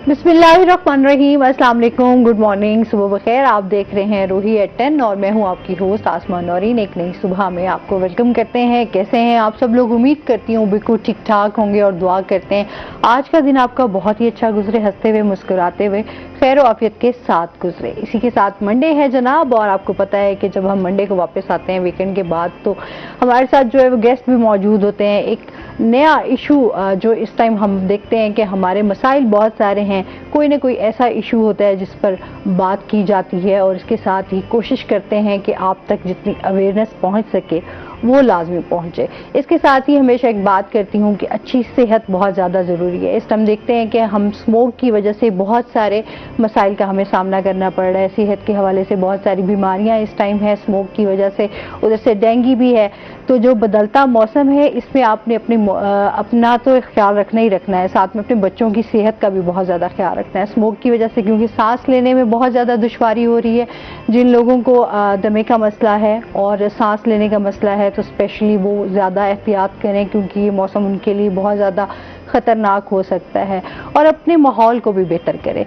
बिस्मिल्लाहिर्रहमानिर्रहीम, अस्सलाम वालेकुम, गुड मॉर्निंग, सुबह बखैर। आप देख रहे हैं रूही एट 10 और मैं हूं आपकी होस्ट आसमा नौरीन। एक नई सुबह में आपको वेलकम करते हैं। कैसे हैं आप सब लोग? उम्मीद करती हूँ बिल्कुल ठीक ठाक होंगे और दुआ करते हैं आज का दिन आपका बहुत ही अच्छा गुजरे, हंसते हुए मुस्कुराते हुए खैर आफियत के साथ गुजरे। इसी के साथ मंडे है जनाब, और आपको पता है कि जब हम मंडे को वापस आते हैं वीकेंड के बाद तो हमारे साथ जो है वो गेस्ट भी मौजूद होते हैं। एक नया इशू जो इस टाइम हम देखते हैं कि हमारे मसाइल बहुत सारे हैं, कोई ना कोई ऐसा इशू होता है जिस पर बात की जाती है और इसके साथ ही कोशिश करते हैं कि आप तक जितनी अवेयरनेस पहुंच सके वो लाजमी पहुंचे। इसके साथ ही हमेशा एक बात करती हूँ कि अच्छी सेहत बहुत ज़्यादा ज़रूरी है। इस टाइम देखते हैं कि हम स्मोक की वजह से बहुत सारे मसाइल का हमें सामना करना पड़ रहा है। सेहत के हवाले से बहुत सारी बीमारियां इस टाइम है स्मोक की वजह से, उधर से डेंगू भी है। तो जो बदलता मौसम है इसमें आपने अपना तो ख्याल रखना ही रखना है, साथ में अपने बच्चों की सेहत का भी बहुत ज़्यादा ख्याल रखना है स्मोक की वजह से, क्योंकि सांस लेने में बहुत ज़्यादा दुश्वारी हो रही है। जिन लोगों को दमे का मसला है और सांस लेने का मसला है तो स्पेशली वो ज़्यादा एहतियात करें, क्योंकि ये मौसम उनके लिए बहुत ज़्यादा ख़तरनाक हो सकता है। और अपने माहौल को भी बेहतर करें।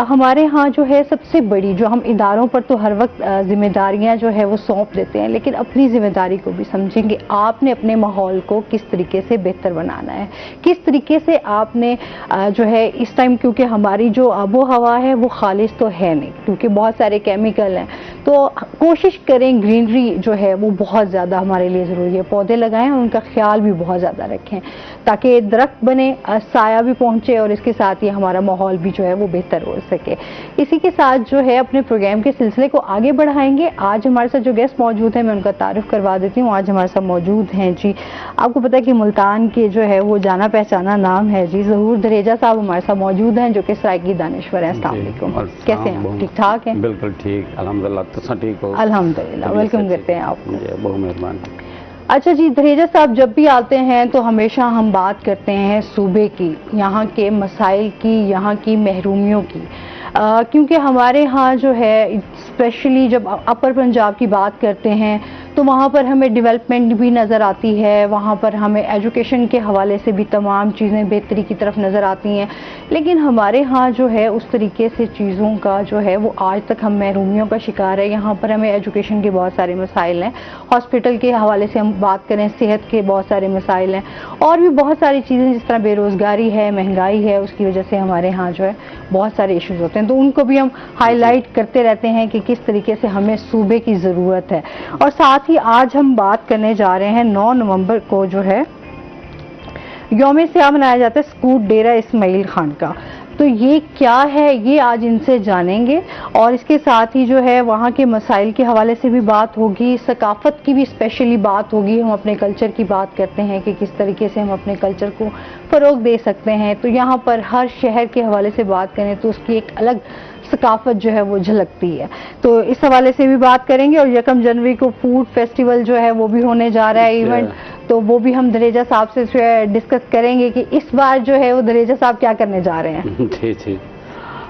हमारे यहाँ जो है सबसे बड़ी, जो हम इदारों पर तो हर वक्त जिम्मेदारियाँ जो है वो सौंप देते हैं, लेकिन अपनी जिम्मेदारी को भी समझेंगे। आपने अपने माहौल को किस तरीके से बेहतर बनाना है, किस तरीके से आपने जो है इस टाइम, क्योंकि हमारी जो आबो हवा है वो खालिश तो है नहीं, क्योंकि बहुत सारे केमिकल हैं। तो कोशिश करें ग्रीनरी जो है वो बहुत ज़्यादा हमारे लिए ज़रूरी है। पौधे लगाएं और उनका ख्याल भी बहुत ज़्यादा रखें ताकि दरख्त बने, साया भी पहुंचे और इसके साथ ही हमारा माहौल भी जो है वो बेहतर हो सके। इसी के साथ जो है अपने प्रोग्राम के सिलसिले को आगे बढ़ाएंगे। आज हमारे साथ जो गेस्ट मौजूद हैं मैं उनका तारुफ करवा देती हूँ। आज हमारे साथ मौजूद हैं जी, आपको पता है कि मुल्तान के जो है वो जाना पहचाना नाम है जी, ज़हूर दरेजा साहब हमारे साथ मौजूद हैं जो कि सराइकी दानिश्वर हैं। अस्सलाम वालेकुम, कैसे हैं? ठीक ठाक हैं? बिल्कुल ठीक, अल्हम्दुलिल्लाह। तुम ठीक हो? अल्हम्दुलिल्लाह, वेलकम करते हैं आपको। बहुत मेहरबानी। अच्छा जी, दरेजा साहब जब भी आते हैं तो हमेशा हम बात करते हैं सूबे की, यहाँ के मसाइल की, यहाँ की महरूमियों की, क्योंकि हमारे यहाँ जो है स्पेशली जब अपर पंजाब की बात करते हैं तो वहाँ पर हमें डेवलपमेंट भी नज़र आती है, वहाँ पर हमें एजुकेशन के हवाले से भी तमाम चीज़ें बेहतरी की तरफ नज़र आती हैं। लेकिन हमारे यहाँ जो है उस तरीके से चीज़ों का जो है वो आज तक हम महरूमियों का शिकार है। यहाँ पर हमें एजुकेशन के बहुत सारे मसाइल हैं, हॉस्पिटल के हवाले से हम बात करें, सेहत के बहुत सारे मसाइल हैं, और भी बहुत सारी चीज़ें जिस तरह बेरोज़गारी है, महंगाई है, उसकी वजह से हमारे यहाँ जो है बहुत सारे इश्यूज़ होते हैं। तो उनको भी हम हाईलाइट करते रहते हैं कि किस तरीके से हमें सूबे की ज़रूरत है। और साथ ही आज हम बात करने जा रहे हैं 9 नवंबर को जो है यौम सियाह मनाया जाता है स्कूट डेरा इस्माइल खान का। तो ये क्या है ये आज इनसे जानेंगे, और इसके साथ ही जो है वहाँ के मसाइल के हवाले से भी बात होगी, सकाफत की भी स्पेशली बात होगी। हम अपने कल्चर की बात करते हैं कि किस तरीके से हम अपने कल्चर को फ़रोग दे सकते हैं। तो यहाँ पर हर शहर के हवाले से बात करें तो उसकी एक अलग सकाफत जो है वो झलकती है। तो इस हवाले से भी बात करेंगे। और 1 जनवरी को फूड फेस्टिवल जो है वो भी होने जा रहा है इवेंट, तो वो भी हम दरेजा साहब से जो है डिस्कस करेंगे कि इस बार जो है वो दरेजा साहब क्या करने जा रहे हैं। जी जी,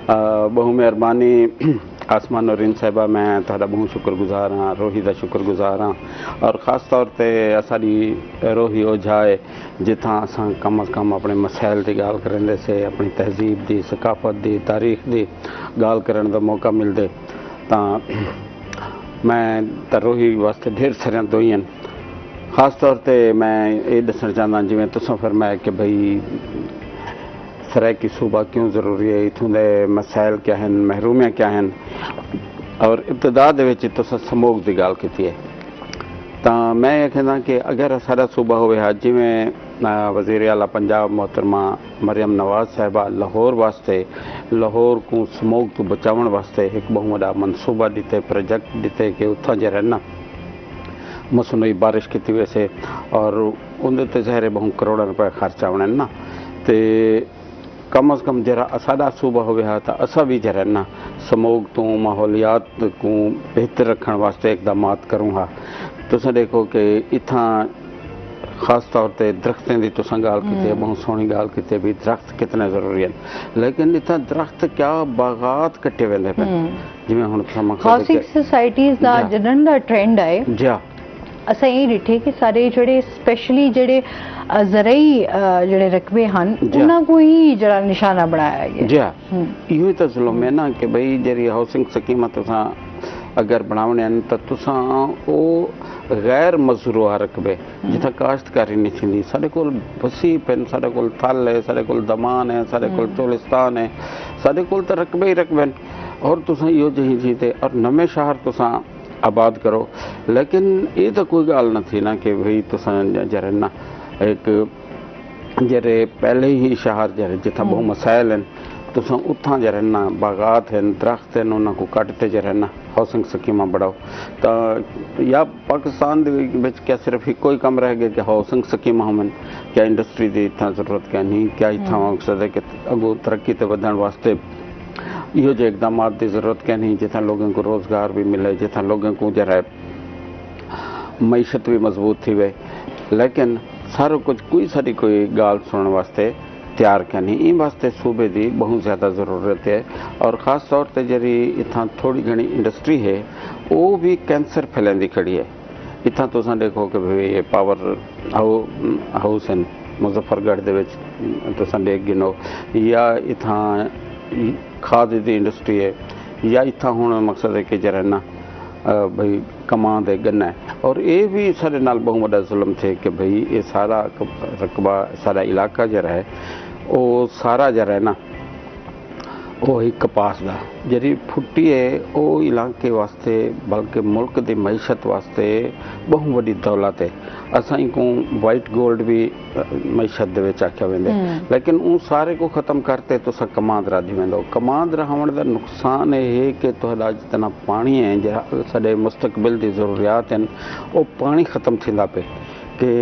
बहुत मेहरबानी आसमान नौरीन साहिबा, मैं तुहाडा बहुत शुक्रगुजार हाँ, रोही का शुक्रगुजार हाँ। और ख़ास तौर पर असाड़ी रोही ओझा है जिथा असां कम अज़ कम अपने मसाइल की गाल करेंदे से, अपनी तहजीब की, सकाफत की, तारीख की गाल करने का मौका मिलते तो मैं तो रोही वास्ते ढेर सारिया दोई। खास तौर पर मैं ये दसना चाहता जिमें तुसां फरमाया कि भाई सराइकी सूबा क्यों ज़रूरी है, इतों के मसाइल क्या हैं, महरूमियाँ क्या हैं। और इब्तदा तुसां स्मोक की गाल की है तो मैं ये कहना कि अगर सारा सूबा हो जिमें वज़ीर आला पंजाब मोहतरमा मरियम नवाज साहिबा लाहौर वास्ते, लाहौर को स्मोक तो बचावन वास्ते एक बहुत बड़ा मनसूबा दिते, प्रोजेक्ट दिते कि उतना जो रहना मसनूई बारिश की वैसे, और उनते ज़ाहिर बहुत करोड़ रुपए खर्च आने ना, तो कम अज़ कम जरा साडा सूबा हो तो असा भी जरा ना स्मोक तो माहौलियात को बेहतर रखने वास्ते इकदाम करूँ हाँ। तुम देखो कि इतना खास तौर पर दरख्तें की तुम गाल की, बहुत सोहनी गाल की भी दरख्त कितने जरूरी हैं, लेकिन इतना दरख्त क्या बागात कट्टे वेंदे पे जिवें हुण हाउसिंग सोसाइटीज़ दा जनरल दा ट्रेंड है। जी असां ये डिठे कि सारे ਜਿਹੜੇ स्पेशली ਜਿਹੜੇ ਜ਼ਰਈ ਜਿਹੜੇ ਰਕਬੇ ਹਨ ਉਹਨਾਂ को ही ਜਿਹੜਾ ਨਿਸ਼ਾਨਾ ਬਣਾਇਆ ਗਿਆ जी हाँ इहो तो जुल्म है ना कि भाई जी हाउसिंग स्कीम तुसां अगर बनावने आहिनि त तुसां ਉਹ गैर मज़रूआ रकबे जिथे काश्तकारी नहीं थींदी साढ़े कोल वसीफ आहिनि साढ़े कोल थल है साढ़े कोल दमान है साढ़े कोल चोलिस्तान है साढ़े कोल तो रकबे ही रकबे आहिनि और तुसां इहो जही जीते और नवें शहर तुसां आबाद करो लेकिन ये तो कोई गाल न थी ना कि भाई तुसां जरे ना एक जरे पहले ही शहर जरे जिथा बहु मसाइल हैं तुसां उथां जरे ना बागात हैं दरख्त हैं उन्हां को कटते जरे ना हाउसिंग स्कीमां बढ़ाओ तो या पाकिस्तान दे विच क्या सिर्फ एक ही कम रह गया कि हाउसिंग स्कीमां होवन क्या इंडस्ट्री की इतना जरूरत क्या नहीं क्या इतना मकसद है कि अगो तरक्की ते वधण वास्ते इहो जो इकदाम की ज़रूरत क्या नहीं जितना लोगों को रोज़गार भी मिले जितना लोगों को जरा मीशत भी मजबूत थी वे लेकिन सारो कुछ कोई सारी कोई गाल सुनने वास्ते तैयार क्या नहीं इन वास्ते सूबे की बहुत ज़्यादा ज़रूरत है और ख़ास तौर पर जी इतना थोड़ी घनी इंडस्ट्री है वो भी कैंसर फैलती खड़ी है इतना तुसा देखो कि भाई ये पावर हाउस हैं मुजफ्फरगढ़ दे विच तुसा देख गिनो या इतना खाद की इंडस्ट्री है या इतना हुण मकसद है कि जरा ना भाई कमां दे गन्ना है और ये भी सारे नाल बहुत बड़ा जुल्म थे कि भाई ये सारा रकबा सारा इलाका जरा है वो सारा जरा है ना वो ही कपास का जी फुट्टी है वो इलाके वास्ते बल्कि मुल्क की मैशत वास्ते बहुत बड़ी दौलत है असां को वाइट गोल्ड भी मैशत दे विच आख्या वेंदे लेकिन उन सारे को ख़त्म करते तो कमांद रही वेंदो कमांद रहण का नुकसान है कि तुहाडा जितना पानी है जरा सॼे मुस्तकबिल की ज़रूरियात हैं वो पानी ख़त्म थींदा पे कि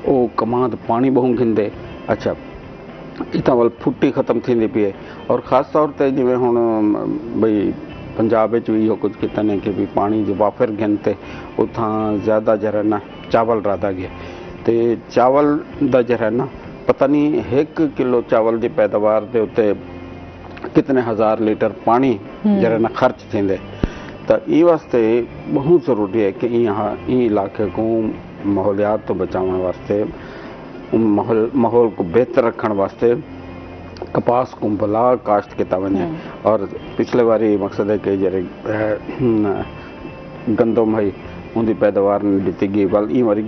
वो कमांद पानी बहुत घिंदे अच्छा इतना वाल फुट्टी ख़त्म थी पी है और ख़ास तौर पर जिमें हुण भाई पंजाब भी इहो कुछ किता ने कि भी पानी जो वाफिर गिनते उतां ज़्यादा जरा ना चावल रहा गया तो चावल का जरा ना पता नहीं 1 किलो चावल की पैदावार के उत्ते कितने हज़ार लीटर पानी जरा ना खर्च थींदे तो ये वास्ते बहुत ज़रूरी है कि यहाँ इलाके को माहौलियात तो बचाने वास्ते माहौल को बेहतर रखने वास्ते कपास को भला काश्त किया वने और पिछले बारी मकसद है कि जरे गंदम है उनकी पैदावार नहीं दी गई बल ई वारी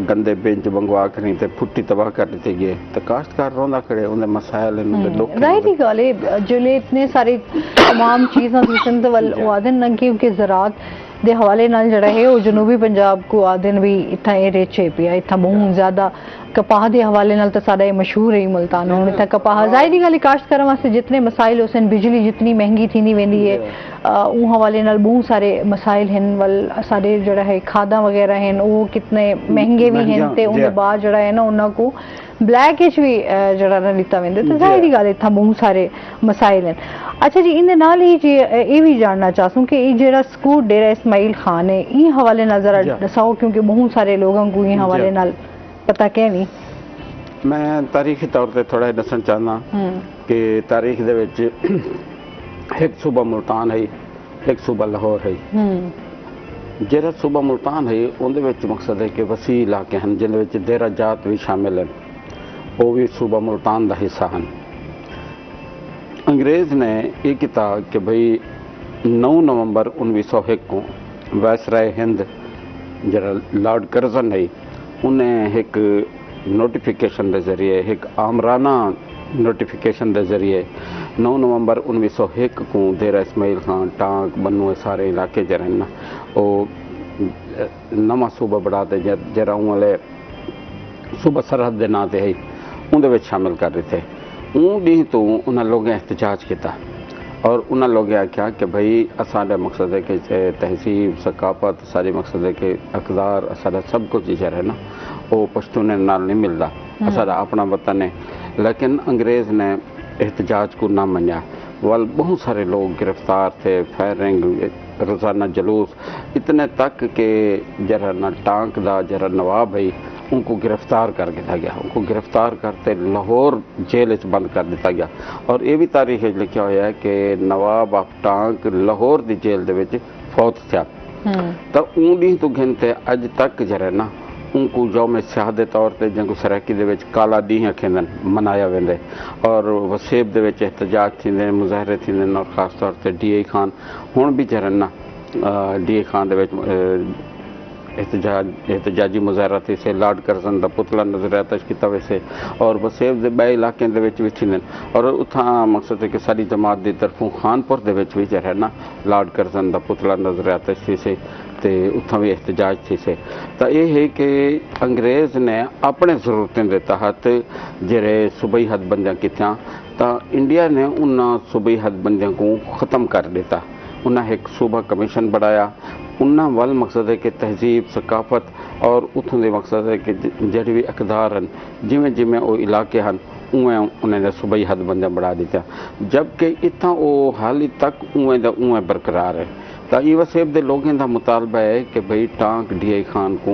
गंदे बेंच मंगवा करी ते फुट्टी तबाह कर दी गई तो काश्तकार रोंदा खड़े उन्हें मसाइल राइट ही गल है जिले इतने सारे तमाम चीज़ां तुसन ते वल आदन न क्योंकि ज़रात दे हवाले नाल जड़ा है वो जनूबी पंजाब को आदन भी इतना ये रेचे पिया इतना बहुत ज़्यादा कपाह के हवाले नाल तो सारा ये मशहूर है मुल्तान हुण इतना कपाह ज़ाहिर गल काश्त करन वास्ते जितने मसाइल हुसन बिजली जितनी महंगी थी वेंदी है उन हवाले नाल बहुत सारे मसाइल हैं वल सारे जड़ा है खादा वगैरह हैं वो कितने महंगे भी हैं ते उन बाद जड़ा है ना उन्हां को ब्लैक भी जड़ा ना लिता वेंदे तो ज़ाहिर गल इतना बहुत सारे मसाइल हैं अच्छा जी इन नाल ही जी ये भी जानना चाहूँ कि ये जरा स्कूल डेरा इस्माइल खान है ये हवाले नाल जरा दसाओ क्योंकि बहुत सारे लोगों को ये हवाले नाल पता क्या नहीं मैं तारीखी तौर पर थोड़ा दसन चाहना कि तारीख दे विच एक सूबा मुल्तान है एक सूबा लाहौर है जरा सूबा मुल्तान है उनदे विच मकसद है कि वसी इलाके हैं जिन्हें विच देरा जात भी शामिल हैं वो भी सूबा मुल्तान का हिस्सा हैं अंग्रेज़ ने ये किया कि भाई 9 नवंबर 1901 को वायसराय हिंद जरा लॉर्ड कर्जन है उन्हें एक नोटिफिकेशन के जरिए एक आमराना नोटिफिकेशन के जरिए 9 नवंबर 1901 को देरा इस्माइल खान टांक बन्नू सारे इलाके जरा ना वो नवा सूबा बढ़ाते जरा वाले सूबा सरहद के नाँ से है उनके शामिल कर रहे थे उन डी तो उन्होंने लोगों एहतजाज किया और उन्होंने लोगों आख्या कि भाई असाडा मकसद है कि तहजीब सकाफत सारी मकसद है कि अकदार असाडा सब कुछ जरा है ना वो पश्तून नाल नहीं मिलता असाडा अपना वतन है लेकिन अंग्रेज़ ने एहतजाज को ना मनिया वल बहुत सारे लोग गिरफ्तार थे फायरिंग रोज़ाना जुलूस इतने तक कि जरा ना टांक दा जरा नवाब है उनको गिरफ्तार कर दिया गया उनको गिरफ्तार करते लाहौर जेल बंद कर दिया गया और ये भी तारीख लिखा हुआ है कि नवाब ऑफ टांक लाहौर की जेल दे विच फौत था तो ऊं ॾींहं तो घिनते अॼु तक जरे ना उनको यौम शहादत तौर ते जंहिंको सराइकी दे विच काला ॾींहं खेंदनि मनाया वेंदे और वसेब दे विच एहतजाज थींदे मुज़ाहिरे थींदे और ख़ासि तौर ते DI खान हुण बि जरनि ना DI खान दे विच एहतजाजी मुज़ाहिरा थी से लॉर्ड करज़न दा पुतला नज़रियातश किता वैसे और वसेब दे ॿ इलाक़े दे विच भी थींदे और उथां मक़सद है कि सारी जमात की तरफों खानपुर दे विच भी जरे ना लॉर्ड करज़न दा पुतला नज़रियातश थी से ते उथां भी एहतजाज थी से तो ये है कि अंग्रेज़ ने अपने ज़रूरतें के तहत जरे सूबाई हदबंदियां कितियां तो इंडिया ने उन सूबाई हदबंदियों को ख़त्म कर दिता। उन्हें एक सूबा कमीशन बढ़ाया उन्ना वाल मकसद है कि तहजीब सकाफत और उथों दे मकसद है कि जड़ी भी अकदार हैं जिमें जिमें वो इलाके हैं उवें उन्हें सूबाई हदबंदियां बढ़ा दिता जबकि इतना वो हाली तक उवें बरकरार है। तो ये वसेब दे लोगों का मुतालबा है कि भाई टांक DI खान को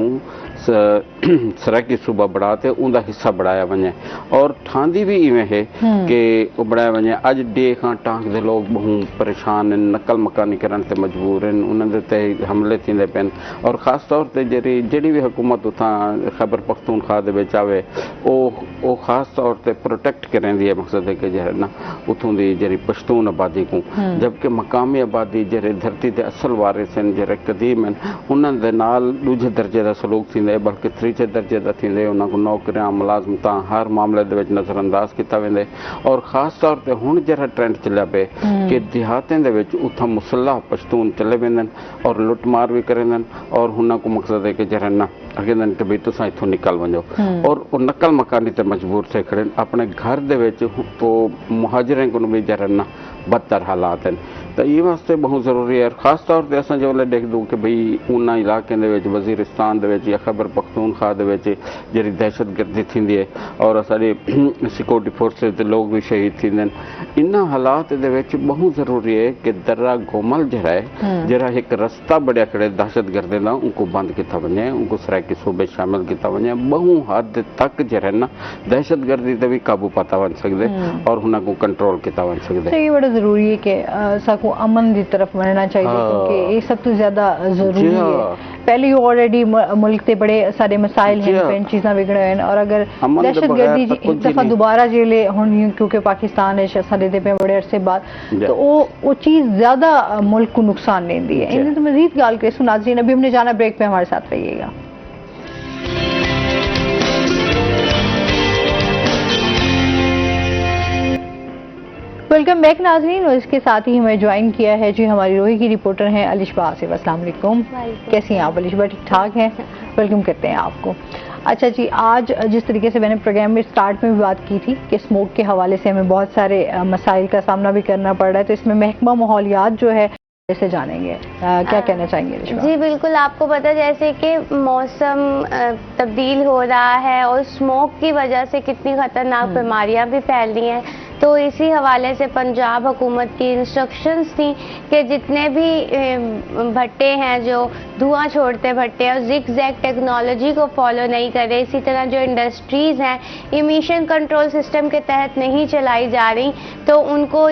सराइकी सूबा बढ़ाते उनका हिस्सा बढ़ाया वने और ठांदी भी इवें है कि बढ़ाया वने अज DI खान टांक दे लोग बहु परेशान हैं नकल मकानी करन ते मजबूर हैं उन्होंने ते हमले थींदे पेन और ख़ास तौर ते जड़ी भी हुकूमत उतां खैबर पख्तूनख्वा दे विच आवे ओ ख़ास तौर ते प्रोटेक्ट करेंदी है मकसद है कि जरे ना उतों दी जरी पश्तून आबादी को जबकि मकामी आबादी जरे धरती दे असल वारिस हैं जरे कदीम हैं उन्होंने दे नाल दूजे दर्जे का सलूक थींदे बल्कि तीजे दर्जे का थींदे उन्हां को नौकरियां मुलाजमत हर मामले दे विच नज़रअंदाज किया वेंदे और ख़ास तौर ते हुण जरा ट्रेंड चलिया पे कि देहातें दे विच उथां मुसल्ह पश्तून चले वेंदन और लुटमार भी करेंदन और हुन को मकसद है कि जरा ना अगेंदन कि भाई तुसां इथों निकल वञो और वो नकल मकानी ते मजबूर थे खड़े अपने घर दे विच तो मुहाजिरें को भी जरा ना बदतर हालात हैं। तो ये वास्ते बहुत ज़रूरी है और ख़ास तौर पर असां जो देख दूँ कि भाई उन्ना इलाके दे विच वज़ीरिस्तान दे विच या खैबर पख्तूनख्वा दे विच जड़ी दहशतगर्दी थींदी है और असांजी सिक्योरिटी फोर्सिस दे लोग भी शहीद थींदे हैं इन हालात दे विच बहुत ज़रूरी है कि दर्रा गोमल जरा है जरा एक रस्ता बढ़िया खड़े दहशतगर्दी दा उनको बंद किया वने उनको सराइकी सूबे शामिल किया वने बहु हद तक जरा ना दहशतगर्दी ते भी काबू पाता वन सकदे और हुन को कंट्रोल किया वन सकदे। ये बड़ा ज़रूरी है कि को अमन की तरफ बढ़ना चाहिए क्योंकि ये सब तो ज़्यादा ज़रूरी है। पहले ऑलरेडी मुल्क ते बड़े सारे मसाइल हैं चीज़ां बिगड़े हैं और अगर दहशतगर्दी एक दफ़ा दोबारा जेले होनी क्योंकि पाकिस्तान है साडे ते पे बड़े अरसे बाद तो वो चीज़ ज़्यादा मुल्क को नुकसान देती है। इन्हें तो मज़ीद गाल करे नाज़रीन अभी हमने जाना ब्रेक पे हमारे साथ रहिएगा। वेलकम बैक नाज़रीन और इसके साथ ही हमें ज्वाइन किया है जी हमारी रोही की रिपोर्टर हैं अलिशबा आसिफ। अस्सलाम वालेकुम, कैसी हैं आप अलिशबा? ठीक ठाक हैं, वेलकम करते हैं आपको। अच्छा जी, आज जिस तरीके से मैंने प्रोग्राम में स्टार्ट में भी बात की थी कि स्मोक के हवाले से हमें बहुत सारे मसाइल का सामना भी करना पड़ रहा है, तो इसमें महकमा माहौलियात जो है से जानेंगे क्या कहना चाहेंगे? जी बिल्कुल, आपको पता जैसे कि मौसम तब्दील हो रहा है और स्मोक की वजह से कितनी खतरनाक बीमारियां भी फैल रही हैं, तो इसी हवाले से पंजाब हुकूमत की इंस्ट्रक्शंस थी कि जितने भी भट्टे हैं जो धुआं छोड़ते भट्टे और जिग-जैग टेक्नोलॉजी को फॉलो नहीं करे, इसी तरह जो इंडस्ट्रीज़ हैं इमिशन कंट्रोल सिस्टम के तहत नहीं चलाई जा रही तो उनको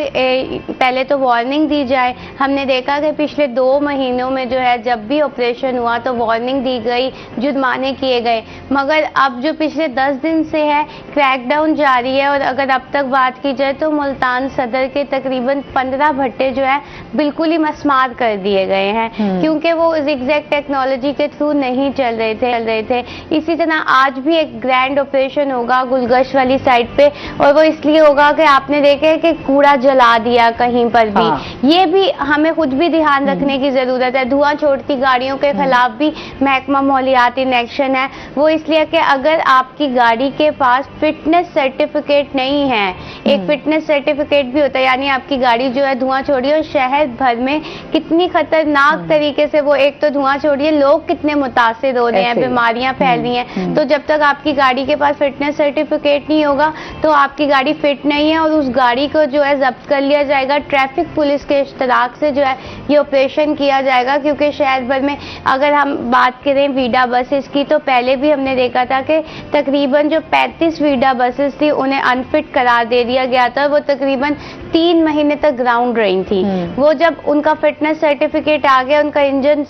पहले तो वार्निंग दी जाए। हमने देखा कि पिछले 2 महीनों में जो है जब भी ऑपरेशन हुआ तो वार्निंग दी गई, जुर्माने किए गए, मगर अब जो पिछले 10 दिन से है क्रैकडाउन जारी है और अगर अब तक बात की जाए तो मुल्तान सदर के तकरीबन 15 भट्टे जो है बिल्कुल ही मस्मार कर दिए गए हैं क्योंकि वो जिग-जैग टेक्नोलॉजी के थ्रू नहीं चल रहे थे। इसी तरह आज भी एक ग्रैंड ऑपरेशन होगा गुलगश वाली साइड पे और वो इसलिए होगा कि आपने देखा है कि कूड़ा जला दिया कहीं पर भी। ये भी हमें खुद भी ध्यान रखने की जरूरत है। धुआं छोड़ती गाड़ियों के खिलाफ भी महकमा माहौलियात इन एक्शन है। वो इसलिए कि अगर आपकी गाड़ी के पास फिटनेस सर्टिफिकेट नहीं है, एक फिटनेस सर्टिफिकेट भी होता है, यानी आपकी गाड़ी जो है धुआं छोड़ी और शहर भर में कितनी खतरनाक तरीके से वो एक तो धुआं छोड़ी है, लोग कितने मुतासिर हो रहे हैं, बीमारियां फैल रही हैं। तो जब तक आपकी गाड़ी के पास फिटनेस सर्टिफिकेट नहीं होगा तो आपकी गाड़ी फिट नहीं है और उस गाड़ी को जो है जब्त कर लिया जाएगा। ट्रैफिक पुलिस के इश्तराक से जो है ये ऑपरेशन किया जाएगा क्योंकि शहर भर में अगर हम बात करें वीडा बसेस की तो पहले भी हमने देखा था कि तकरीबन जो 35 वीडा बसेस थी उन्हें अनफिट करार दे दिया गया था। वो तकरीबन 3 महीने तक ग्राउंड रही थी। वो जब उनका फिटनेस सर्टिफिकेट आ गया, उनका इंजन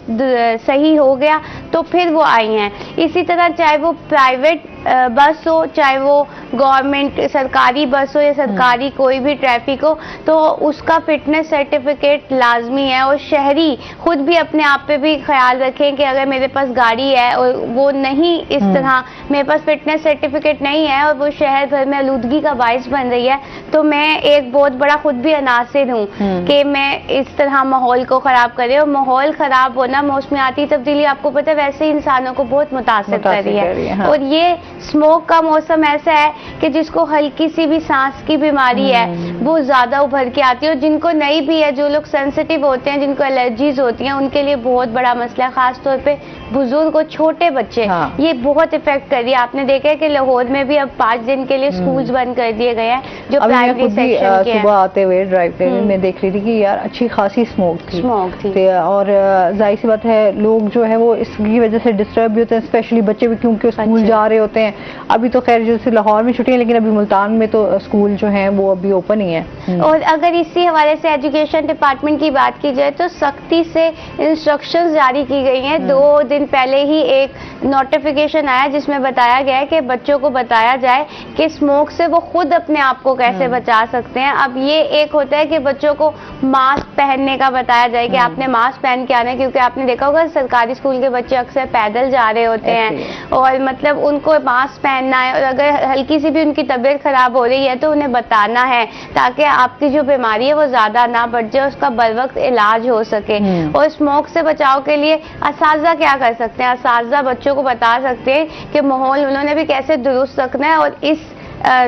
सही हो गया, तो फिर वो आई हैं। इसी तरह चाहे वो प्राइवेट बस हो, चाहे वो गवर्नमेंट सरकारी बस हो या सरकारी कोई भी ट्रैफिक हो, तो उसका फिटनेस सर्टिफिकेट लाजमी है। और शहरी खुद भी अपने आप पे भी ख्याल रखें कि अगर मेरे पास गाड़ी है और वो नहीं इस तरह, मेरे पास फिटनेस सर्टिफिकेट नहीं है और वो शहर भर में आलूदगी का बायस बन रही है, तो मैं एक बहुत बड़ा खुद भी अनासिर हूँ कि मैं इस तरह माहौल को खराब करे। और माहौल खराब होना, मौसमियाती तब्दीली आपको पता है वैसे ही इंसानों को बहुत मुतासिर कर रही है। हाँ। और ये स्मोक का मौसम ऐसा है कि जिसको हल्की सी भी सांस की बीमारी है वो ज्यादा उभर के आती है, और जिनको नहीं भी है, जो लोग सेंसिटिव होते हैं, जिनको एलर्जीज होती हैं, उनके लिए बहुत बड़ा मसला है। खास तौर पे बुजुर्ग और छोटे बच्चे, हाँ। ये बहुत इफेक्ट कर रही है। आपने देखा है कि लाहौर में भी अब 5 दिन के लिए स्कूल्स बंद कर दिए गए हैं जो अभी मैं प्राइमरी खुद भी सेक्शन के सुबह आते हुए ड्राइव पे मैं देख रही थी कि यार अच्छी खासी स्मोक थी। और जाहिर सी बात है लोग जो है वो इसकी वजह से डिस्टर्ब भी होते हैं, स्पेशली बच्चे भी, क्योंकि स्कूल जा रहे होते हैं। अभी तो खैर जैसे लाहौर में छुट्टियां, लेकिन अभी मुल्तान में तो स्कूल जो हैं वो अभी ओपन ही है। और अगर इसी हवाले से एजुकेशन डिपार्टमेंट की बात की जाए तो सख्ती से इंस्ट्रक्शंस जारी की गई हैं। 2 दिन पहले ही एक नोटिफिकेशन आया जिसमें बताया गया है कि बच्चों को बताया जाए कि स्मोक से वो खुद अपने आप को कैसे बचा सकते हैं। अब ये एक होता है कि बच्चों को मास्क पहनने का बताया जाए कि आपने मास्क पहन के आना है, क्योंकि आपने देखा होगा सरकारी स्कूल के बच्चे अक्सर पैदल जा रहे होते हैं और मतलब उनको मास्क पहनना है, और अगर हल्की सी भी उनकी तबीयत खराब हो रही है तो उन्हें बताना है ताकि आपकी जो बीमारी है वो ज्यादा ना बढ़ जाए, उसका बरवक्त इलाज हो सके। और स्मोक से बचाव के लिए असातिज़ा क्या कर सकते हैं? असातिज़ा बच्चों को बता सकते हैं कि माहौल उन्होंने भी कैसे दुरुस्त रखना है, और इस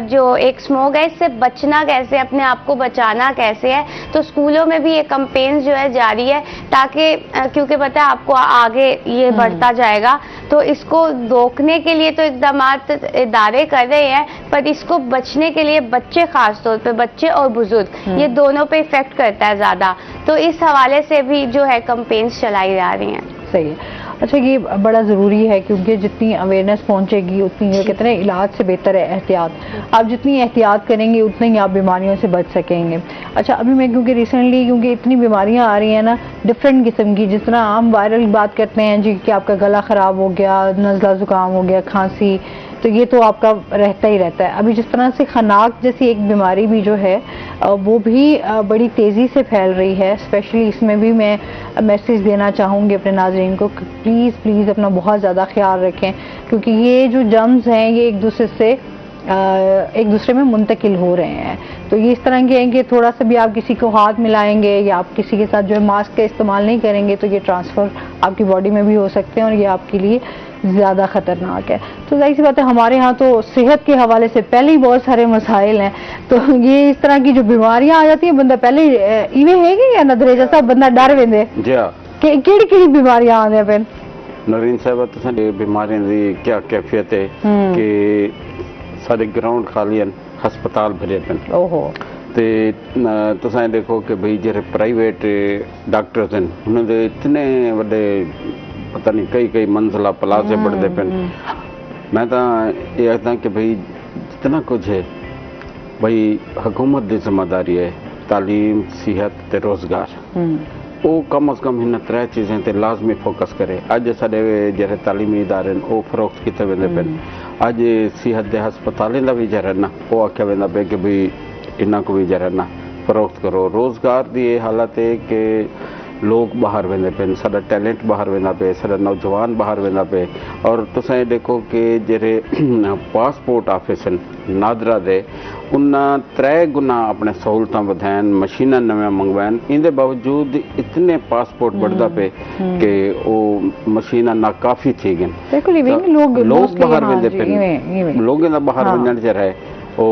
जो एक स्मोक है इससे बचना कैसे, अपने आप को बचाना कैसे है। तो स्कूलों में भी ये कैंपेन जो है जारी है, ताकि क्योंकि पता है आपको आगे ये बढ़ता जाएगा, तो इसको रोकने के लिए तो इक़दामात इदारे कर रहे हैं, पर इसको बचने के लिए बच्चे, खास तौर पे बच्चे और बुजुर्ग, ये दोनों पे इफेक्ट करता है ज्यादा। तो इस हवाले से भी जो है कैंपेन्स चलाई जा रही हैं। सही है। अच्छा, ये बड़ा ज़रूरी है क्योंकि जितनी अवेयरनेस पहुंचेगी उतनी कहते हैं इलाज से बेहतर है एहतियात। आप जितनी एहतियात करेंगे उतने ही आप बीमारियों से बच सकेंगे। अच्छा, अभी मैं क्योंकि इतनी बीमारियां आ रही हैं ना डिफरेंट किस्म की, जिस तरह हम वायरल बात करते हैं जी कि आपका गला ख़राब हो गया, नज़ला ज़ुकाम हो गया, खांसी, तो ये तो आपका रहता ही रहता है। अभी जिस तरह से खनाक जैसी एक बीमारी भी जो है वो भी बड़ी तेज़ी से फैल रही है। स्पेशली इसमें भी मैं मैसेज देना चाहूँगी अपने नाज़रीन को कि प्लीज़ अपना बहुत ज़्यादा ख्याल रखें, क्योंकि ये जो जर्म्स हैं ये एक दूसरे में मुंतकिल हो रहे हैं। तो ये इस तरह के हैं कि थोड़ा सा भी आप किसी को हाथ मिलाएंगे या आप किसी के साथ जो है मास्क का इस्तेमाल नहीं करेंगे तो ये ट्रांसफ़र आपकी बॉडी में भी हो सकते हैं और ये आपके लिए ज़्यादा ख़तरनाक है। तो जाहिर सी बात है हमारे यहाँ तो सेहत के हवाले से पहले ही बहुत सारे मसाइल हैं, तो ये इस तरह की जो बीमारियाँ आ जाती हैं बंदा पहले इवें है कि या नदरे जैसा बंदा डर वेंदे केड़ी बीमारियाँ आने फिर नरीन साहब तुसां बीमारियों की क्या कैफियत है कि सारे ग्राउंड खाली हैं, हस्पताल भरे पे। ओहो, ते तुसां देखो कि भाई जेरे प्राइवेट डॉक्टर्स हैं उन्होंने इतने बड़े पता नहीं कई मंजिला पलासे बढ़ते पे। मैं तो ये कहता कि भाई जितना कुछ है भाई हुकूमत की जिम्मेदारी है, तालीम, सेहत ते रोजगार, वो कम अज कम इन 3 चीज़ें ते लाजमी फोकस करे। अज साडे जेरे तालीमी इदारे वो फरोख्त किते वेंदे पे। अज सेहत के हस्पतालें का भी जरा ना वो आख्या वेंदा पे कि भाई इन्ना को भी जरा ना फरोख्त करो। रोजगार की ये हालत है कि लोग बाहर वेंदे पे, साडा टैलेंट बाहर वेंदा पे, साडा नौजवान बाहर वेंदा पे। और तुसां ये देखो कि जेरे पासपोर्ट ऑफिस नादरा दे उन्हें 3 गुना अपने सहूलत वधायन, मशीन नवे मंगवाइन, इंदे बावजूद इतने पासपोर्ट बढ़ता पे कि वो मशीन नाकाफी थी गई। लोग बाहर वेंदे पे, लोगों का बाहर वञण जरा है वो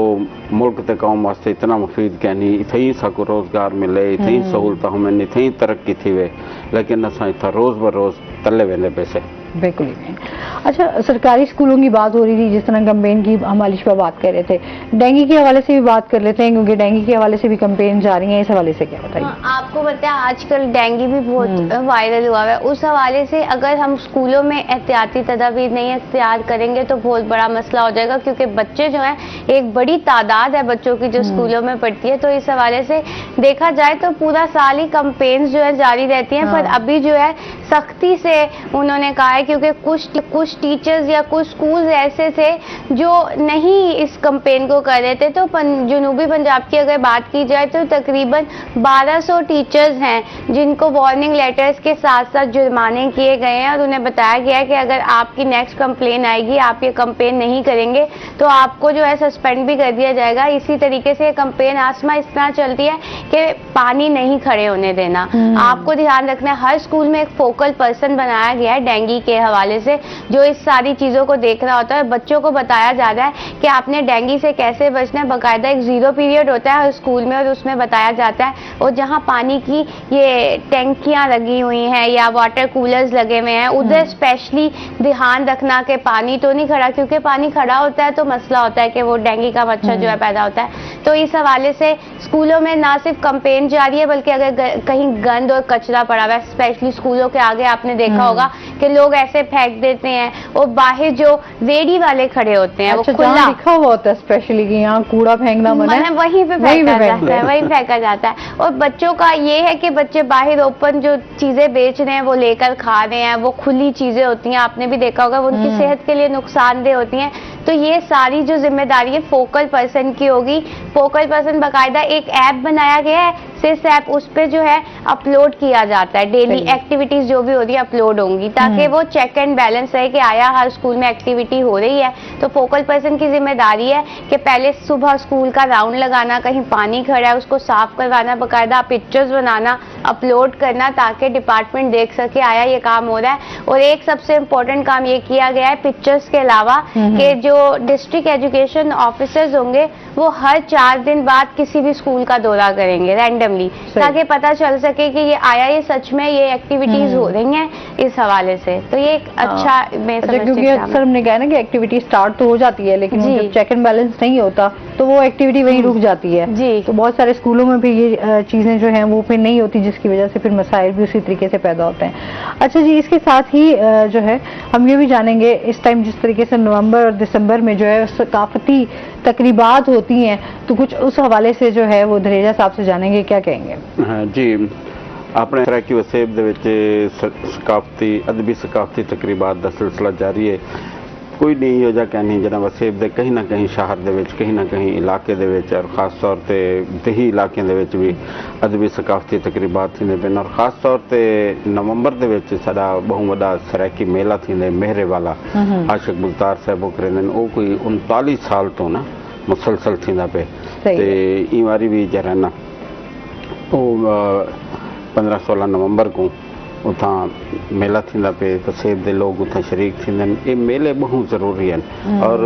मुल्क ते कौम वास्ते इतना मुफीद कहनी, इतनी साको रोजगार मिले, इतनी सहूलत हमें, इतनी तरक्की थी वे, लेकिन असां इतना रोज़ ब रोज़ तले वेंदे पैसे। बिल्कुल ही नहीं। अच्छा, सरकारी स्कूलों की बात हो रही थी, जिस तरह कैंपेन की हम मालिश पर बात कर रहे थे, डेंगू के हवाले से भी बात कर लेते हैं, क्योंकि डेंगू के हवाले से भी कैंपेन जा रही है, इस हवाले से क्या बताइए? आपको पता है आजकल डेंगू भी बहुत वायरल हुआ है, उस हवाले से अगर हम स्कूलों में एहतियाती तदाबीर नहीं इख्तियार करेंगे तो बहुत बड़ा मसला हो जाएगा, क्योंकि बच्चे जो हैं, एक बड़ी तादाद है बच्चों की जो स्कूलों में पढ़ती है, तो इस हवाले से देखा जाए तो पूरा साल ही कैंपेन्स जो है जारी रहती हैं, पर अभी जो है सख्ती से उन्होंने कहा है, क्योंकि कुछ टीचर्स या कुछ स्कूल ऐसे थे जो नहीं इस कैंपेन को कर रहे थे। तो जनूबी पंजाब की अगर बात की जाए तो तकरीबन 1200 टीचर्स हैं जिनको वार्निंग लेटर्स के साथ साथ जुर्माने किए गए हैं, और उन्हें बताया गया है कि अगर आपकी नेक्स्ट कंप्लेन आएगी, आप ये कैंपेन नहीं करेंगे तो आपको जो है सस्पेंड भी कर दिया जाएगा। इसी तरीके से कैंपेन आसमा इस तरह चलती है कि पानी नहीं खड़े होने देना। आपको ध्यान रखना है, हर स्कूल में एक फोकल पर्सन बनाया गया है डेंगू के हवाले से, जो इस सारी चीजों को देख रहा होता है। बच्चों को बताया जा रहा है कि आपने डेंगू से कैसे बचना है। बाकायदा एक 0 पीरियड होता है हर स्कूल में, और उसमें बताया जाता है, और जहां पानी की ये टैंकियां लगी हुई हैं या वाटर कूलर्स लगे हुए हैं, उधर स्पेशली ध्यान रखना कि पानी तो नहीं खड़ा, क्योंकि पानी खड़ा होता है तो मसला होता है कि वो डेंगू का मच्छर जो है पैदा होता है। तो इस हवाले से स्कूलों में ना सिर्फ कैंपेन जारी है, बल्कि अगर कहीं गंद और कचरा पड़ा हुआ है, स्पेशली स्कूलों के आगे आपने देखा होगा कि लोग ऐसे फेंक देते हैं, और बाहर जो रेडी वाले खड़े होते हैं, अच्छा, वो खुला लिखा हुआ होता है स्पेशली कि यहाँ कूड़ा फेंकना मना है, वहीं पे फेंका जाता है, वहीं फेंका जाता है। और बच्चों का ये है कि बच्चे बाहर ओपन जो चीजें बेच रहे हैं वो लेकर खा रहे हैं, वो खुली चीजें होती हैं, आपने भी देखा होगा, वो उनकी सेहत के लिए नुकसानदेह होती हैं। तो ये सारी जो जिम्मेदारी है फोकल पर्सन की होगी। फोकल पर्सन बाकायदा एक ऐप बनाया गया है, सिर्फ ऐप उस पे जो है अपलोड किया जाता है, डेली एक्टिविटीज जो भी हो रही है अपलोड होंगी, ताकि वो चेक एंड बैलेंस रहे कि आया हर स्कूल में एक्टिविटी हो रही है। तो फोकल पर्सन की जिम्मेदारी है कि पहले सुबह स्कूल का राउंड लगाना, कहीं पानी खड़ा है उसको साफ करवाना, बाकायदा पिक्चर्स बनाना, अपलोड करना, ताकि डिपार्टमेंट देख सके आया ये काम हो रहा है। और एक सबसे इम्पोर्टेंट काम ये किया गया है पिक्चर्स के अलावा, कि जो डिस्ट्रिक्ट एजुकेशन ऑफिसर्स होंगे वो हर 4 दिन बाद किसी भी स्कूल का दौरा करेंगे रैंडमली, ताकि पता चल सके कि ये आया ये सच में ये एक्टिविटीज हो रही हैं इस हवाले से। तो ये एक अच्छा क्योंकि अक्सर हमने कहा ना कि एक्टिविटी स्टार्ट तो हो जाती है, लेकिन जब चेक एंड बैलेंस नहीं होता तो वो एक्टिविटी वहीं रुक जाती है जी। तो बहुत सारे स्कूलों में भी ये चीजें जो हैं वो फिर नहीं होती, जिसकी वजह से फिर मसाइल भी उसी तरीके से पैदा होते हैं। अच्छा जी, इसके साथ ही जो है हम ये भी जानेंगे, इस टाइम जिस तरीके से नवंबर और दिसंबर में जो है सकाफती तकरीबात होती हैं, तो कुछ उस हवाले से जो है वो धरेजा साहब से जानेंगे, क्या कहेंगे? जी, अपने सराकी वसेब दे विच सकाफती अदबी सकाफती तकरीबात दा सिलसिला जारी है। कोई नहीं हो जा कहनी जना वसेब दे कहीं ना कहीं शहर दे विच, कहीं ना कहीं इलाके दे विच, और खास तौर पे दही इलाके दे विच भी अदबी सकाफती तकरीबात थींदे पिन। और खास तौर पे नवंबर दे विच साडा बहु वड्डा सराकी मेला थींदे मेहरे वाला, आशिक मुख्तार साहब करेंदे, वो कोई 39 साल तो ना मुसलसल थींदा पे, ते ई वारी भी जरा ना वो 15-16 नवंबर को उतां मेला थींदा पे, वसेब दे लोग उतां शरीक थींदे। ये मेले बहुत ज़रूरी हैं, और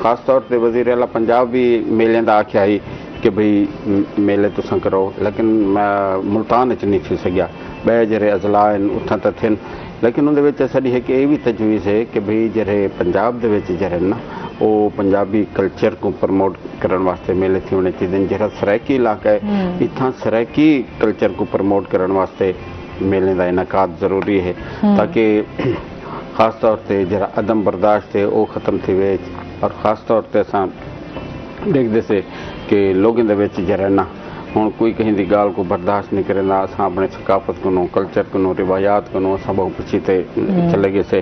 ख़ास तौर पे वज़ीर आला पंजाब भी मेले दा आख्या ही कि भाई मेले तुसां करो, लेकिन मुल्तान च नहीं थी सकिया, ॿे जड़े अज़ला आहिनि उतां त थियनि, लेकिन उन असाड़ी एक ये भी तजवीज़ है कि भाई जड़े पंजाब दे विच जड़े ना वो पंजाबी कल्चर को प्रमोट करने वास्ते मेले थी होने चाहिए। जरा सराकी इलाका है, इतना सराकी कल्चर को प्रमोट करने वास्ते मेले का इनकाद ज़रूरी है, ताकि ख़ास तौर पर जरा अदम बर्दाश्त है वो ख़त्म थी वे। और ख़ास तौर पर असां देखते से कि लोगों के जरा ना हूँ कोई कहीं की गाल को बर्दाश्त नहीं करेंदा, असां अपने सकाफत को कल्चर को रिवायात को असां बहुत पीछे ते चले गए से।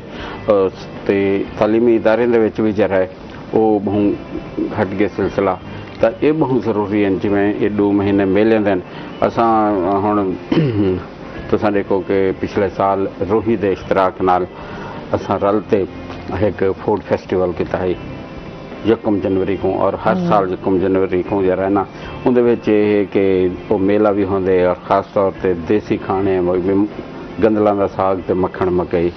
ते तालीमी इदारे भी जरा है वो बहुत घट गए सिलसिला, तो ये बहुत ज़रूरी है। जिमें ये 2 महीने मेले दिन असां हुण तुसां देखो कि पिछले साल रोही दे इश्तराक नाल असां रलते एक फूड फेस्टिवल किया है 1 जनवरी को, और हर साल 1 जनवरी को जरा ना उनके कि वो मेला भी होंगे, और ख़ास तौर पर देसी खाने गंदलों का साग ते मक्खन मकई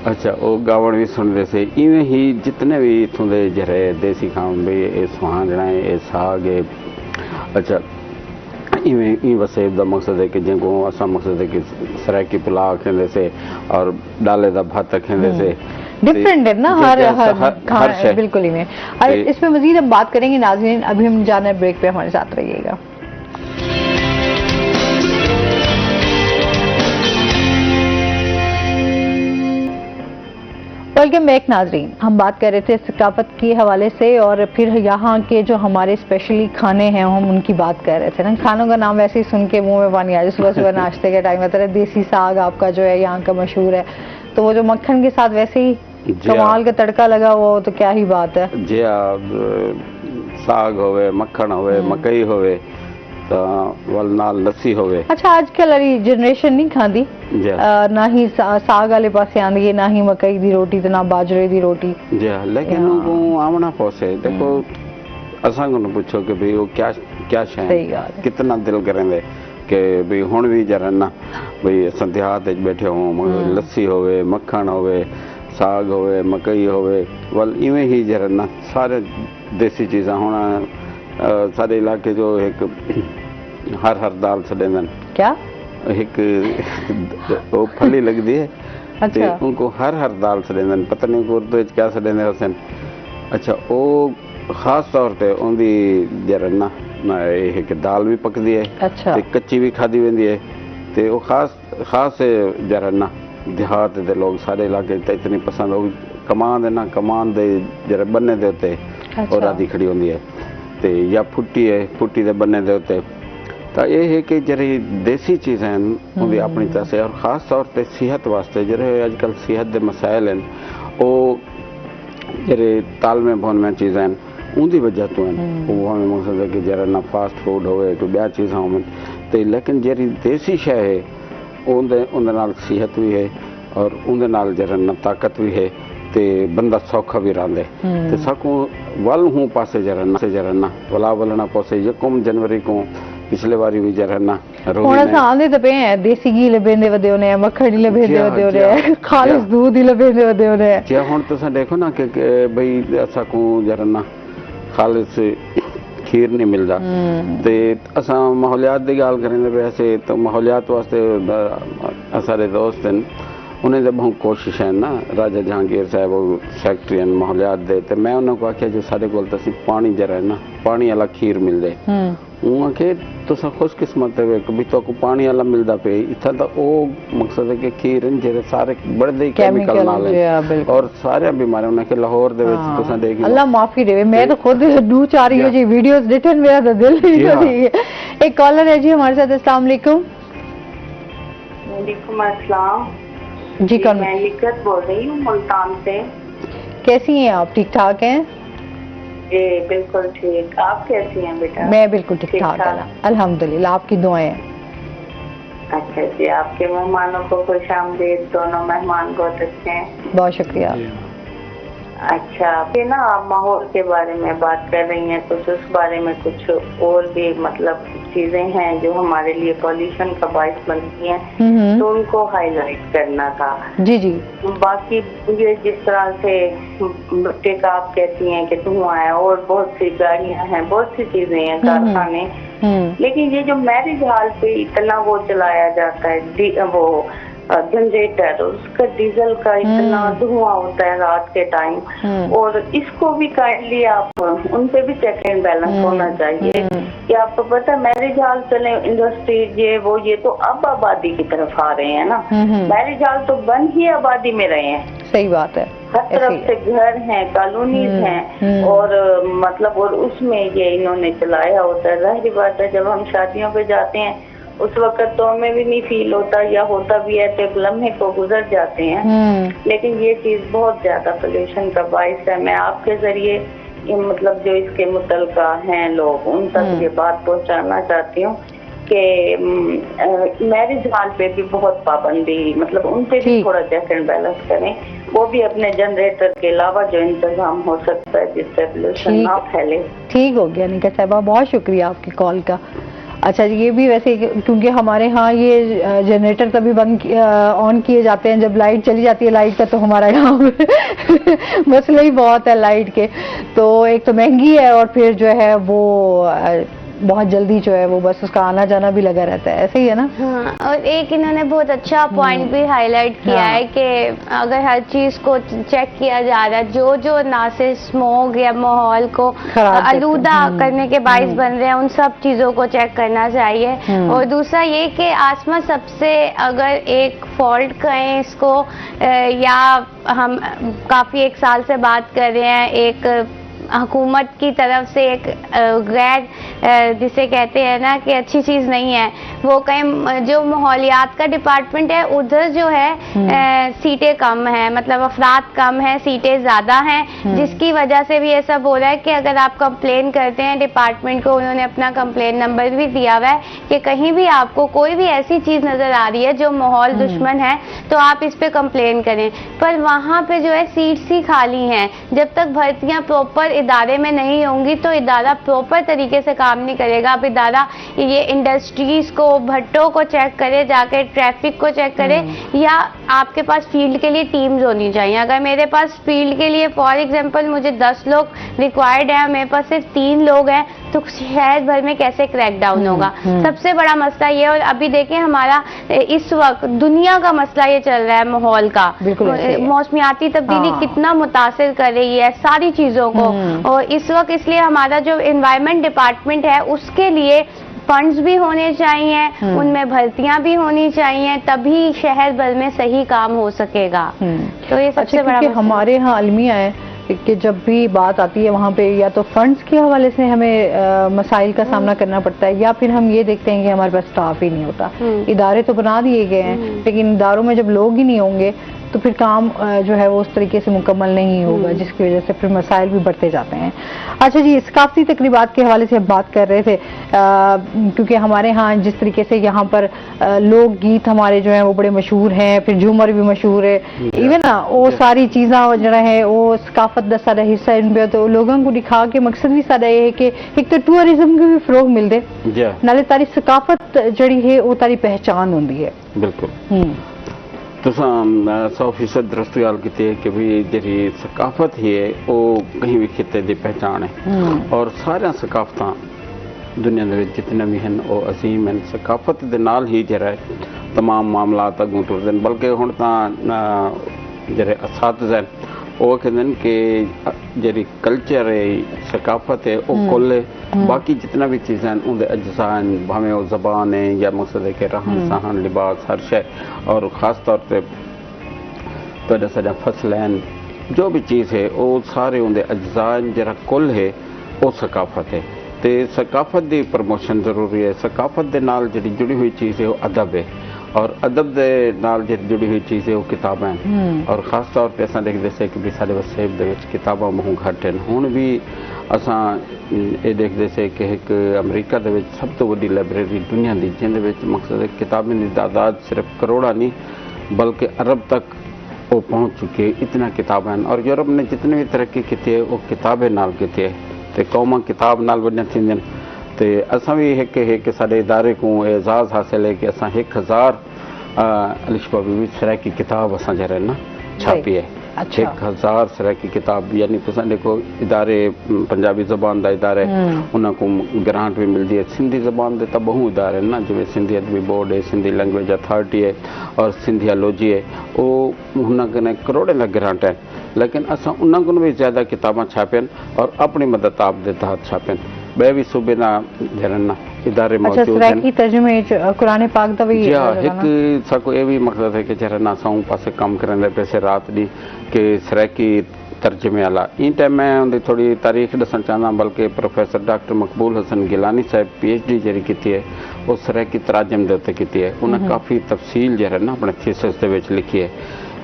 अच्छा वो गावण भी सुनते से। इवें ही जितने भी इतों के जरे देसी खाने भी ये सुहांजना है, ये साग है, अच्छा इवें वसेब का मकसद है कि जिनको असा मकसद है कि सरायकी पुलाव खेंदे से और डाले का भात खेंदे से डिफरेंट है ना हर खाना, बिल्कुल ही में। और इस पे मजीद हम बात करेंगे नाज़रीन, अभी हम जाना है ब्रेक पे, हमारे साथ रहिएगा। वेलकम बैक नाज़रीन, हम बात कर रहे थे सकाफत के हवाले से और फिर यहाँ के जो हमारे स्पेशली खाने हैं हम उनकी बात कर रहे थे ना। खानों का नाम वैसे ही सुन के मुंह में पानी आ जाए, सुबह सुबह नाश्ते के टाइम आता है। देसी साग आपका जो है यहाँ का मशहूर है, तो वो जो मक्खन के साथ वैसे ही कमाल का तड़का लगा हुआ हो तो क्या ही बात है जी। साग होवे, मक्खन होवे, मकई होवे तो वल नाल लस्सी होवे। अच्छा, आजकल वाली जनरेशन नहीं खाती, ना ही साग वाले पासे आंदी है, ना ही मकई दी रोटी ते ना बाजरे दी रोटी जी। लेकिन उनको आमना पोसे देखो असा को पूछो कि भाई वो क्या क्या है, कितना दिल करेंदे कि भाई हुण भी जरा ना भाई असां देहात बैठे हो, लस्सी होवे, मक्खन होवे, साग होवे, मकई होवे, वल इवें ही जरा ना सारे देसी चीज़ा होना। सारे इलाके जो एक हर दाल छॾेंदन, क्या एक वो फली लगती है। अच्छा। उनको हर दाल छॾेंदन, पता नहीं को उर्दू क्या छॾेंदे हुसन। अच्छा, वो खास तौर पे उनकी जरा ना एक दाल भी पकदी है। अच्छा। कच्ची भी खादी वेंदी है, ते वो खास जरा ना देहात दे लोग सारे इलाके इतनी पसंद हो। कमान है ना, कमान दे जरा बन्ने दे उत्ते और आदि खड़ी होंदी है, ते या फुट्टी है, फुट्टी दे बन्ने दे उत्ते। तो ये है कि जरी देसी चीज़ें हैं उनकी अपनी तरह से, और ख़ास तौर पे सेहत वास्ते जरे आजकल सेहत के मसाइल हैं वो जरे ताल में भोन में चीज़ें हैं उनकी वजह तो हैं। वो हमें मकसद है कि जरा ना फास्ट फूड होवे कोई ब्या चीज़ा हो, तो लेकिन जरी देसी शय है उनके नाल सेहत भी है और उनके नाल जरा ना ताकत भी है, ते बंदा सौखा भी रहंदे। ते सकूं वल हूं पासे जरा ना वला वलना पोसे यकम जनवरी को पिछले बारी भी जरा ना ਹੁਣ ਅਸਾਂ ਆਂਦੇ ਤਾਂ ਪਏ ਆ, ਦੇਸੀ ਘੀ ਲਬੇਂਦੇ ਵਦੇ ਹੋਣੇ ਆ, ਮੱਖਣ ਲਬੇਂਦੇ ਵਦੇ ਹੋਣੇ ਆ, ਖਾਲਿਸ दूध ही लबेंदे वदे होने आ। जे हुण तुसां देखो ना कि भई असां को जरा ना खालिस खीर नहीं मिलता, ते असां माहौलियात दी गाल करेंदे वैसे तो माहौलियात वास्ते असारे दोस्त हैं उन्हें जब हम कोशिश है ना राजा जहांगीर साहब सैकटरी माहौलियात दे, तो मैं उन्होंने को आख्या जो सारे को पानी जरा है ना पानी वाला खीर मिल जाए, उनके तो खुशकिस्मत है कि तो को पानी वाला मिलता पे इतना तो वो मकसद है कि खीर जेरे सारे बड़े केमिकल नाल है और सारे बीमारी उन्हें के लाहौर दे विच तुसा देख अल्लाह माफी देवे, मैं तो खुद 2-4 ये जी वीडियोस देखन मेरा तो दिल नहीं। एक कॉलर है जी हमारे साथ। अस्सलाम वालेकुम। वालेकुम अस्सलाम जी, कौन? मैं लिकत बोल रही हूँ मुल्तान से। कैसी हैं आप? ठीक ठाक हैं? जी बिल्कुल ठीक, आप कैसी हैं बेटा? मैं बिल्कुल ठीक ठाक अल्हम्दुलिल्लाह, आपकी दुआएं हैं। अच्छा जी, आपके मेहमानों को खुश आमदीद, दोनों मेहमान बहुत अच्छे हैं। बहुत शुक्रिया। अच्छा, ये ना आप माहौल के बारे में बात कर रही हैं, कुछ उस बारे में कुछ और भी मतलब चीजें हैं जो हमारे लिए पॉल्यूशन का बायस बनती हैं, तो उनको हाईलाइट करना था। जी जी। बाकी ये जिस तरह से भुट्टे का आप कहती हैं कि धुआं है और बहुत सी गाड़ियां हैं, बहुत सी चीजें हैं, कारखाने, लेकिन ये जो मैरिज हॉल पे इतना वो चलाया जाता है वो जनरेटर, उसका डीजल का इतना धुआं होता है रात के टाइम, और इसको भी काइंडली आप उन पे भी चेक एंड बैलेंस होना चाहिए कि आपको पता मैरिज हॉल चले इंडस्ट्री ये तो अब आबादी की तरफ आ रहे हैं ना। मैरिज हॉल तो बन ही आबादी में रहे हैं। सही बात है। हर तरफ से घर हैं, कॉलोनीज हैं, और मतलब और उसमें ये इन्होंने चलाया होता है। जाहिर बात है जब हम शादियों पे जाते हैं उस वक्त तो हमें भी नहीं फील होता, या होता भी है तो एक लम्हे को गुजर जाते हैं, लेकिन ये चीज बहुत ज्यादा पोल्यूशन का बाइस है। मैं आपके जरिए मतलब जो इसके मुतल्लिका हैं लोग उन तक ये बात पहुंचाना चाहती हूँ कि मैरिज हॉल पे भी बहुत पाबंदी, मतलब उन पे भी थोड़ा चेक एंड बैलेंस करें, वो भी अपने जनरेटर के अलावा जो इंतजाम हो सकता है जिससे पोल्यूशन ना फैले। ठीक हो गया निका साहिबा, बहुत शुक्रिया आपकी कॉल का। अच्छा जी, ये भी वैसे क्योंकि हमारे यहाँ ये जनरेटर तभी बंद ऑन किए जाते हैं जब लाइट चली जाती है। लाइट का तो हमारा यहाँ मसला ही बहुत है लाइट के, तो एक तो महंगी है और फिर जो है वो बहुत जल्दी जो है वो बस उसका आना जाना भी लगा रहता है, ऐसे ही है ना? हाँ, और एक इन्होंने बहुत अच्छा पॉइंट भी हाईलाइट किया है कि अगर हर चीज को चेक किया जा रहा है, जो जो ना से स्मोक या माहौल को आलूदा करने के बाइस बन रहे हैं, उन सब चीजों को चेक करना चाहिए। और दूसरा ये कि आसमा सबसे अगर एक फॉल्ट कहें इसको, या हम काफी एक साल से बात कर रहे हैं, एक हुकूमत की तरफ से एक गैर जिसे कहते हैं ना कि अच्छी चीज नहीं है, वो कहीं जो माहौलियात का डिपार्टमेंट है उधर जो है सीटें कम है, मतलब अफराद कम है, सीटें ज्यादा हैं, जिसकी वजह से भी ऐसा बोला है कि अगर आप कंप्लेन करते हैं डिपार्टमेंट को, उन्होंने अपना कंप्लेन नंबर भी दिया हुआ है कि कहीं भी आपको कोई भी ऐसी चीज नजर आ रही है जो माहौल दुश्मन है तो आप इस पे कंप्लेन करें। पर वहाँ पे जो है सीट्स ही खाली हैं, जब तक भर्तियां प्रॉपर इदारे में नहीं होंगी तो इदारा प्रॉपर तरीके से काम नहीं करेगा। अब इदारा ये इंडस्ट्रीज को, भट्टों को चेक करे, जाके ट्रैफिक को चेक करे, या आपके पास फील्ड के लिए टीम्स होनी चाहिए। अगर मेरे पास फील्ड के लिए फॉर एग्जांपल मुझे 10 लोग रिक्वायर्ड है, मेरे पास सिर्फ 3 लोग हैं, तो शहर भर में कैसे क्रैक डाउन होगा? सबसे बड़ा मसला ये, और अभी देखें हमारा इस वक्त दुनिया का मसला ये चल रहा है माहौल का, मौसमियाती तब्दीली कितना मुतासिर कर रही है सारी चीजों को, और इस वक्त इसलिए हमारा जो एनवायरनमेंट डिपार्टमेंट है उसके लिए फंड्स भी होने चाहिए, उनमें भर्तियां भी होनी चाहिए, तभी शहर भर में सही काम हो सकेगा। तो ये सबसे बड़ा हमारे यहाँ अलमिया है कि जब भी बात आती है वहाँ पे या तो फंड्स के हवाले से हमें मसाइल का सामना करना पड़ता है, या फिर हम ये देखते हैं कि हमारे पास स्टाफ ही नहीं होता। इदारे तो बना दिए गए हैं, लेकिन इदारों में जब लोग ही नहीं होंगे तो फिर काम जो है वो उस तरीके से मुकम्मल नहीं होगा, जिसकी वजह से फिर मसाइल भी बढ़ते जाते हैं। अच्छा जी, सकाफती तकरीबात के हवाले से हम बात कर रहे थे, क्योंकि हमारे यहाँ जिस तरीके से यहाँ पर लोक गीत हमारे जो हैं वो बड़े मशहूर हैं, फिर झूमर भी मशहूर है, इवन ना वो सारी चीज़ा जो है वो सकाफत का सारा हिस्सा इन पे, तो लोगों को दिखा के मकसद भी सारा ये है कि एक तो टूरिज्म को भी फरोग मिल दे, नाले तारी सकाफत जड़ी है वो तारी पहचान होती है। बिल्कुल तो 100% दरस्त गल की कि भी जी सकाफत ही है वो कहीं भी खिते की पहचान है, और सारे सकाफत दुनिया के जितने भी हैं वो अजीम हैं। सकाफत के नाल ही जरा तमाम मामलात अगों टुरदे, बल्कि हुण तां जरे असातिज़ा वो कहते कि जी कल्चर है, सकाफत है, वो कुल बाकी जितना भी चीज़ें हैं उनके अज्जा हैं, भावें वो ज़बान है या मकसद है कि रहन सहन, लिबास, हर शय, और ख़ास तौर पर तो साढ़ा फसल हैं, जो भी चीज़ है वो सारे उनके अज्जा जरा कुल है वो सकाफत है। तो सकाफत की प्रमोशन जरूरी है। सकाफत के नाल जी जुड़ी हुई चीज़ है वो अदब है, और अदब के नाल जी जुड़ी हुई चीज़ है वो किताबें हैं, और ख़ास तौर पर अस देखते से कि भी साढ़े वसेब के किताबां बहुत घट हैं। हुण भी असां ये देखते से कि एक अमरीका के सब तो वड्डी लाइब्रेरी दुनिया की, जिंदे मकसद है किताबें की तादाद सिर्फ करोड़ा नहीं बल्कि अरब तक वो पहुँच चुकी है, इतना किताबें हैं। और यूरोप ने जितनी भी तरक्की की है वो किताबें नाल की है, तो कौमां किताब नाल वॾियां थींदियूं आहिनि। तो असां भी एक साढ़े इदारे को एज़ाज़ हासिल है कि असां 1000 अलिशबा बीबी सराइकी किताब असां जरा ना छापी है। 1000 सराइकी किताब, यानी तुसां देखो इदारे पंजाबी ज़बान का इदारे उनको ग्रांट भी मिलती है। सिंधी ज़बान के तो बहु इदारे ना, जिवें सिंधी अदबी बोर्ड है, सिंधी लैंग्वेज अथॉरिटी है और सिंधियालॉजी है, वो उन्होंने करोड़ों का ग्रांट है, लेकिन असां उन्होंने भी ज़्यादा किताबां छापियन और अपनी मदद आप दे तहत छापियन। बे भी सूबे ना जरना इदारे मौजूद हैं। तर्जुमे कुरान पाक दा भी एक सको ये भी मकसद है कि जरना असां पासे कम करने पैसे रात दी कि सराइकी तर्जमे वाला इन टाइम में उनकी थोड़ी तारीख दसन चाहना, बल्कि प्रोफेसर डॉक्टर मकबूल हसन गिलानी साहब PhD जी की है वो सराइकी तराजम के उत्ते की है, उन्हें काफ़ी तफसील जरा ना अपने थीसिस दे विच लिखी है।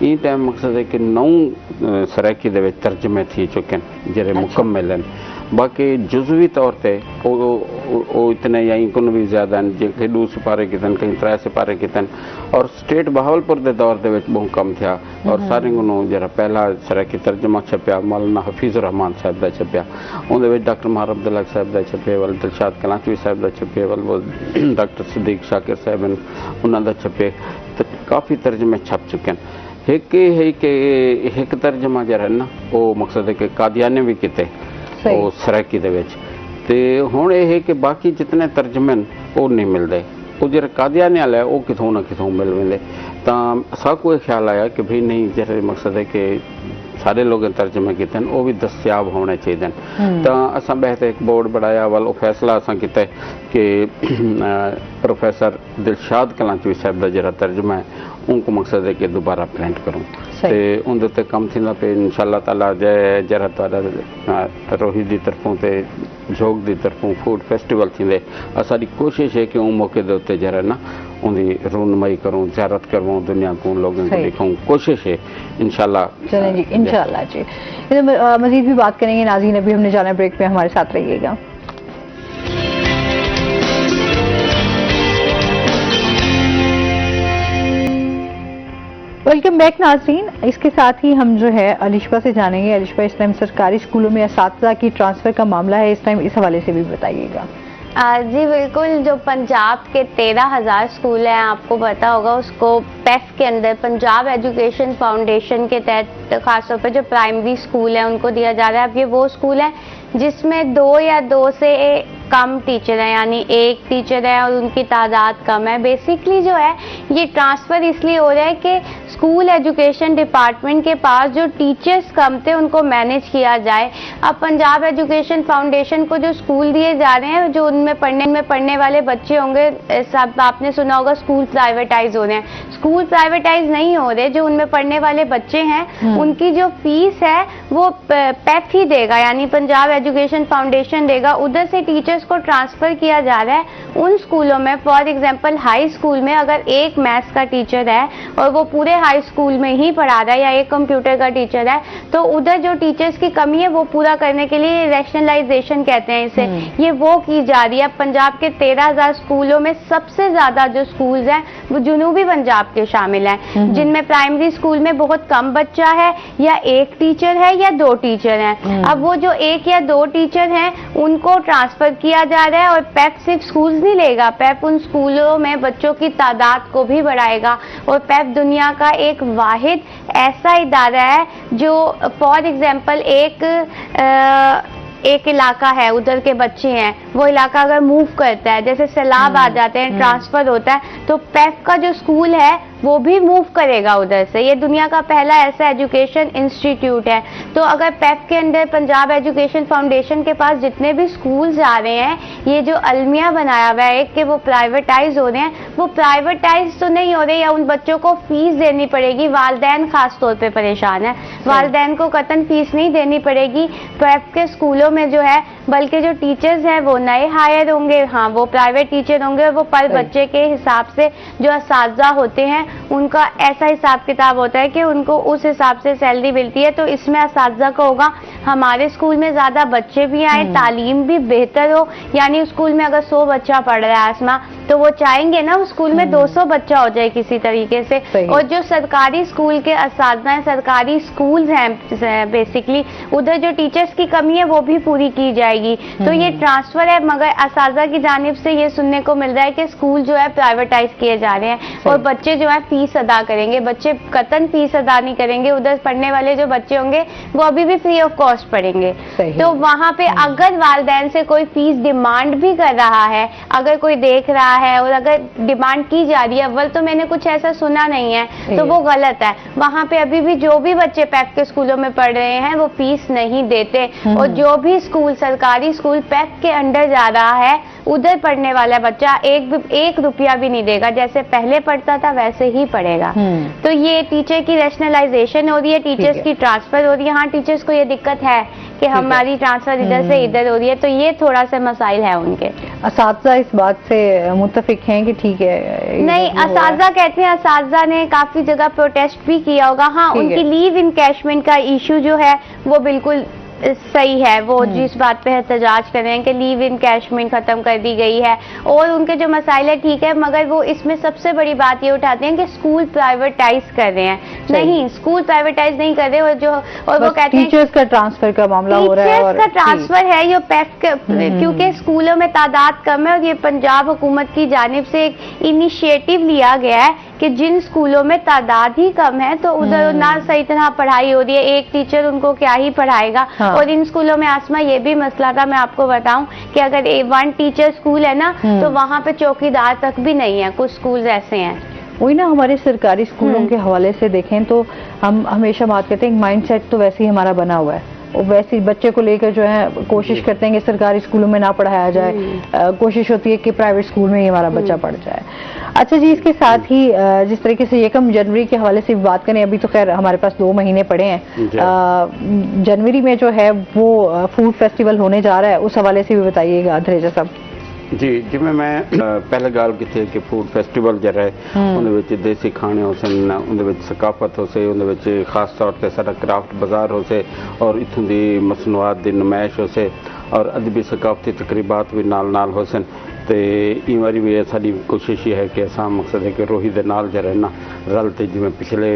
इन टाइम मकसद है कि 9 सराइकी दे विच तर्जमे थी चुके हैं जरे मुकम्मल हैं। बाकी जुज़वी तौर पर वो इतने या इनकों भी ज़्यादा हैं, जे 2 सिपारे कितन कहीं 3 सिपारे कितन, और स्टेट बहावलपुर के दौर के बहुत कम था, और सारे को जरा पहला सराइकी तर्जमा छपया मौलाना हफीज़ुर रहमान साहब का छपया, उनके डॉक्टर महार अब्दुल्ला साहब का छपे, वाल दिलशाद कलाचवी साहब का छपे, वाल वो डॉक्टर सिद्दीक शाकिर साहब हैं उन्होंने छपे, तो काफ़ी तर्जमे छप चुके हैं। एक तर्जमा जरा ना वो मकसद है कि कादियाने भी किते वो सराइकी दे विच, ਤੇ ਹੁਣ ਇਹ ਹੈ ਕਿ ਬਾਕੀ ਜਿਤਨੇ ਤਰਜਮੇ ਉਹ ਨਹੀਂ ਮਿਲਦੇ, ਉਹ ਜਿਹੜੇ ਕਾਦੀਆਨੇ ਵਾਲੇ ਉਹ ਕਿਥੋਂ ਨਾ ਕਿਥੋਂ ਮਿਲ ਜਾਂਦੇ। ਤਾਂ ਸਾਨੂੰ ਇਹ ਖਿਆਲ ਆਇਆ ਕਿ ਭਈ ਨਹੀਂ, ਜਿਹੜਾ ਮਕਸਦ ਹੈ ਕਿ ਸਾਰੇ ਲੋਕਾਂ ਤਰਜਮੇ ਕੀਤੇ ਉਹ ਵੀ ਦਸਤਿਆਬ ਹੋਣੇ ਚਾਹੀਦੇ। ਤਾਂ ਅਸਾਂ ਬਹਿਤ ਇੱਕ ਬੋਰਡ ਬਣਾਇਆ, ਵੱਲ ਉਹ ਫੈਸਲਾ ਅਸਾਂ ਕੀਤਾ ਕਿ प्रोफेसर दिलशाद कलांचवी साहब का जरा तर्जमा है उनको मकसद है कि दोबारा प्रिंट करूँ तो उनके कम थींदा पे इंशाअल्लाह ताला जरा रोही की तरफों से जोग की तरफों फूड फेस्टिवल थींदे। असारी कोशिश है कि उन मौके के उत्ते जरा ना उनकी रूनमाई करूँ, ज़ियारत करवाऊँ, दुनिया को लोगों को दिखाऊँ, कोशिश है इंशाअल्लाह। चलें जी, इंशाअल्लाह जी। मज़ीद भी बात करेंगे नाज़रीन, अभी हमने जाना ब्रेक पे, हमारे साथ रहिएगा। वेलकम बैक नाज़रीन। इसके साथ ही हम जो है अलिशबा से जानेंगे। अलिशबा, इस टाइम सरकारी स्कूलों में असातिज़ा की ट्रांसफ़र का मामला है, इस टाइम इस हवाले से भी बताइएगा। जी बिल्कुल, जो पंजाब के 13,000 स्कूल हैं, आपको पता होगा, उसको पैफ के अंदर पंजाब एजुकेशन फाउंडेशन के तहत खासतौर पर जो प्राइमरी स्कूल है उनको दिया जा रहा है। अब ये वो स्कूल है जिसमें 2 या 2 से कम टीचर हैं, यानी एक टीचर है और उनकी तादाद कम है। बेसिकली जो है ये ट्रांसफ़र इसलिए हो रहा है कि स्कूल एजुकेशन डिपार्टमेंट के पास जो टीचर्स कम थे उनको मैनेज किया जाए। अब पंजाब एजुकेशन फाउंडेशन को जो स्कूल दिए जा रहे हैं, जो उनमें पढ़ने वाले बच्चे होंगे, सब आपने सुना होगा स्कूल प्राइवेटाइज हो रहे हैं। स्कूल प्राइवेटाइज नहीं हो रहे, जो उनमें पढ़ने वाले बच्चे हैं उनकी जो फीस है वो पैफ ही देगा, यानी पंजाब एजुकेशन फाउंडेशन देगा। उधर से टीचर्स को ट्रांसफर किया जा रहा है उन स्कूलों में। फॉर एग्जांपल हाई स्कूल में अगर एक मैथ्स का टीचर है और वो पूरे हाई स्कूल में ही पढ़ा रहा है, या एक कंप्यूटर का टीचर है, तो उधर जो टीचर्स की कमी है वो पूरा करने के लिए रैशनलाइजेशन कहते हैं इसे, ये वो की जा रही है। पंजाब के 13,000 स्कूलों में सबसे ज्यादा जो स्कूल्स हैं वो जुनूबी पंजाब के शामिल हैं, जिनमें प्राइमरी स्कूल में बहुत कम बच्चा है, या एक टीचर है या 2 टीचर हैं। अब वो जो 1 या 2 टीचर हैं उनको ट्रांसफर किया जा रहा है, और पैप सिर्फ स्कूल्स नहीं लेगा, पैप उन स्कूलों में बच्चों की तादाद को भी बढ़ाएगा। और पैप दुनिया का एक वाहिद ऐसा इदारा है जो फॉर एग्जांपल एक इलाका है, उधर के बच्चे हैं, वो इलाका अगर मूव करता है, जैसे सैलाब आ जाते हैं, ट्रांसफर होता है, तो पैफ का जो स्कूल है वो भी मूव करेगा उधर से। ये दुनिया का पहला ऐसा एजुकेशन इंस्टीट्यूट है। तो अगर पैफ के अंदर पंजाब एजुकेशन फाउंडेशन के पास जितने भी स्कूल्स आ रहे हैं, ये जो अलमिया बनाया हुआ है कि वो प्राइवेटाइज हो रहे हैं, वो प्राइवेटाइज तो नहीं हो रहे, या उन बच्चों को फीस देनी पड़ेगी। वालदैन खास तौर पे परेशान है, वालदैन को कतन फीस नहीं देनी पड़ेगी पैफ के स्कूलों में जो है, बल्कि जो टीचर्स हैं वो नए हायर होंगे, हाँ वो प्राइवेट टीचर होंगे, वो पर बच्चे के हिसाब से जो असातिज़ा होते हैं उनका ऐसा हिसाब किताब होता है कि उनको उस हिसाब से सैलरी मिलती है। तो इसमें असातिज़ा का होगा हमारे स्कूल में ज़्यादा बच्चे भी आए, तालीम भी बेहतर हो, यानी स्कूल में अगर 100 बच्चा पढ़ रहा है आसमा, तो वो चाहेंगे ना उस स्कूल में 200 बच्चा हो जाए किसी तरीके से। और जो सरकारी स्कूल के असातिज़ा हैं, सरकारी स्कूल हैं बेसिकली, उधर जो टीचर्स की कमी है वो भी पूरी की जाएगी। तो ये ट्रांसफर है, मगर असातिज़ा की जानिब से ये सुनने को मिल रहा है कि स्कूल जो है प्राइवेटाइज किए जा रहे हैं और बच्चे जो है फीस अदा करेंगे। बच्चे कतन फीस अदा नहीं करेंगे, उधर पढ़ने वाले जो बच्चे होंगे वो अभी भी फ्री ऑफ कॉस्ट पढ़ेंगे। तो वहाँ पे अगर वालिदैन से कोई फीस डिमांड भी कर रहा है, अगर कोई देख रहा है और अगर डिमांड की जा रही है, अव्वल तो मैंने कुछ ऐसा सुना नहीं है, तो वो गलत है। वहाँ पे अभी भी जो भी बच्चे पैफ के स्कूलों में पढ़ रहे हैं वो फीस नहीं देते, और जो भी स्कूल सरकारी स्कूल पैफ के अंडर जा रहा है उधर पढ़ने वाला बच्चा एक रुपया भी नहीं देगा, जैसे पहले पढ़ता था वैसे ही पढ़ेगा। तो ये टीचर की रैशनलाइजेशन हो रही है, टीचर्स की ट्रांसफर हो रही है। हाँ, टीचर्स को ये दिक्कत है कि हमारी ट्रांसफर इधर से इधर हो रही है, तो ये थोड़ा सा मसाइल है उनके। असातिज़ा इस बात से मुत्तफिक हैं कि ठीक है? नहीं, असातिज़ा कहते हैं, असातिज़ा ने काफी जगह प्रोटेस्ट भी किया होगा। हाँ, उनकी लीव इनकैशमेंट का इशू जो है वो बिल्कुल सही है, वो जिस बात पे एहतजाज कर रहे हैं कि लीव इनकैशमेंट खत्म कर दी गई है और उनके जो मसाइल है ठीक है, मगर वो इसमें सबसे बड़ी बात ये उठाते हैं कि स्कूल प्राइवेटाइज कर रहे हैं। नहीं, स्कूल प्राइवेटाइज नहीं कर रहे, और वो कहते हैं टीचर्स का ट्रांसफर का मामला हो रहा है, टीचर्स का ट्रांसफर है ये पैफ क्योंकि स्कूलों में तादाद कम है, और ये पंजाब हुकूमत की जानिब से एक इनिशिएटिव लिया गया है کہ جن स्कूलों में तादाद ही कम है तो उधर ना सही तरह पढ़ाई हो रही है, एक टीचर उनको क्या ही पढ़ाएगा। और इन स्कूलों में आसमा ये भी मसला था, मैं आपको बताऊं कि अगर 1 टीचर स्कूल है ना तो वहाँ पे चौकीदार तक भी नहीं है, कुछ स्कूल ऐसे हैं। वही ना, हमारे सरकारी स्कूलों के हवाले से देखें तो हम हमेशा बात करते हैं, माइंडसेट तो वैसे ही हमारा बना हुआ है, और वैसे ही बच्चे को लेकर जो है कोशिश करते हैं कि सरकारी स्कूलों में ना पढ़ाया जाए, कोशिश होती है कि प्राइवेट स्कूल में ही हमारा बच्चा पढ़ जाए। अच्छा जी, इसके साथ ही जिस तरीके से 1 जनवरी के हवाले से बात करें, अभी तो खैर हमारे पास 2 महीने पड़े हैं, जनवरी में जो है वो फूड फेस्टिवल होने जा रहा है, उस हवाले से भी बताइएगा धरेजा साहब। जी जिमें मैं पहले गाल की कि फूड फैसटिवल जरा है देसी खाने हो सन, उन सकाफत हो से, उन खास तौर पर सारा क्राफ्ट बाजार हो से, और इतों की मसनूआत की नुमाइश हो से, और अदबी सकाफती तकरीबात भी नाल हो सन। तो ई बारी भी साड़ी कोशिश ये है कि असा मकसद है कि रोही दे नाल जरा ना रलते, जिमें पिछले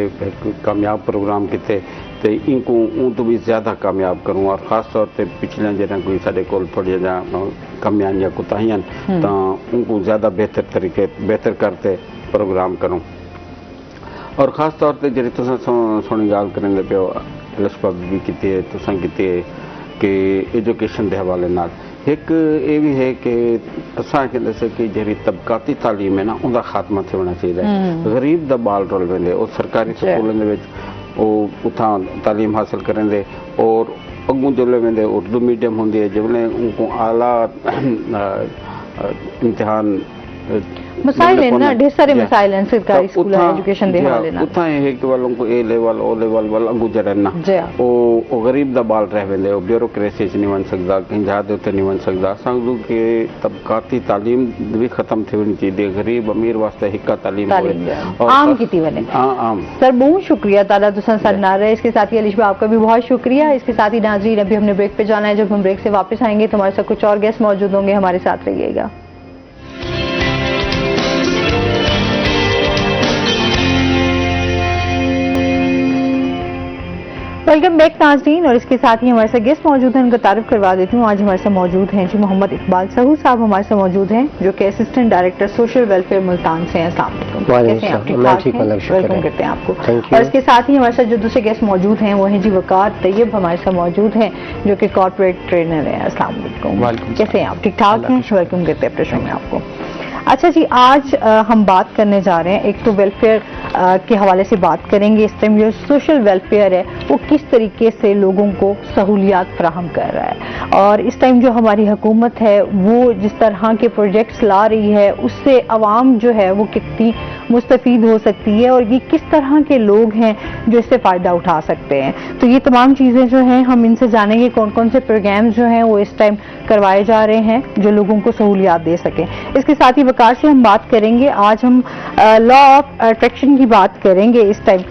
कामयाब प्रोग्राम किए तो इनको ऊँ तो भी ज़्यादा कामयाब करूँ, और ख़ास तौर पर पिछले जरा कोई साढ़े को थोड़ी जा कमियां या कोताहियां तो उनको ज़्यादा बेहतर करते प्रोग्राम करूँ। और ख़ास तौर पर जी तुम सोनी गाल करेंगे पे लशपा भी की तुसा की कि एजुकेशन के हवाले नाल एक ये भी है कि असांखे दसे कि जी तबकाती तालीम है ना उनका खात्मा होना चाहिए। गरीब दा बाल रोल वेंदे और सरकारी स्कूलों उतना तालीम हासिल करेंगे, और अगू जो वेंदे उर्दू मीडियम होंगी है, जो उनको आला इम्तिहान मसाइल है ना, ढेर सारे मसाइल हैं सरकारी स्कूल एजुकेशन दे हवाले ना। उतना है कि वालों को ए लेवल ओ लेवल वाल अगू जरन ना ओ गरीब दा बाल रह वेंदे, ओ ब्यूरोक्रेसी च नहीं बन सकदा, कहीं जहादे उते नहीं बन सकदा। समझो कि तबकाती तालीम भी खत्म थी होनी चाहिए, गरीब अमीर वास्ते हिक्का तालीम और आम कीती वने। आम सर बहुत शुक्रिया ताला तुसा सन्ना रहे। इसके साथ ही अलिश भाई आपका भी बहुत शुक्रिया। इसके साथ ही नाज़रीन अभी हमने ब्रेक पे जाना है, जब हम ब्रेक से वापस आएंगे तो हमारे साथ कुछ और गेस्ट मौजूद होंगे, हमारे साथ रहिएगा। वेलकम बैक नाज़रीन, और इसके साथ ही हमारे साथ गेस्ट मौजूद हैं, उनका तारुफ करवा देती हूँ। आज हमारे साथ मौजूद हैं जी मोहम्मद इकबाल सहू साहब हमारे साथ मौजूद हैं, जो कि assistant director social welfare Multan से हैं। अस्सलाम वालेकुम, वेलकम करते हैं आपको। और इसके साथ ही हमारे साथ जो दूसरे गेस्ट मौजूद हैं वो हैं जी वकार तैयब हमारे साथ मौजूद हैं, जो कि कॉर्पोरेट ट्रेनर हैं। अस्सलाम वालेकुम, कैसे हैं आप? ठीक ठाक हैं? वेलकम करते हैं अपने शो में आपको। अच्छा जी, आज हम बात करने जा रहे हैं, एक तो वेलफेयर के हवाले से बात करेंगे। इस टाइम जो सोशल वेलफेयर है वो किस तरीके से लोगों को सहूलियात फराहम कर रहा है, और इस टाइम जो हमारी हुकूमत है वो जिस तरह के प्रोजेक्ट्स ला रही है उससे अवाम जो है वो कितनी मुस्तफीद हो सकती है, और ये किस तरह के लोग हैं जो इससे फ़ायदा उठा सकते हैं। तो ये तमाम चीज़ें जो हैं हम इनसे जानेंगे कौन कौन से प्रोग्राम जो हैं वो इस टाइम करवाए जा रहे हैं जो लोगों को सहूलियात दे सकें। इसके साथ ही वकार से हम बात करेंगे, आज हम लॉ ऑफ अट्रैक्शन की बात करेंगे। इस टाइम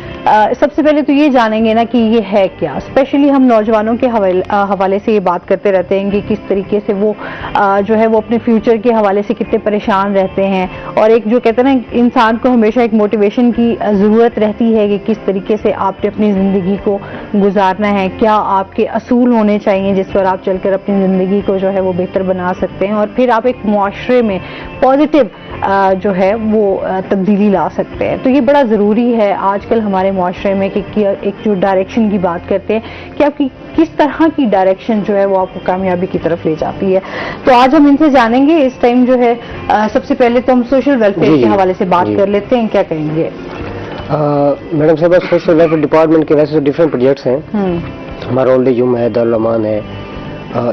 सबसे पहले तो ये जानेंगे ना कि ये है क्या। स्पेशली हम नौजवानों के हवाले से ये बात करते रहते हैं कि किस तरीके से वो जो है वो अपने फ्यूचर के हवाले से कितने परेशान रहते हैं, और एक जो कहते हैं ना इंसान को हमेशा एक मोटिवेशन की ज़रूरत रहती है कि किस तरीके से आपने अपनी ज़िंदगी को गुजारना है, क्या आपके असूल होने चाहिए जिस पर आप चलकर अपनी ज़िंदगी को जो है वो बेहतर बना सकते हैं, और फिर आप एक मुआशरे में पॉजिटिव जो है वो तब्दीली ला सकते हैं। तो ये बड़ा ज़रूरी है आजकल हमारे मुआशरे में कि एक जो डायरेक्शन की बात करते हैं कि आपकी किस तरह की डायरेक्शन जो है वो आपको कामयाबी की तरफ ले जाती है। तो आज हम इनसे जानेंगे। इस टाइम जो है सबसे पहले तो हम सोशल वेलफेयर के हवाले से बात कर लेते हैं, क्या कहेंगे? मैडम साहब, सोशल वेलफेयर डिपार्टमेंट के वैसे तो डिफरेंट प्रोजेक्ट्स हैं। हमारा ओल्ड एज होम है, दारुल अमान है।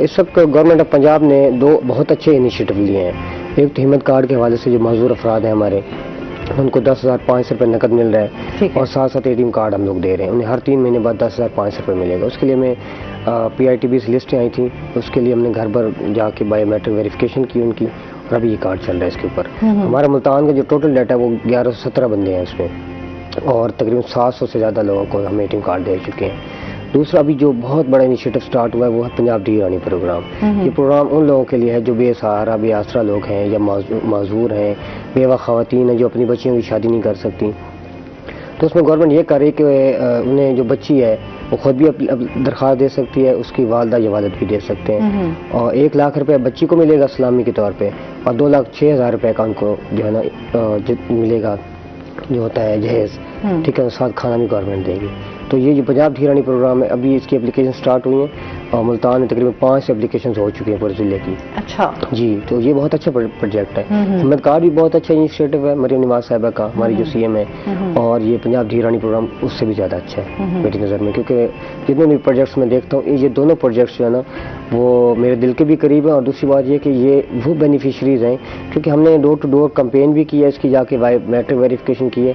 इस सब गवर्नमेंट ऑफ पंजाब ने 2 बहुत अच्छे इनिशिएटिव लिए हैं। एक तो हिम्मत कार्ड के हवाले से जो मजदूर अफराद हैं हमारे, उनको 10,500 रुपये नकद मिल रहा है, और साथ साथ एटीएम कार्ड हम लोग दे रहे हैं। उन्हें हर 3 महीने बाद 10,500 रुपये मिलेगा। उसके लिए हमें PITB से लिस्टें आई थी, उसके लिए हमने घर पर जाके बायोमेट्रिक वेरिफिकेशन की उनकी, और अभी ये कार्ड चल रहा है इसके ऊपर। हमारा मुल्तान का जो टोटल डाटा है वो 1117 बंदे हैं उसमें, और तकरीबन 700 से ज़्यादा लोगों को हम एटीएम कार्ड दे चुके हैं। दूसरा अभी जो बहुत बड़ा इनिशिएटिव स्टार्ट हुआ है वो है पंजाब डी रानी प्रोग्राम। ये प्रोग्राम उन लोगों के लिए है जो बेसहारा बेआसरा लोग हैं, या माजूर हैं, बेवा ख़वातीन हैं जो अपनी बच्चियों की शादी नहीं कर सकती। तो उसमें गवर्नमेंट ये करे कि उन्हें जो बच्ची है वो खुद भी दरख्वास्त दे सकती है, उसकी वालदा या वालिद भी दे सकते हैं, और 1 लाख रुपये बच्ची को मिलेगा सलामी के तौर पे, और 2,06,000 रुपये का उनको जो है ना मिलेगा جو ہوتا ہے جہیز، ٹھیک ہے، اس ساتھ کھانا بھی گورنمنٹ دے گی. تو یہ جو پنجاب دھیرانی پروگرام ہے ابھی اس کی اپلیکیشن سٹارٹ ہوئی ہیں اور ملتان میں تقریباً 5 اپلیکیشنز ہو چکی ہیں پورے ضلع کی. اچھا جی، تو یہ بہت اچھا پروجیکٹ ہے. ہمت کار بھی بہت اچھا انیشیٹو ہے مریم نواز صاحبہ کا، ہماری جو سی ایم ہے. اور یہ پنجاب دھیرانی پروگرام اس سے بھی زیادہ اچھا ہے میری نظر میں، کیونکہ جتنے بھی پروجیکٹس میں دیکھتا ہوں یہ دونوں پروجیکٹس جو ہے نا وہ میرے دل کے بھی قریب ہیں. اور دوسری بات یہ کہ یہ وہ بینیفیشریز ہیں کیونکہ ہم نے ڈور ٹو ڈور کمپین بھی کی ہے اس کی، جا کے میٹرک ویریفیکیشن کی ہے.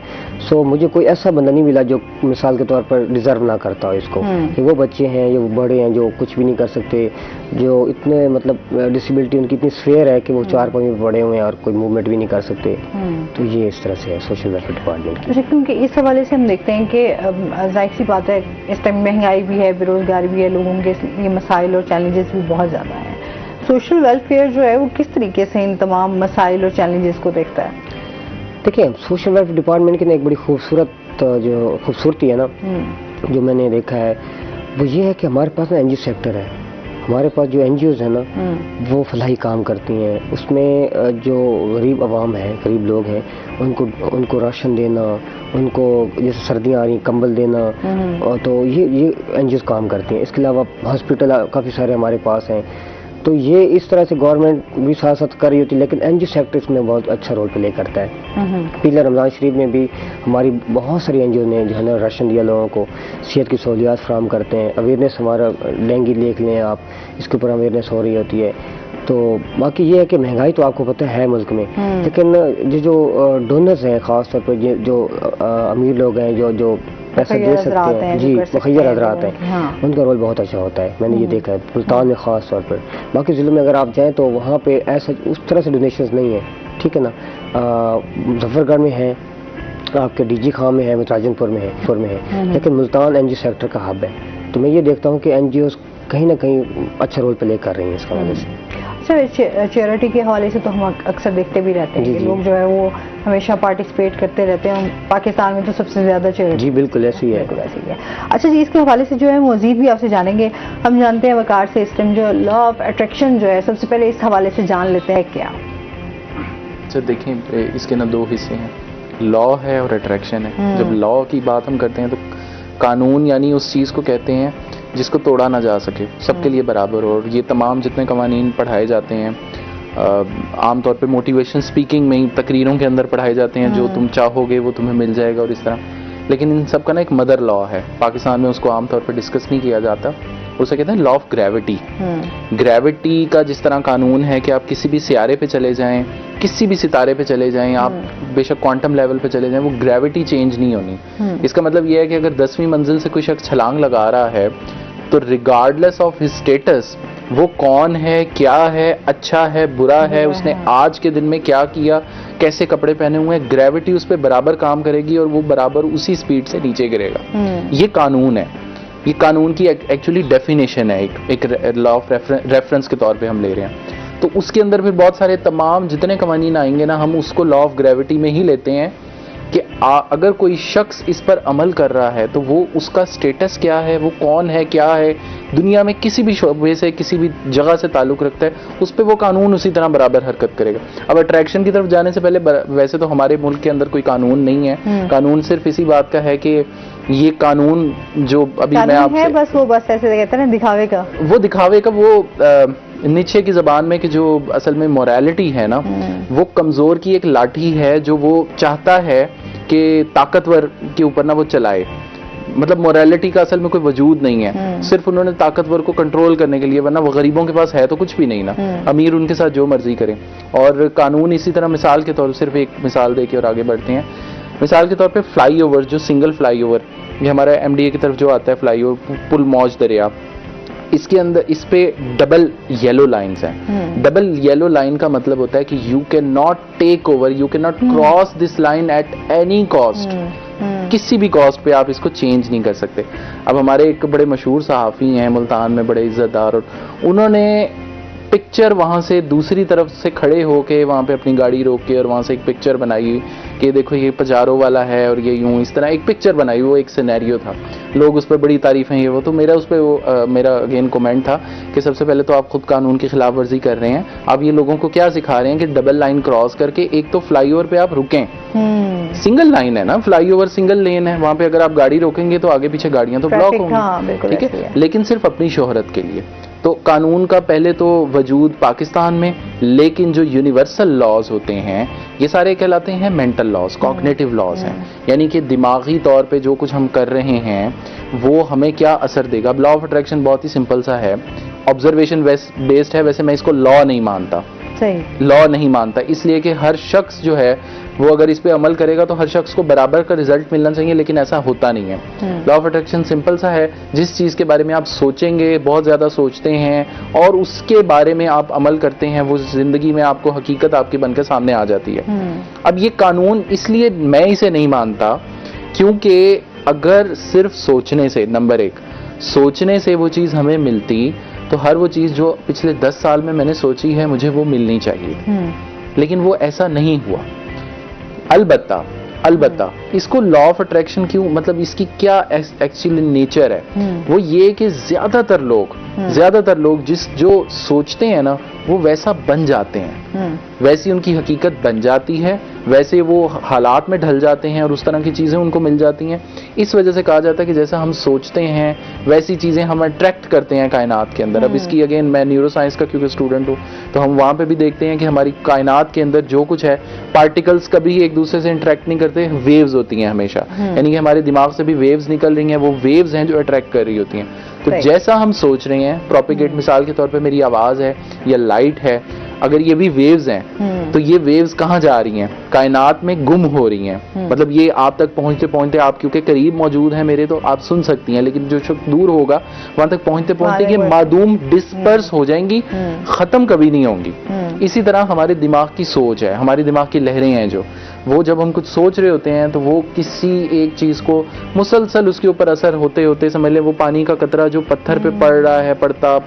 سو مجھے کوئی ایسا بندہ نہیں ملا جو مثال کے طور پر ڈیزرو نہ کرتا ہو اس کو. کہ وہ بچے ہیں، یہ بڑے ہیں جو کچھ بھی نہیں کر سکتے، جو اتنے مطلب ڈسیبلٹی ان کی اتنی سویئر ہے کہ وہ 4 پاؤں میں پڑے ہوئے ہیں اور کوئی موومنٹ بھی نہیں کر سکتے. تو یہ اس طرح سے ہے سوشل ویلفیئر ڈپارٹمنٹ کی. کیونکہ اس حوالے سے ہم دیکھتے ہیں کہ ظاہر سی بات ہے اس ٹائم مہنگائی بھی ہے، بے روزگاری بھی ہے، لوگوں کے یہ مسائل اور چیلنجز بھی بہت زیادہ ہیں. سوشل ویلفیئر جو ہے وہ کس طریقے سے ان تمام مسائل اور چیلنجز کو دیکھتا ہے؟ دیکھیں، سوشل ویلفیئر ڈپارٹمنٹ کی ایک بڑی جو خوبصورتی ہے نا جو میں نے دیکھا ہے وہ یہ ہے کہ ہمارے پاس نا این جی او سیکٹر ہے. ہمارے پاس جو این جی اوز ہیں نا وہ فلاحی کام کرتی ہیں. اس میں جو غریب عوام ہے، غریب لوگ ہیں، ان کو راشن دینا، ان کو جیسے سردیاں آ رہی ہیں کمبل دینا، تو یہ این جی اوز کام کرتی ہیں. اس کے علاوہ ہاسپٹل کافی سارے ہمارے پاس ہیں. تو یہ اس طرح سے گورنمنٹ بھی ساتھ ساتھ کر رہی ہوتی ہے، لیکن این جی او سیکٹر اس میں بہت اچھا رول پلے کرتا ہے. پچھلے رمضان شریف میں بھی ہماری بہت ساری این جی او نے جو ہے نا راشن دیا لوگوں کو، صحت کی سہولیات فراہم کرتے ہیں. اویئرنیس ہمارا ڈینگی دیکھ لیں آپ، اس کے اوپر اویئرنیس ہو رہی ہوتی ہے. تو باقی یہ ہے کہ مہنگائی تو آپ کو پتہ ہے ملک میں، لیکن جو ڈونرز ہیں خاص طور پر جو امیر لوگ ہیں جو پیسہ دے سکتے ہیں، جی مخیر حضرات ہیں، ان کا رول بہت اچھا ہوتا ہے. میں نے یہ دیکھا ہے ملتان میں خاص طور پر. باقی ضلعوں میں اگر آپ جائیں تو وہاں پہ ایسا اس طرح سے ڈونیشنز نہیں ہیں، ٹھیک ہے نا. مظفر گڑھ میں ہے، آپ کے ڈی جی خان میں ہے، راجن پور میں ہے، لیکن ملتان این جی او سیکٹر کا ہب ہے. تو میں یہ دیکھتا ہوں کہ این جی اوز کہیں نہ کہیں اچھا رول پلے کر رہی ہیں اس کا وجہ سے. سر چیریٹی کے حوالے سے تو ہم اکثر دیکھتے بھی رہتے ہیں کہ لوگ جو ہے وہ ہمیشہ پارٹیسپیٹ کرتے رہتے ہیں. پاکستان میں تو سب سے زیادہ چیریٹی. جی بالکل ایسی ہے. اچھا جی، اس کے حوالے سے جو ہے مزید بھی آپ سے جانیں گے. ہم جانتے ہیں وقار سے اس ٹائم جو لا آف اٹریکشن جو ہے، سب سے پہلے اس حوالے سے جان لیتے ہیں کیا. اچھا دیکھیں، اس کے نا 2 حصے ہیں، لا ہے اور اٹریکشن ہے. جب لا کی بات ہم کرتے ہیں تو قانون یعنی اس چیز کو کہتے ہیں جس کو توڑا نہ جا سکے، سب کے لیے برابر ہو. اور یہ تمام جتنے قوانین پڑھائے جاتے ہیں عام طور پہ موٹیویشن اسپیکنگ میں ہی تقریروں کے اندر پڑھائے جاتے ہیں، جو تم چاہو گے وہ تمہیں مل جائے گا اور اس طرح. لیکن ان سب کا نا ایک مدر لا ہے. پاکستان میں اس کو عام طور پہ ڈسکس نہیں کیا جاتا. اسے کہتے ہیں لا آف گریوٹی. گریوٹی کا جس طرح قانون ہے کہ آپ کسی بھی سیارے پہ چلے جائیں، کسی بھی ستارے پہ چلے جائیں، آپ بے شک کوانٹم لیول پہ چلے جائیں، وہ گریوٹی چینج نہیں ہونی. اس کا مطلب یہ ہے کہ اگر 10ویں منزل سے کوئی شخص چھلانگ لگا رہا ہے تو ریگارڈلیس آف ہز اسٹیٹس، وہ کون ہے، کیا ہے، اچھا ہے، برا ہے، اس نے آج کے دن میں کیا کیا، کیسے کپڑے پہنے ہوئے ہیں، گریوٹی اس پہ برابر کام کرے گی اور وہ برابر اسی سپیڈ سے نیچے گرے گا. یہ قانون ہے. یہ قانون کی ایکچولی ڈیفینیشن ہے، ایک لا آف ریفرنس کے طور پہ ہم لے رہے ہیں. تو اس کے اندر پھر بہت سارے تمام جتنے قوانین آئیں گے نا، ہم اس کو لا آف گریوٹی میں ہی لیتے ہیں کہ اگر کوئی شخص اس پر عمل کر رہا ہے تو وہ اس کا سٹیٹس کیا ہے، وہ کون ہے، کیا ہے، دنیا میں کسی بھی شعبے سے کسی بھی جگہ سے تعلق رکھتا ہے، اس پہ وہ قانون اسی طرح برابر حرکت کرے گا. اب اٹریکشن کی طرف جانے سے پہلے ویسے تو ہمارے ملک کے اندر کوئی قانون نہیں ہے. قانون صرف اسی بات کا ہے کہ یہ قانون جو ابھی میں آپ سے بس ایسے کہتے ہیں دکھاوے کا، وہ دکھاوے کا، وہ نیچے کی زبان میں کہ جو اصل میں موریلٹی ہے نا، وہ کمزور کی ایک لاٹھی ہے جو وہ چاہتا ہے کہ طاقتور کے اوپر نہ وہ چلائے. مطلب موریلٹی کا اصل میں کوئی وجود نہیں ہے، صرف انہوں نے طاقتور کو کنٹرول کرنے کے لیے، ورنہ وہ غریبوں کے پاس ہے تو کچھ بھی نہیں نا. امیر ان کے ساتھ جو مرضی کریں. اور قانون اسی طرح مثال کے طور صرف ایک مثال دے کے اور آگے بڑھتے ہیں. مثال کے طور پہ فلائی اوور، جو سنگل فلائی اوور، یہ ہمارا ایم ڈی اے کی طرف جو آتا ہے فلائی اوور پل موج دریا، اس کے اندر اس پہ ڈبل یلو لائنز ہیں. ڈبل یلو لائن کا مطلب ہوتا ہے کہ you can not take over, you can not cross this line at any cost. کسی بھی کاسٹ پہ آپ اس کو چینج نہیں کر سکتے. اب ہمارے ایک بڑے مشہور صحافی ہیں ملتان میں، بڑے عزت دار، اور انہوں نے پکچر وہاں سے دوسری طرف سے کھڑے ہو کے وہاں پہ اپنی گاڑی روک کے اور وہاں سے ایک پکچر بنائی کہ دیکھو یہ پجارو والا ہے اور یہ یوں، اس طرح ایک پکچر بنائی. وہ ایک سینیریو تھا، لوگ اس پہ بڑی تعریفیں یہ وہ. تو میرا اس پہ میرا اگین کومنٹ تھا کہ سب سے پہلے تو آپ خود قانون کی خلاف ورزی کر رہے ہیں. آپ یہ لوگوں کو کیا سکھا رہے ہیں کہ ڈبل لائن کراس کر کے ایک تو فلائی اوور پہ آپ رکیں، सिंगल लाइन है ना, फ्लाईओवर सिंगल लेन है, वहां पे अगर आप गाड़ी रोकेंगे तो आगे पीछे गाड़ियां तो ब्लॉक होंगी, ठीक है, लेकिन सिर्फ अपनी शोहरत के लिए। तो कानून का पहले तो वजूद पाकिस्तान में, लेकिन जो यूनिवर्सल लॉज होते हैं ये सारे कहलाते हैं मेंटल लॉज, कॉग्निटिव लॉज हैं, यानी कि दिमागी तौर पे जो कुछ हम कर रहे हैं वो हमें क्या असर देगा। लॉ ऑफ अट्रैक्शन बहुत ही सिंपल सा है, ऑब्जर्वेशन बेस्ड है, वैसे मैं इसको लॉ नहीं मानता, लॉ नहीं मानता, इसलिए कि हर शख्स जो है वो अगर इस पे अमल करेगा तो हर शख्स को बराबर का रिजल्ट मिलना चाहिए, लेकिन ऐसा होता नहीं है। लॉ ऑफ अट्रैक्शन सिंपल सा है, जिस चीज के बारे में आप सोचेंगे, बहुत ज्यादा सोचते हैं और उसके बारे में आप अमल करते हैं, वो जिंदगी में आपको हकीकत आपके बनकर सामने आ जाती है। अब ये कानून इसलिए मैं इसे नहीं मानता क्योंकि अगर सिर्फ सोचने से, नंबर एक, सोचने से वो चीज हमें मिलती तो हर वो चीज जो पिछले 10 साल में मैंने सोची है मुझे वो मिलनी चाहिए थी, लेकिन वो ऐसा नहीं हुआ। अलबत्ता इसको लॉ ऑफ अट्रैक्शन क्यों, मतलब इसकी क्या एक्चुअली नेचर है, वो ये कि ज्यादातर लोग जो सोचते हैं ना वो वैसा बन जाते हैं, वैसी उनकी हकीकत बन जाती है, वैसे वो हालात में ढल जाते हैं और उस तरह की चीजें उनको मिल जाती हैं। इस वजह से कहा जाता है कि जैसा हम सोचते हैं वैसी चीजें हम अट्रैक्ट करते हैं कायनात के अंदर। अब इसकी अगेन मैं न्यूरो साइंस का क्योंकि स्टूडेंट हूँ तो हम वहां पे भी देखते हैं कि हमारी कायनात के अंदर जो कुछ है, पार्टिकल्स कभी एक दूसरे से इंटरेक्ट नहीं करते, वेव्स होती हैं हमेशा, यानी कि हमारे दिमाग से भी वेव्स निकल रही हैं, वो वेव्स हैं जो अट्रैक्ट कर रही होती हैं। तो जैसा हम सोच रहे हैं, प्रोपिगेट मिसाल के तौर पे मेरी आवाज है या लाइट है, अगर ये भी वेव्स हैं तो ये वेव्स कहाँ जा रही हैं, कायनात में गुम हो रही हैं, मतलब ये आप तक पहुंचते पहुंचते, आप क्योंकि करीब मौजूद हैं मेरे तो आप सुन सकती हैं, लेकिन जो शख्स दूर होगा वहां तक पहुंचते पहुंचते ये मादूम डिस्पर्स हो जाएंगी, खत्म कभी नहीं होंगी। इसी तरह हमारे दिमाग की सोच है, हमारे दिमाग की लहरें हैं जो, वो जब हम कुछ सोच रहे होते हैं तो वो किसी एक चीज को मुसलसल उसके ऊपर असर होते होते, समझ ले वो पानी का कतरा जो पत्थर पे पड़ रहा है, पड़ता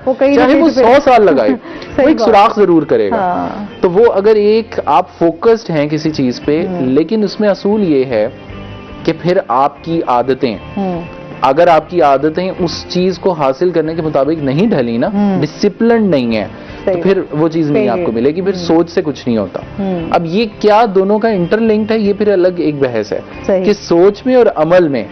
चाहे वो 100 साल लगाए वो एक सुराख जरूर करेगा। तो वो अगर एक आप फोकस्ड हैं किसी चीज पे, लेकिन उसमें असूल ये है कि फिर आपकी आदतें, अगर आपकी आदतें उस चीज को हासिल करने के मुताबिक नहीं ढली ना, डिसिप्लिन नहीं है, तो फिर वो चीज नहीं आपको मिलेगी, फिर सोच से कुछ नहीं होता। अब ये क्या दोनों का इंटरलिंक्ड है, ये फिर अलग एक बहस है कि सोच में और अमल में,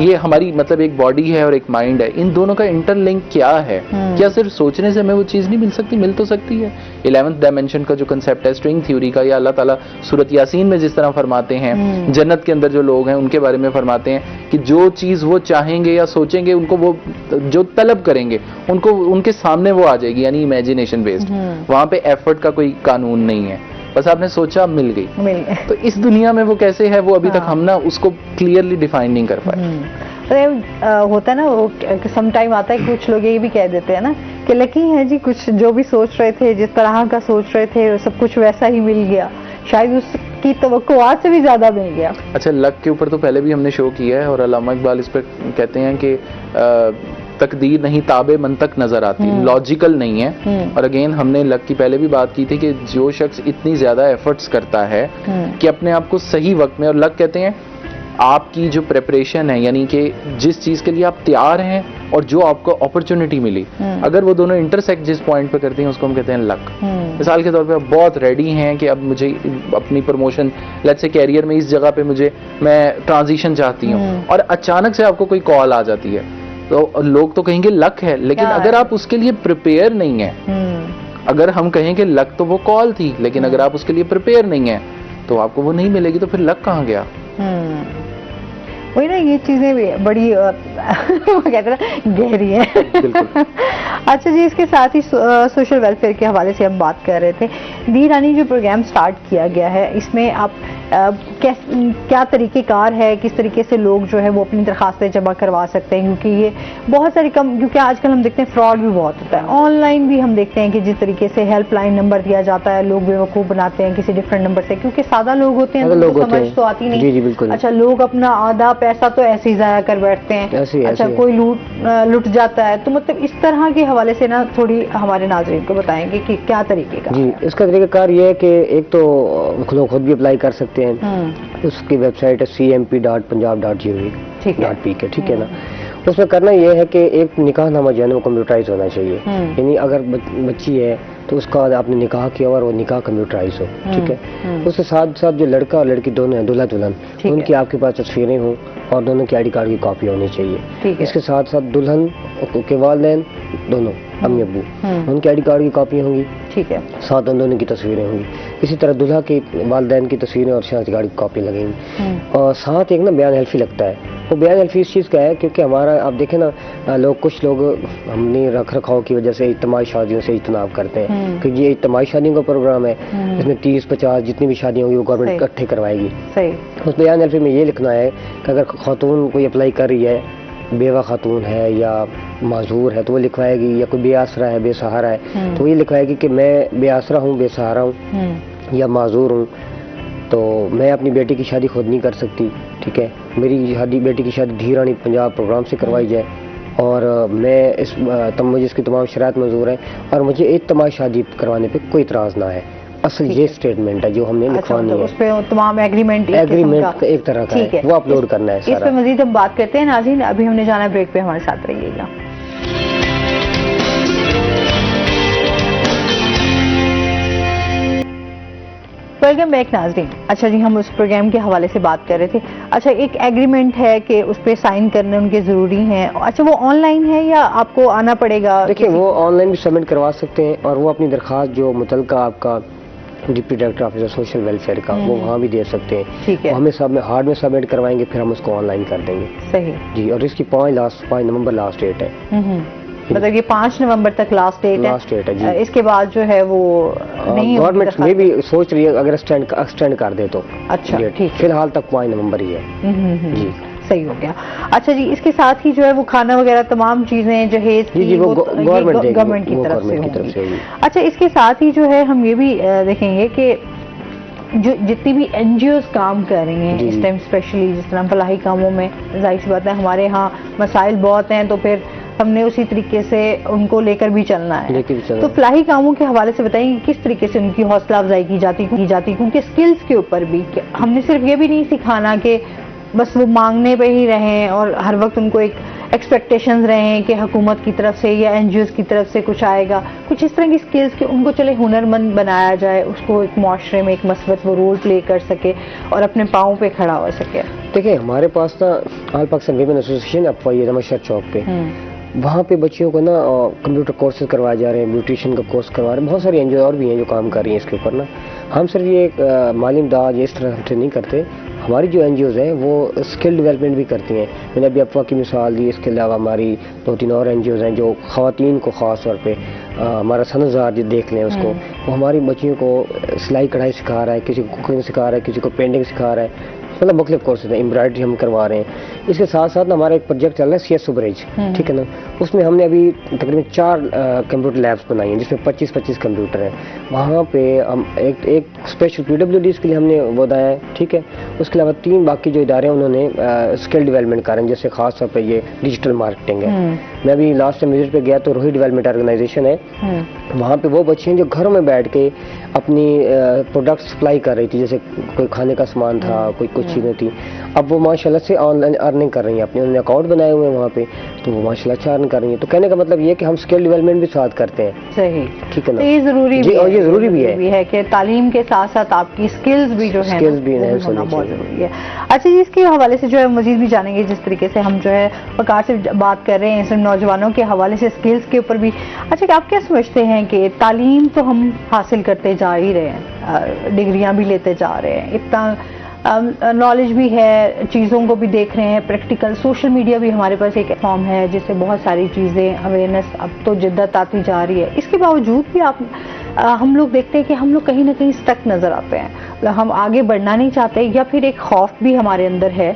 ये हमारी मतलब एक बॉडी है और एक माइंड है, इन दोनों का इंटरलिंक क्या है। क्या सिर्फ सोचने से हमें वो चीज नहीं मिल सकती? मिल तो सकती है। 11th डायमेंशन का जो कंसेप्ट है स्ट्रिंग थ्योरी का, या अल्लाह ताला सूरत यासीन में जिस तरह फरमाते हैं, जन्नत के अंदर जो लोग हैं उनके बारे में फरमाते हैं कि जो चीज वो चाहेंगे या सोचेंगे, उनको वो जो तलब करेंगे उनको उनके सामने वो आ जाएगी, यानी इमेजिनेशन बेस्ड। वहां पे एफर्ट का कोई कानून नहीं है, बस आपने सोचा मिल गई। तो इस दुनिया में वो कैसे है, वो अभी तक हम ना उसको क्लियरली डिफाइन नहीं कर पाए। होता है ना वो सम टाइम आता है, कुछ लोग ये भी कह देते हैं ना कि लकी है जी, कुछ जो भी सोच रहे थे, जिस तरह का सोच रहे थे, सब कुछ वैसा ही मिल गया, शायद उसकी तवक्कुआत से भी ज्यादा मिल गया। अच्छा, लक के ऊपर तो पहले भी हमने शो किया है और अल्लामा इकबाल इस पर कहते हैं कि तकदीर नहीं ताबे मंतक नजर आती, लॉजिकल नहीं है। और अगेन हमने लक की पहले भी बात की थी कि जो शख्स इतनी ज्यादा एफर्ट्स करता है कि अपने आप को सही वक्त में, और लक कहते हैं आपकी जो प्रेपरेशन है, यानी कि जिस चीज के लिए आप तैयार हैं और जो आपको अपॉर्चुनिटी मिली, अगर वो दोनों इंटरसेक्ट जिस पॉइंट पे करती हैं उसको हम कहते हैं लक। मिसाल के तौर पे आप बहुत रेडी हैं कि अब मुझे अपनी प्रमोशन, लेट्स से कैरियर में इस जगह पे मैं ट्रांजिशन चाहती हूँ, और अचानक से आपको कोई कॉल आ जाती है, तो लोग तो कहेंगे लक है, लेकिन अगर आप उसके लिए प्रिपेयर नहीं है, अगर हम कहें कि लक तो वो कॉल थी, लेकिन अगर आप उसके लिए प्रिपेयर नहीं है तो आपको वो नहीं मिलेगी, तो फिर लक कहाँ गया? वही ना, ये चीजें भी बड़ी कहते हैं गहरी है। अच्छा जी, इसके साथ ही सोशल वेलफेयर के हवाले से हम बात कर रहे थे। दी रानी जो प्रोग्राम स्टार्ट किया गया है, इसमें आप क्या तरीक़ेकार है, किस तरीके से लोग जो है वो अपनी दरखास्तें जमा करवा सकते हैं, क्योंकि ये बहुत सारी क्योंकि आजकल हम देखते हैं फ्रॉड भी बहुत होता है, ऑनलाइन भी हम देखते हैं कि जिस तरीके से हेल्पलाइन नंबर दिया जाता है, लोग बेवकूफ़ बनाते हैं किसी डिफरेंट नंबर से, क्योंकि सादा लोग होते हैं तो समझ तो आती नहीं। जी जी बिल्कुल। अच्छा, लोग अपना आधा पैसा तो ऐसे ही ज़ाया कर बैठते हैं, अच्छा कोई लुट जाता है, तो मतलब इस तरह के हवाले से ना थोड़ी हमारे नाज़रीन को बताएंगे कि क्या तरीके का? जी, इसका तरीक़ाकार ये है कि एक तो लोग खुद भी अप्लाई कर सकते हैं, उसकी वेबसाइट है cmp.punjab.gov.pk, ठीक है ना। اس میں کرنا یہ ہے کہ ایک نکاح نامہ جو ہے نا وہ کمپیوٹرائز ہونا چاہیے. یعنی اگر بچی ہے تو اس کا آپ نے نکاح کیا اور وہ نکاح کمپیوٹرائز ہو, ٹھیک ہے. اس کے ساتھ ساتھ جو لڑکا اور لڑکی دونوں ہیں, دلہا دلہن, ان کی آپ کے پاس تصویریں ہوں اور دونوں کی آئی ڈی کارڈ کی کاپی ہونی چاہیے. اس کے ساتھ ساتھ دلہن کے والدین دونوں امی ابو, ان کی آئی ڈی کارڈ کی کاپیاں ہوں گی, ٹھیک ہے, ساتھ ان دونوں کی تصویریں ہوں گی. اسی طرح دلہا کے والدین کی تصویریں اور شناختی کارڈ کی کاپی لگیں گی. اور ساتھ ایک نا بیان حلفی لگتا ہے. وہ بیان حلفی اس چیز کا ہے کیونکہ ہمارا آپ دیکھیں نا کچھ لوگ ہم نے رکھ رکھاؤ کی وجہ سے اجتماعی شادیوں سے اجتناب کرتے ہیں کہ یہ اجتماعی شادیوں کا پروگرام ہے, اس میں 30-50 جتنی بھی شادیاں ہوں گی وہ گورنمنٹ اکٹھے کروائے گی. اس بیان حلفی میں یہ لکھنا ہے کہ اگر خاتون کوئی اپلائی کر رہی ہے, بیوہ خاتون ہے یا معذور ہے, تو وہ لکھوائے گی, یا کوئی بے آسرا ہے, بے سہارا ہے, تو وہ یہ لکھوائے گی کہ میں بے آسرا ہوں, بے سہارا ہوں یا معذور ہوں, تو میں اپنی بیٹی کی شادی خود نہیں کر سکتی, ٹھیک ہے. میری بیٹی کی شادی دھی رانی پنجاب پروگرام سے کروائی جائے, اور میں مجھے اس کی تمام شرائط منظور ہیں, اور مجھے اجتماعی شادی کروانے پہ کوئی اعتراض نہ ہے. اصل یہ اسٹیٹمنٹ ہے جو ہم نے لکھوانی ہے. اس پہ تمام ایگریمنٹ ایک طرح کا ہے, وہ اپلوڈ کرنا ہے. اس پہ مزید ہم بات کرتے ہیں. ناظرین, ابھی ہم نے جانا بریک پہ, ہمارے ساتھ رہیے گا. ویلکم بیک ناظرین. اچھا جی, ہم اس پروگرام کے حوالے سے بات کر رہے تھے. اچھا, ایک ایگریمنٹ ہے کہ اس پہ سائن کرنے ان کے ضروری ہیں. اچھا, وہ آن لائن ہے یا آپ کو آنا پڑے گا؟ دیکھیں, وہ آن لائن بھی سبمٹ کروا سکتے ہیں, اور وہ اپنی درخواست جو متعلقہ آپ کا deputy director office social welfare کا, وہ وہاں بھی دے سکتے ہیں. ٹھیک ہے, ہمیں ہارڈ میں سبمٹ کروائیں گے, پھر ہم اس کو آن لائن کر دیں گے. صحیح جی. اور اس کی 5 نومبر لاسٹ ڈیٹ ہے. مطلب یہ 5 نومبر تک لاسٹ ڈیٹ ہے جی. اس کے بعد جو ہے وہ نہیں, گورنمنٹ میں بھی سوچ رہی ہے اگر ایکسٹینڈ کر دے تو. اچھا, ٹھیک. فی الحال تک 5 نومبر ہی ہے. جی, صحیح ہو گیا. اچھا جی, اس کے ساتھ ہی جو ہے وہ کھانا وغیرہ تمام چیزیں جہیز کی وہ گورنمنٹ کی طرف سے ہوگی. اچھا, اس کے ساتھ ہی جو ہے ہم یہ بھی دیکھیں گے کہ جو جتنی بھی این جی اوز کام کر رہی ہیں اس ٹائم, اسپیشلی جس طرح فلاحی کاموں میں, ظاہر سی بات ہے ہمارے ہاں مسائل بہت ہیں, تو پھر ہم نے اسی طریقے سے ان کو لے کر بھی چلنا ہے. تو فلاحی کاموں کے حوالے سے بتائیں کس طریقے سے ان کی حوصلہ افزائی کی جاتی کیونکہ سکلز کے اوپر بھی ہم نے صرف یہ بھی نہیں سکھانا کہ بس وہ مانگنے پہ ہی رہیں اور ہر وقت ان کو ایک ایکسپیکٹیشنز رہیں کہ حکومت کی طرف سے یا این جی اوز کی طرف سے کچھ آئے گا. کچھ اس طرح کی سکلز کہ ان کو چلے ہنرمند بنایا جائے, اس کو ایک معاشرے میں ایک مثبت وہ رول پلے کر سکے اور اپنے پاؤں پہ کھڑا ہو سکے. دیکھیں, ہمارے پاس نا آل پاکستان ویمن ایسوسیشن افواہی نمشہر چوک پہ, وہاں پہ بچیوں کو نا کمپیوٹر کورسز کروائے جا رہے ہیں, بیوٹیشین کا کورس کروا رہے ہیں. بہت ساری این جی او اور بھی ہیں جو کام کر رہی ہیں اس کے اوپر نا. ہم صرف یہ مالی امداد یا اس طرح سے نہیں کرتے. ہماری جو این جی اوز ہیں وہ اسکل ڈیولپمنٹ بھی کرتی ہیں. میں نے ابھی افواہ کی مثال دی, اس کے علاوہ ہماری 2-3 اور این جی اوز ہیں جو خواتین کو خاص طور پہ, ہمارا سنزار جو دیکھ لیں اس کو, وہ ہماری بچیوں کو سلائی کڑھائی سکھا رہا ہے, کسی کو کوکنگ سکھا رہا ہے, کسی کو پینٹنگ سکھا رہا ہے. مطلب مختلف کورسز ہیں, ایمبرائڈری ہم کروا رہے ہیں. اس کے ساتھ ساتھ ہمارا ایک پروجیکٹ چل رہا ہے سی ایس سبریج, ٹھیک ہے نا. اس میں ہم نے ابھی تقریباً 4 کمپیوٹر لیبس بنائی ہیں جس میں 25 کمپیوٹر ہیں. وہاں پہ ہم ایک اسپیشل پی ڈبلیو ڈیز کے لیے ہم نے وہ بنایا ہے, ٹھیک ہے. اس کے علاوہ 3 باقی جو ادارے ہیں انہوں نے اسکل ڈیولپمنٹ کر رہے ہیں, جیسے خاص طور پہ یہ ڈیجیٹل مارکیٹنگ ہے. میں ابھی لاسٹ ٹائم وزٹ پہ گیا تو روہی ڈیولپمنٹ آرگنائزیشن ہے, وہاں پہ وہ بچے ہیں جو گھروں میں بیٹھ کے اپنی پروڈکٹ سپلائی کر رہی تھی, جیسے کوئی کھانے کا سامان تھا, کوئی کچھ چیزیں تھیں. اب وہ ماشاءاللہ سے آن لائن ارننگ کر رہی ہیں اپنے, انہوں نے اکاؤنٹ بنائے ہوئے ہیں وہاں پہ, تو وہ ماشاءاللہ اچھا ارن کر رہی ہیں. تو کہنے کا مطلب یہ کہ ہم اسکل ڈیولپمنٹ بھی ساتھ کرتے ہیں. صحیح, ٹھیک ہے نا. یہ ضروری بھی, اور یہ ضروری بھی ہے کہ تعلیم کے ساتھ ساتھ آپ کی اسکلز بھی جو ہے ہونا بہت ضروری ہے. اچھا جی, اس کے حوالے سے جو ہے مزید بھی جانیں گے, جس طریقے سے ہم جو ہے وقار سے بات کر رہے ہیں صرف نوجوانوں کے حوالے سے اسکلز کے اوپر بھی. اچھا, کہ آپ کیا سمجھتے ہیں کہ تعلیم تو ہم حاصل کرتے جا ہی رہے ہیں, ڈگریاں بھی لیتے جا رہے ہیں, اتنا نالج بھی ہے, چیزوں کو بھی دیکھ رہے ہیں, پریکٹیکل سوشل میڈیا بھی ہمارے پاس ایک فارم ہے جس سے بہت ساری چیزیں اویئرنیس اب تو جدت آتی جا رہی ہے. اس کے باوجود بھی ہم لوگ دیکھتے ہیں کہ ہم لوگ کہیں نہ کہیں اسٹک نظر آتے ہیں, ہم آگے بڑھنا نہیں چاہتے, یا پھر ایک خوف بھی ہمارے اندر ہے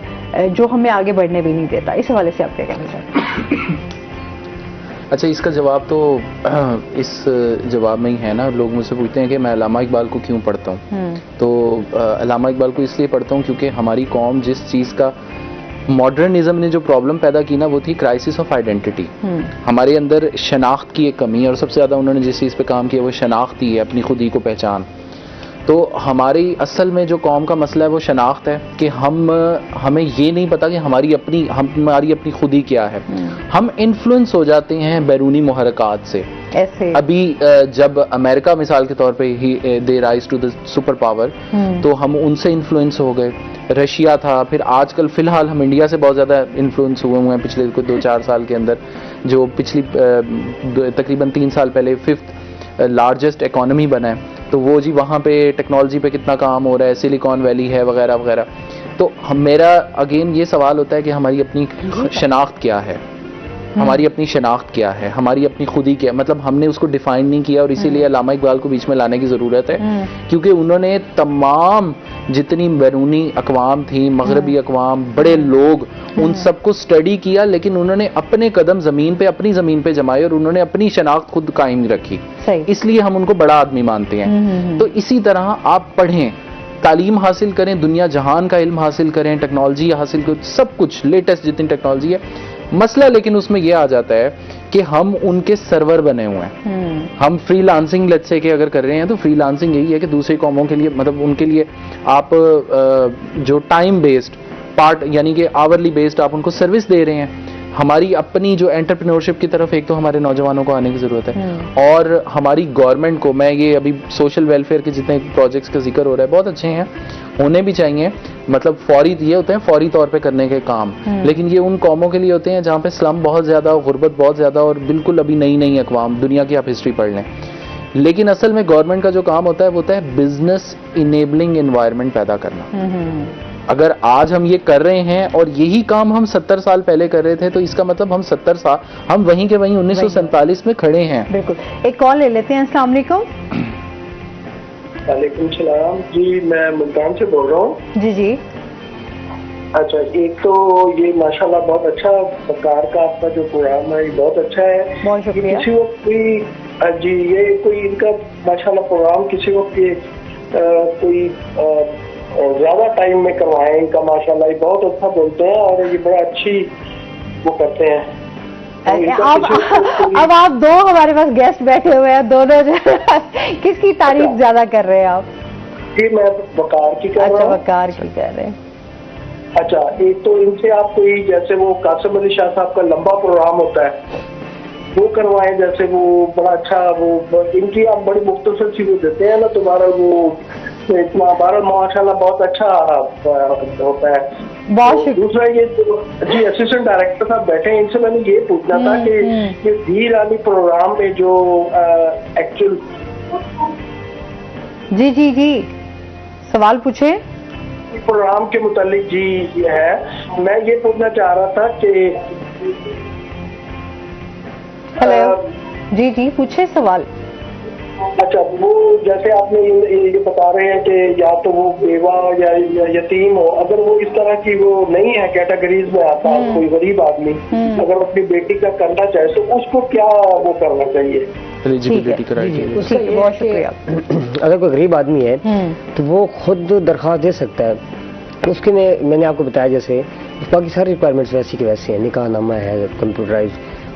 جو ہمیں آگے بڑھنے بھی نہیں دیتا. اس حوالے سے آپ کیا کہنا چاہتے ہیں؟ اچھا, اس کا جواب تو اس جواب میں ہی ہے نا. لوگ مجھ سے پوچھتے ہیں کہ میں علامہ اقبال کو کیوں پڑھتا ہوں, تو علامہ اقبال کو اس لیے پڑھتا ہوں کیونکہ ہماری قوم جس چیز کا ماڈرنزم نے جو پرابلم پیدا کی نا, وہ تھی کرائسس آف آئیڈینٹی. ہمارے اندر شناخت کی ایک کمی ہے, اور سب سے زیادہ انہوں نے جس چیز پہ کام کیا وہ شناخت ہی ہے, اپنی خود ہی کو پہچان. تو ہماری اصل میں جو قوم کا مسئلہ ہے وہ شناخت ہے کہ ہمیں یہ نہیں پتا کہ ہماری اپنی خودی کیا ہے. ہم انفلوئنس ہو جاتے ہیں بیرونی محرکات سے. ابھی جب امریکہ مثال کے طور پہ the rise to the super power تو ہم ان سے انفلوئنس ہو گئے. رشیا تھا, پھر آج کل فی الحال ہم انڈیا سے بہت زیادہ انفلوئنس ہوئے ہیں پچھلے 2-4 سال کے اندر, جو پچھلی تقریباً 3 سال پہلے 5th لارجسٹ اکانومی بنا ہے. تو وہ جی وہاں پہ ٹیکنالوجی پہ کتنا کام ہو رہا ہے, سلیکان ویلی ہے وغیرہ وغیرہ. تو میرا اگین یہ سوال ہوتا ہے کہ ہماری اپنی شناخت کیا ہے, ہماری اپنی شناخت کیا ہے, ہماری اپنی خودی کیا, مطلب ہم نے اس کو ڈیفائن نہیں کیا. اور اسی لیے علامہ اقبال کو بیچ میں لانے کی ضرورت ہے, کیونکہ انہوں نے تمام جتنی بیرونی اقوام تھیں, مغربی اقوام, بڑے لوگ, ان سب کو اسٹڈی کیا, لیکن انہوں نے اپنے قدم اپنی زمین پہ جمائے اور انہوں نے اپنی شناخت خود قائم رکھی. اس لیے ہم ان کو بڑا آدمی مانتے ہیں. تو اسی طرح آپ پڑھیں, تعلیم حاصل کریں, دنیا جہان کا علم حاصل کریں, ٹیکنالوجی حاصل کریں, سب کچھ لیٹسٹ جتنی ٹیکنالوجی ہے. مسئلہ لیکن اس میں یہ آ جاتا ہے کہ ہم ان کے سرور بنے ہوئے ہیں. ہم فری لانسنگ لیٹس سے کہ اگر کر رہے ہیں تو فری لانسنگ یہی ہے کہ دوسری قوموں کے لیے, مطلب ان کے لیے آپ جو ٹائم بیسڈ پارٹ یعنی کہ آورلی بیسڈ آپ ان کو سروس دے رہے ہیں. ہماری اپنی جو انٹرپرینورشپ کی طرف ایک تو ہمارے نوجوانوں کو آنے کی ضرورت ہے, اور ہماری گورنمنٹ کو, میں یہ ابھی سوشل ویلفیئر کے جتنے پروجیکٹس کا ذکر ہو رہا ہے بہت اچھے ہیں, ہونے بھی چاہیے, مطلب فوری یہ ہوتے ہیں فوری طور پہ کرنے کے کام, لیکن یہ ان قوموں کے لیے ہوتے ہیں جہاں پہ سلم بہت زیادہ, غربت بہت زیادہ, اور بالکل ابھی نئی اقوام, دنیا کی آپ ہسٹری پڑھ لیں. لیکن اصل میں گورنمنٹ کا جو کام ہوتا ہے وہ ہوتا ہے بزنس انیبلنگ انوائرمنٹ پیدا کرنا. اگر آج ہم یہ کر رہے ہیں اور یہی کام ہم 70 سال پہلے کر رہے تھے تو اس کا مطلب ہم 70 سال ہم وہیں کے وہیں 1947 میں کھڑے ہیں. بالکل. ایک کال لے لیتے ہیں. السلام علیکم. وعلیکم السلام جی, میں ملتان سے بول رہا ہوں. جی. اچھا, ایک تو یہ ماشاءاللہ بہت اچھا سرکار کا آپ کا جو پروگرام ہے یہ بہت اچھا ہے. بہت شکریہ. کسی وقت کوئی جی یہ کوئی ان کا ماشاءاللہ پروگرام کسی وقت یہ کوئی زیادہ ٹائم میں کروائیں ان کا, ماشاءاللہ یہ بہت اچھا بولتے ہیں اور یہ بڑا اچھی وہ کرتے ہیں. اب آپ دو ہمارے پاس گیسٹ بیٹھے ہوئے ہیں, دونوں کس کی تعریف زیادہ کر رہے ہیں آپ؟ جی میں وقار کی کر رہا ہوں. اچھا, وقار کی کر رہے ہیں. اچھا, ایک تو ان سے آپ کوئی جیسے وہ قاسم علی شاہ صاحب کا لمبا پروگرام ہوتا ہے وہ کروائیں, جیسے وہ بڑا اچھا وہ ان کی آپ بڑی مختصر سی وہ دیتے ہیں نا, تمہارا وہ اتنا بارہ ماشاءاللہ بہت اچھا ہوتا ہے. دوسرا یہ جی اسسٹنٹ ڈائریکٹر صاحب بیٹھے ہیں, ان سے میں نے یہ پوچھنا تھا کہ یہ دھیر علی پروگرام میں جو ایکچوئل جی سوال پوچھے پروگرام کے متعلق. جی یہ ہے, میں یہ پوچھنا چاہ رہا تھا کہ ہیلو. جی پوچھے سوال. اچھا, وہ جیسے آپ نے یہ بتا رہے ہیں کہ یا تو وہ بیوہ یا یتیم ہو, اگر وہ اس طرح کی وہ نہیں ہے کیٹیگریز میں آتا ہے, کوئی غریب آدمی اگر اپنی بیٹی کا کرنا چاہے تو اس کو کیا وہ کرنا چاہیے؟ بہت شکریہ. اگر کوئی غریب آدمی ہے تو وہ خود درخواست دے سکتا ہے. اس کے میں نے آپ کو بتایا جیسے باقی ساری ریکوائرمنٹس ویسی کے ویسے ہیں, نکاح نامہ ہے, کمپیوٹرائز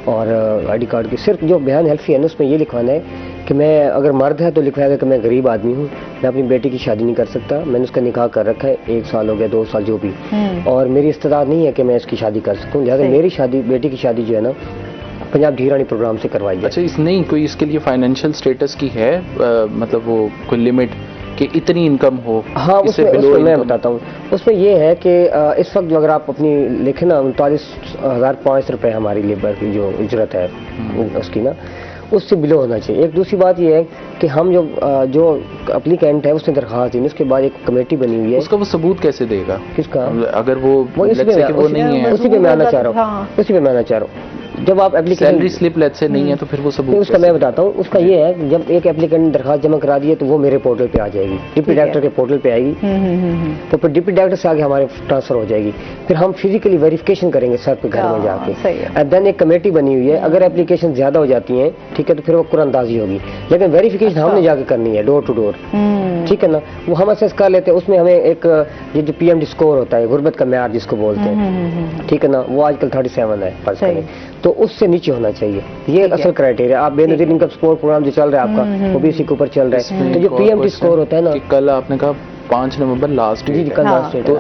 اور آئی ڈی کارڈ کی. صرف جو بیان حلفی ہے نا اس میں یہ لکھوانا ہے کہ میں اگر مرد ہے تو لکھوایا گا کہ میں غریب آدمی ہوں, میں اپنی بیٹی کی شادی نہیں کر سکتا, میں نے اس کا نکاح کر رکھا ہے, 1 سال ہو گیا 2 سال جو بھی, اور میری استطاعت نہیں ہے کہ میں اس کی شادی کر سکوں, لہٰذا میری شادی بیٹی کی شادی جو ہے نا پنجاب دھیرانی پروگرام سے کروائی جائے. اچھا, اس نہیں کوئی اس کے لیے فائنینشیل اسٹیٹس کی ہے مطلب وہ کوئی لمٹ کہ اتنی انکم ہو؟ ہاں, اس میں میں بتاتا ہوں. اس میں یہ ہے کہ اس وقت اگر آپ اپنی لکھیں نا 39,500 روپے ہماری لیبر کی جو اجرت ہے اس کی نا, اس سے بلو ہونا چاہیے. ایک دوسری بات یہ ہے کہ ہم جو اپلیکینٹ ہے اس نے درخواست دی, اس کے بعد ایک کمیٹی بنی ہوئی ہے, اس کا وہ ثبوت کیسے دے گا؟ کس کا؟ اگر وہ نہیں ہے, اسی پہ میں آنا چاہ رہا ہوں. جب آپ سیلری سلپ لیٹ سے نہیں ہے تو پھر وہ ثبوت اس کا میں بتاتا ہوں. اس کا یہ ہے کہ جب ایک اپلیکینٹ نے درخواست جمع کرا دی ہے تو وہ میرے پورٹل پہ آ جائے گی, ڈپٹی ڈائریکٹر کے پورٹل پہ آئے گی, تو پھر ڈپٹی ڈائریکٹر سے آگے ہمارے ٹرانسفر ہو جائے گی. پھر ہم فزیکلی ویریفیکیشن کریں گے سر پہ گھر میں جا کے. دین ایک کمیٹی بنی ہوئی ہے, اگر اپلیکیشن زیادہ ہو جاتی ہیں ٹھیک ہے تو پھر وہ قرآن اندازی ہوگی, لیکن ویریفیکیشن ہم نے جا کے کرنی ہے ڈور ٹو ڈور. ٹھیک ہے نا, وہ ہم اسیس کر لیتے ہیں. اس میں ہمیں ایک یہ جو PMD اسکور ہوتا ہے, غربت کا معیار جس کو بولتے ہیں, ٹھیک ہے نا, وہ آج کل 37 ہے فرض کریں, تو اس سے نیچے ہونا چاہیے. یہ اصل کرائٹیریا. آپ بے نظیر انکم سپورٹ پروگرام جو چل رہا ہے آپ کا, وہ بھی اسی کے اوپر چل رہا ہے. تو جو PMD اسکور ہوتا ہے نا, کل آپ نے کہا 5 نومبر لاسٹ جی کل لاسٹ تو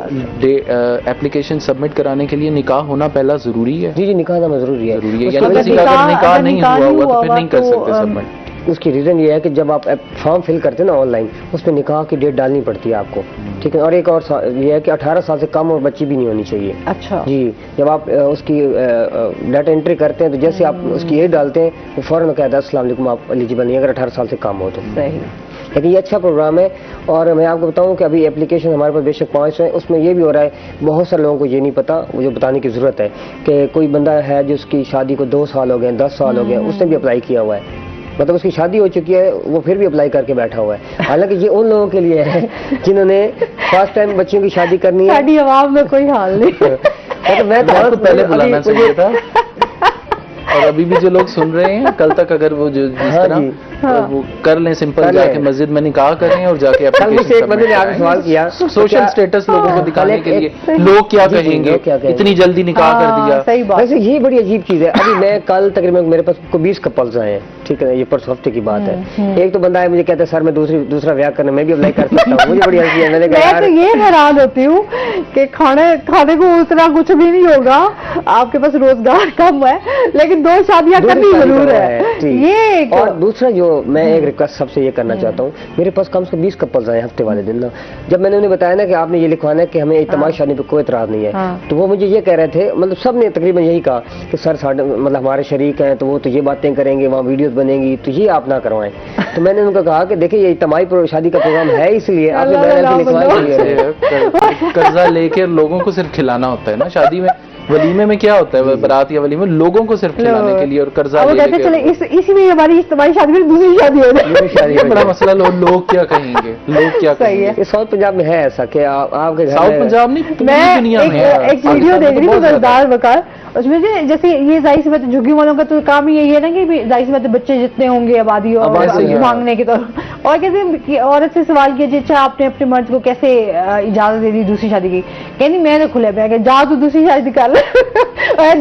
اپلیکیشن سبمٹ کرانے کے لیے نکاح ہونا پہلا ضروری ہے. جی نکاح ہونا ضروری ہے. یعنی کسی کا اگر نکاح نہیں ہوا ہوا تو پھر نہیں کر سکتے سبمٹ. اس کی ریزن یہ ہے کہ جب آپ فارم فل کرتے ہیں نا آن لائن, اس میں نکاح کی ڈیٹ ڈالنی پڑتی ہے آپ کو, ٹھیک ہے. اور ایک اور یہ ہے کہ 18 سال سے کم اور بچی بھی نہیں ہونی چاہیے. اچھا جی, جب آپ اس کی ڈیٹا انٹری کرتے ہیں تو جیسے آپ اس کی ایج ڈالتے ہیں وہ فوراً کہتا ہے السلام علیکم آپ ایلیجیبل نہیں اگر 18 سال سے کم ہو تو. صحیح. لیکن یہ اچھا پروگرام ہے. اور میں آپ کو بتاؤں کہ ابھی اپلیکیشن ہمارے پاس بے شک 500 ہیں. اس میں یہ بھی ہو رہا ہے بہت سارے لوگوں کو یہ نہیں پتا, وہ جو بتانے کی ضرورت ہے کہ کوئی بندہ ہے جس کی شادی کو 2 سال ہو گئے, 10 سال ہو گئے, اس نے بھی اپلائی کیا ہوا ہے, مطلب اس کی شادی ہو چکی ہے, وہ پھر بھی اپلائی کر کے بیٹھا ہوا ہے. حالانکہ یہ ان لوگوں کے لیے ہے جنہوں نے فرسٹ ٹائم بچیوں کی شادی کرنی ہے. ساری عوام میں کوئی حال نہیں. میں تو پہلے بلانا چاہیے تھا. اور ابھی بھی جو لوگ سن رہے ہیں, کل تک اگر وہ جس طرح وہ کر لیں, سمپل جا کے مسجد میں نکاح کریں اور جا کے ایک بندے نے آگے سوال کیا سوشل اسٹیٹس لوگوں کو دکھانے کے لیے لوگ کیا کہیں گے, اتنی جلدی نکاح کر دیا. صحیح بات. ویسے یہ بڑی عجیب چیز ہے. ابھی میں کل تقریباً میرے پاس 20 کپلز آئے ہیں, ٹھیک ہے, یہ پرسوں ہفتے کی بات ہے. ایک تو بندہ ہے مجھے کہتا ہے سر میں دوسرا بیاہ کرنا میں بھی اپلائی کر سکتا ہوں. مجھے بڑی ہنسی ہے. میں نے کہا میں تو یہ حیران ہوتی ہوں کہ کھانے کو اتنا کچھ بھی نہیں ہوگا, آپ کے پاس روزگار کم ہے, لیکن 2 شادیاں کرنی ضرور ہے. یہ اور دوسرا جو میں ایک ریکویسٹ سب سے یہ کرنا چاہتا ہوں, میرے پاس کم سے کم 20 کپلز آئے ہفتے والے دن نا. جب میں نے انہیں بتایا نا کہ آپ نے یہ لکھوانا ہے کہ ہمیں اجتماعی شادی پہ کوئی اعتراض نہیں ہے, تو وہ مجھے یہ کہہ رہے تھے, مطلب سب نے تقریباً یہی کہا کہ سر مطلب ہمارے شریک ہیں تو وہ تو یہ باتیں کریں گے, وہاں ویڈیوز بنیں گی, تو یہ آپ نہ کروائیں. تو میں نے ان کو کہا کہ دیکھیں یہ اجتماعی شادی کا پروگرام ہے, اس لیے آپ نے لکھوائی. قرضہ لے کے لوگوں کو صرف کھلانا ہوتا ہے نا شادی میں. ولیمے میں کیا ہوتا ہے, برات یا ولیمے لوگوں کو صرف کھلانے کے لیے, اور قرضہ لے کے چلے اسی میں ہماری اجتماعی شادی میں دوسری شادی ہو جائے. یہ بڑا مسئلہ. لوگ کیا کہیں گے, لوگ کیا کہیں گے. یہ ساؤتھ پنجاب میں ہے ایسا کہ آپ کے ساؤتھ پنجاب نہیں, میں دنیا میں ہے. ایک ویڈیو دیکھ رہی ہوں سردار وقار, اس میں جیسے یہ ظاہر سی بات ہے جھگی والوں کا تو کام ہی یہی ہے نا کہ ظاہر سی بات ہے بچے جتنے ہوں گے آبادی اور مانگنے کے طور, اور کہتے عورت سے سوال کیا اچھا آپ نے اپنے مرد کو کیسے اجازت دے دی دوسری شادی کی, کہنی میں نے کھلے پہ جا تو دوسری شادی کر لے.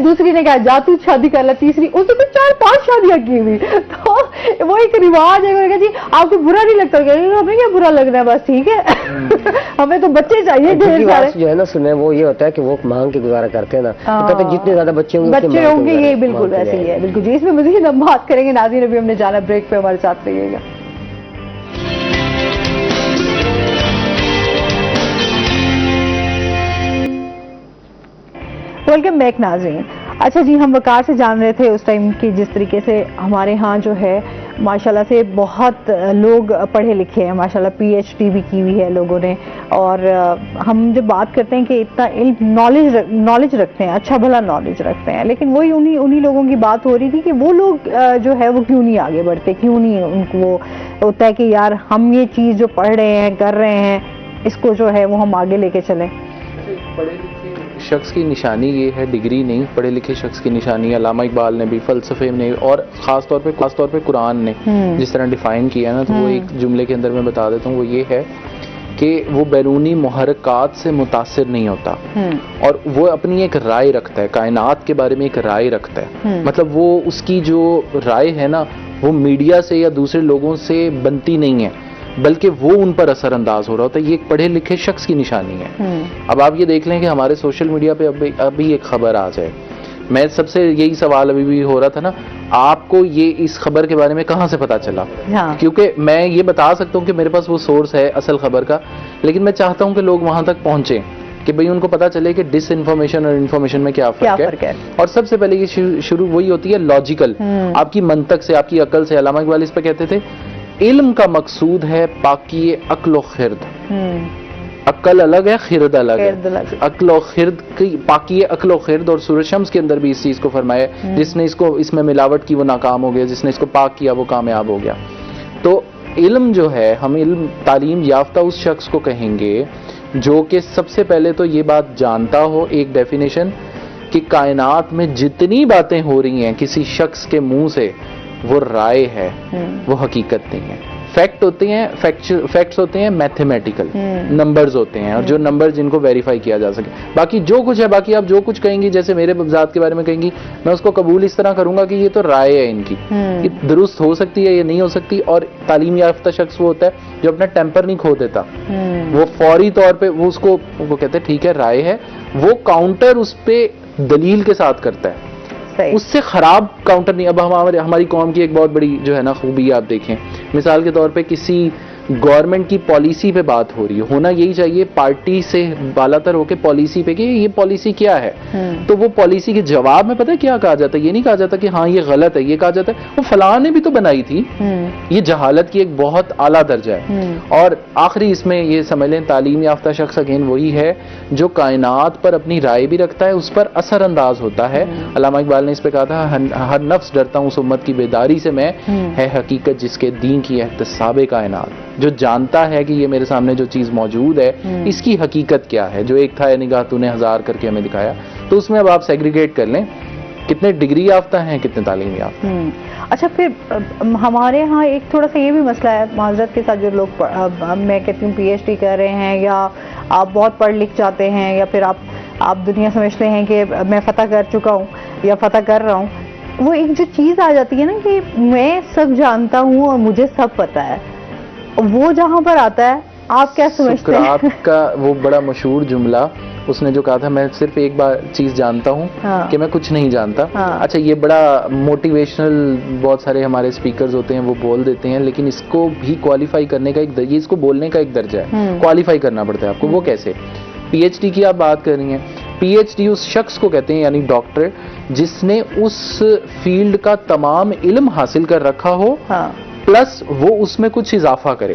دوسری نے کہا جا تو شادی کر لے, تیسری اس نے 4-5 شادیاں کی ہوئی. تو وہ ایک رواج ہے, جی آپ کو برا نہیں لگتا, ہمیں کیا برا لگنا ہے, بس ٹھیک ہے, ہمیں تو بچے چاہیے ڈھیر سارے. جو ہے نا سن میں وہ یہ ہوتا ہے کہ وہ مانگ کے گزارا کرتے ہیں نا, کہتے ہیں جتنے زیادہ بچے ہوں گے یہ بالکل ویسے ہی ہے. بالکل جی, اس میں مزید ہم بات کریں گے. ناظرین ابھی ہم نے جانا بریک پہ, ہمارے ساتھ رہیے گا. ویلکم بیک ناظرین. اچھا جی, ہم وقار سے جان رہے تھے اس ٹائم کی جس طریقے سے ہمارے ہاں جو ہے ماشاءاللہ سے بہت لوگ پڑھے لکھے ہیں, ماشاءاللہ PhD بھی کی ہوئی ہے لوگوں نے. اور ہم جب بات کرتے ہیں کہ اتنا علم نالج رکھتے ہیں, اچھا بھلا نالج رکھتے ہیں, لیکن وہی انہی لوگوں کی بات ہو رہی تھی کہ وہ لوگ جو ہے وہ کیوں نہیں آگے بڑھتے, کیوں نہیں ان کو وہ ہوتا ہے کہ یار ہم یہ چیز جو پڑھ رہے ہیں کر رہے ہیں اس کو جو ہے وہ ہم آگے لے کے چلیں. پڑھے لکھے شخص کی نشانی یہ ہے, ڈگری نہیں, پڑھے لکھے شخص کی نشانی علامہ اقبال نے بھی, فلسفے نے, اور خاص طور پہ قرآن نے جس طرح ڈیفائن کیا نا, تو وہ ایک جملے کے اندر میں بتا دیتا ہوں, وہ یہ ہے کہ وہ بیرونی محرکات سے متاثر نہیں ہوتا, اور وہ اپنی ایک رائے رکھتا ہے, کائنات کے بارے میں ایک رائے رکھتا ہے. مطلب وہ اس کی جو رائے ہے نا وہ میڈیا سے یا دوسرے لوگوں سے بنتی نہیں ہے, بلکہ وہ ان پر اثر انداز ہو رہا ہوتا ہے. یہ ایک پڑھے لکھے شخص کی نشانی ہے. اب آپ یہ دیکھ لیں کہ ہمارے سوشل میڈیا پہ ابھی ایک خبر آ جائے, میں سب سے یہی سوال ابھی بھی ہو رہا تھا نا, آپ کو یہ اس خبر کے بارے میں کہاں سے پتا چلا؟ کیونکہ میں یہ بتا سکتا ہوں کہ میرے پاس وہ سورس ہے اصل خبر کا, لیکن میں چاہتا ہوں کہ لوگ وہاں تک پہنچیں کہ بھئی ان کو پتا چلے کہ ڈس انفارمیشن اور انفارمیشن میں کیا فرق ہے. اور سب سے پہلے یہ شروع وہی ہوتی ہے لاجیکل, آپ کی منطق سے, آپ کی عقل سے. علامہ اقبال اس پہ کہتے تھے علم کا مقصود ہے پاکی عقل و خرد. عقل الگ ہے, خرد الگ ہے. عقل و خرد کی پاکی عقل و خرد, اور سورۃ شمس کے اندر بھی اس چیز کو فرمایا, جس نے اس میں ملاوٹ کی وہ ناکام ہو گیا, جس نے اس کو پاک کیا وہ کامیاب ہو گیا. تو علم جو ہے, ہم علم تعلیم یافتہ اس شخص کو کہیں گے جو کہ سب سے پہلے تو یہ بات جانتا ہو, ایک ڈیفینیشن, کہ کائنات میں جتنی باتیں ہو رہی ہیں کسی شخص کے منہ سے وہ رائے ہے, وہ حقیقت نہیں ہے. فیکٹ ہوتے ہیں، فیکٹس ہوتے ہیں میتھمیٹیکل، نمبرز ہوتے ہیں، اور جو نمبر جن کو ویریفائی کیا جا سکے. باقی جو کچھ ہے، باقی آپ جو کچھ کہیں گی، جیسے میرے ذات کے بارے میں کہیں گی، میں اس کو قبول اس طرح کروں گا کہ یہ تو رائے ہے ان کی، یہ درست ہو سکتی ہے یا نہیں ہو سکتی. اور تعلیم یافتہ شخص وہ ہوتا ہے جو اپنا ٹیمپر نہیں کھو دیتا، وہ فوری طور پہ وہ اس کو وہ کہتے ہیں ٹھیک ہے رائے ہے، وہ کاؤنٹر اس پہ دلیل کے ساتھ کرتا ہے. اس سے خراب کاؤنٹر نہیں. اب ہماری قوم کی ایک بہت بڑی جو ہے نا خوبی آپ دیکھیں، مثال کے طور پہ کسی گورنمنٹ کی پالیسی پہ بات ہو رہی ہے، ہونا یہی چاہیے پارٹی سے بالا تر ہو کے پالیسی پہ کہ یہ پالیسی کیا ہے، تو وہ پالیسی کے جواب میں پتہ ہے کیا کہا جاتا ہے؟ یہ نہیں کہا جاتا کہ ہاں یہ غلط ہے، یہ کہا جاتا ہے وہ فلاں نے بھی تو بنائی تھی. یہ جہالت کی ایک بہت اعلیٰ درجہ ہے. اور آخری اس میں یہ سمجھ لیں تعلیم یافتہ شخص اگین وہی ہے جو کائنات پر اپنی رائے بھی رکھتا ہے، اس پر اثر انداز ہوتا ہے. علامہ اقبال نے اس پہ کہا تھا ہر نفس ڈرتا ہوں اس امت کی بیداری سے میں، ہے حقیقت جس کے دین کی احتساب کائنات. جو جانتا ہے کہ یہ میرے سامنے جو چیز موجود ہے اس کی حقیقت کیا ہے، جو ایک تھا یہ نگاہ تو نے ہزار کر کے ہمیں دکھایا. تو اس میں اب آپ سیگریگیٹ کر لیں کتنے ڈگری یافتہ ہیں، کتنے تعلیم یافتہ. اچھا پھر ہمارے ہاں ایک تھوڑا سا یہ بھی مسئلہ ہے معذرت کے ساتھ، جو لوگ میں کہتی ہوں پی ایچ ڈی کر رہے ہیں یا آپ بہت پڑھ لکھ جاتے ہیں یا پھر آپ دنیا سمجھتے ہیں کہ میں فتح کر چکا ہوں یا فتح کر رہا ہوں، وہ ایک جو چیز آ جاتی ہے نا کہ میں سب جانتا ہوں اور مجھے سب پتا ہے، وہ جہاں پر آتا ہے آپ کیا سمجھتے ہیں؟ سقراط کا وہ بڑا مشہور جملہ اس نے جو کہا تھا میں صرف ایک بار چیز جانتا ہوں کہ میں کچھ نہیں جانتا. اچھا یہ بڑا موٹیویشنل بہت سارے ہمارے اسپیکرز ہوتے ہیں وہ بول دیتے ہیں، لیکن اس کو بھی کوالیفائی کرنے کا یہ اس کو بولنے کا ایک درجہ ہے، کوالیفائی کرنا پڑتا ہے آپ کو. وہ کیسے؟ پی ایچ ڈی کی آپ بات کر رہی ہیں، پی ایچ ڈی اس شخص کو کہتے ہیں یعنی ڈاکٹر جس نے اس فیلڈ کا تمام علم حاصل کر رکھا ہو پلس وہ اس میں کچھ اضافہ کرے.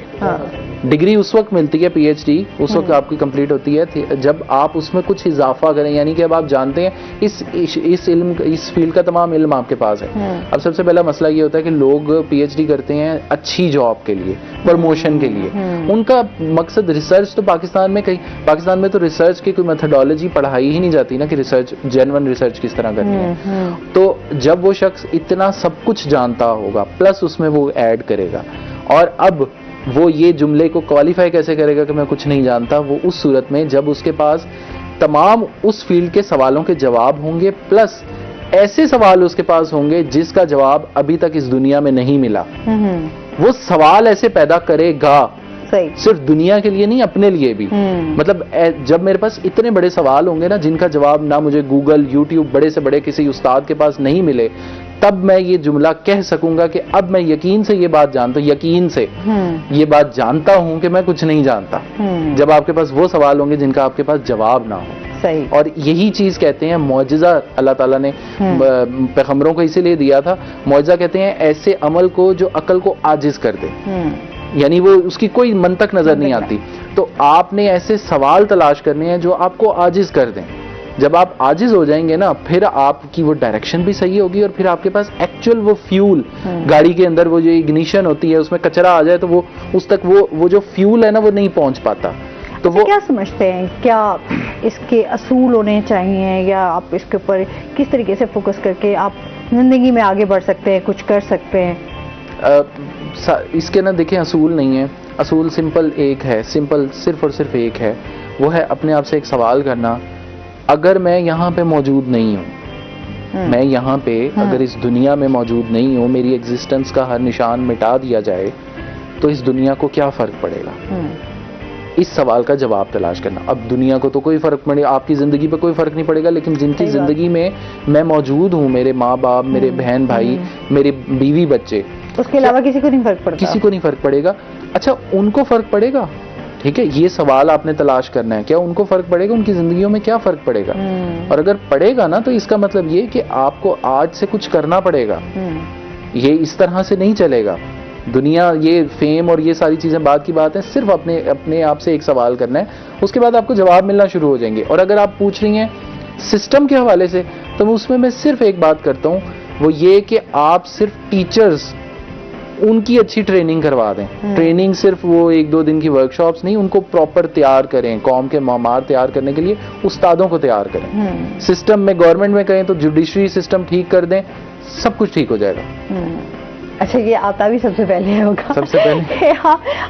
ڈگری اس وقت ملتی ہے پی ایچ ڈی اس وقت آپ کی کمپلیٹ ہوتی ہے جب آپ اس میں کچھ اضافہ کریں، یعنی کہ اب آپ جانتے ہیں اس علم اس فیلڈ کا تمام علم آپ کے پاس ہے. اب سب سے پہلا مسئلہ یہ ہوتا ہے کہ لوگ پی ایچ ڈی کرتے ہیں اچھی جاب کے لیے، پروموشن کے لیے. ان کا مقصد ریسرچ تو پاکستان میں تو ریسرچ کی کوئی میتھڈالوجی پڑھائی ہی نہیں جاتی نا کہ ریسرچ جینون ریسرچ کس طرح کرنی ہے. تو جب وہ شخص اتنا سب کچھ جانتا ہوگا پلس اس میں وہ ایڈ کرے گا، اور اب وہ یہ جملے کو کوالیفائی کیسے کرے گا کہ میں کچھ نہیں جانتا؟ وہ اس صورت میں جب اس کے پاس تمام اس فیلڈ کے سوالوں کے جواب ہوں گے پلس ایسے سوال اس کے پاس ہوں گے جس کا جواب ابھی تک اس دنیا میں نہیں ملا. وہ سوال ایسے پیدا کرے گا صرف دنیا کے لیے نہیں اپنے لیے بھی. مطلب جب میرے پاس اتنے بڑے سوال ہوں گے نا جن کا جواب نہ مجھے گوگل یوٹیوب بڑے سے بڑے کسی استاد کے پاس نہیں ملے، تب میں یہ جملہ کہہ سکوں گا کہ اب میں یقین سے یہ بات جانتا ہوں، یقین سے یہ بات جانتا ہوں کہ میں کچھ نہیں جانتا. جب آپ کے پاس وہ سوال ہوں گے جن کا آپ کے پاس جواب نہ ہو. اور یہی چیز کہتے ہیں معجزہ اللہ تعالیٰ نے پیغمبروں کو اسی لیے دیا تھا. معجزہ کہتے ہیں ایسے عمل کو جو عقل کو عاجز کر دے، یعنی وہ اس کی کوئی منطق نظر نہیں آتی. تو آپ نے ایسے سوال تلاش کرنے ہیں جو آپ کو عاجز کر دیں. جب آپ عاجز ہو جائیں گے نا پھر آپ کی وہ ڈائریکشن بھی صحیح ہوگی اور پھر آپ کے پاس ایکچوئل وہ فیول گاڑی کے اندر وہ جو اگنیشن ہوتی ہے اس میں کچرا آ جائے تو وہ اس تک وہ جو فیول ہے نا وہ نہیں پہنچ پاتا. تو وہ کیا سمجھتے ہیں کیا اس کے اصول ہونے چاہیے یا آپ اس کے اوپر کس طریقے سے فوکس کر کے آپ زندگی میں آگے بڑھ سکتے ہیں، کچھ کر سکتے ہیں؟ اس کے نا دیکھیں اصول نہیں ہے. اصول سمپل ایک ہے، سمپل صرف اور صرف ایک ہے، وہ ہے اپنے آپ سے ایک سوال کرنا. اگر میں یہاں پہ موجود نہیں ہوں، میں یہاں پہ اگر اس دنیا میں موجود نہیں ہوں، میری ایگزسٹنس کا ہر نشان مٹا دیا جائے تو اس دنیا کو کیا فرق پڑے گا؟ اس سوال کا جواب تلاش کرنا. اب دنیا کو تو کوئی فرق پڑے گا، آپ کی زندگی پہ کوئی فرق نہیں پڑے گا، لیکن جن کی زندگی میں میں موجود ہوں، میرے ماں باپ، میرے بہن بھائی، میرے بیوی بچے، اس کے علاوہ کسی کو نہیں فرق پڑتا. کسی کو نہیں فرق پڑے گا. اچھا ان کو فرق پڑے گا، ٹھیک ہے، یہ سوال آپ نے تلاش کرنا ہے. کیا ان کو فرق پڑے گا؟ ان کی زندگیوں میں کیا فرق پڑے گا؟ اور اگر پڑے گا نا تو اس کا مطلب یہ کہ آپ کو آج سے کچھ کرنا پڑے گا. یہ اس طرح سے نہیں چلے گا. دنیا یہ فیم اور یہ ساری چیزیں بعد کی بات ہے، صرف اپنے آپ سے ایک سوال کرنا ہے، اس کے بعد آپ کو جواب ملنا شروع ہو جائیں گے. اور اگر آپ پوچھ رہی ہیں سسٹم کے حوالے سے تو اس میں صرف ایک بات کرتا ہوں، وہ یہ کہ آپ صرف ٹیچرز ان کی اچھی ٹریننگ کروا دیں. ٹریننگ صرف وہ 1-2 دن کی ورک شاپس نہیں، ان کو پراپر تیار کریں. قوم کے معمار تیار کرنے کے لیے استادوں کو تیار کریں. سسٹم میں گورنمنٹ میں کہیں تو جوڈیشری سسٹم ٹھیک کر دیں، سب کچھ ٹھیک ہو جائے گا. अच्छा, ये आता भी सबसे पहले होगा, सबसे पहले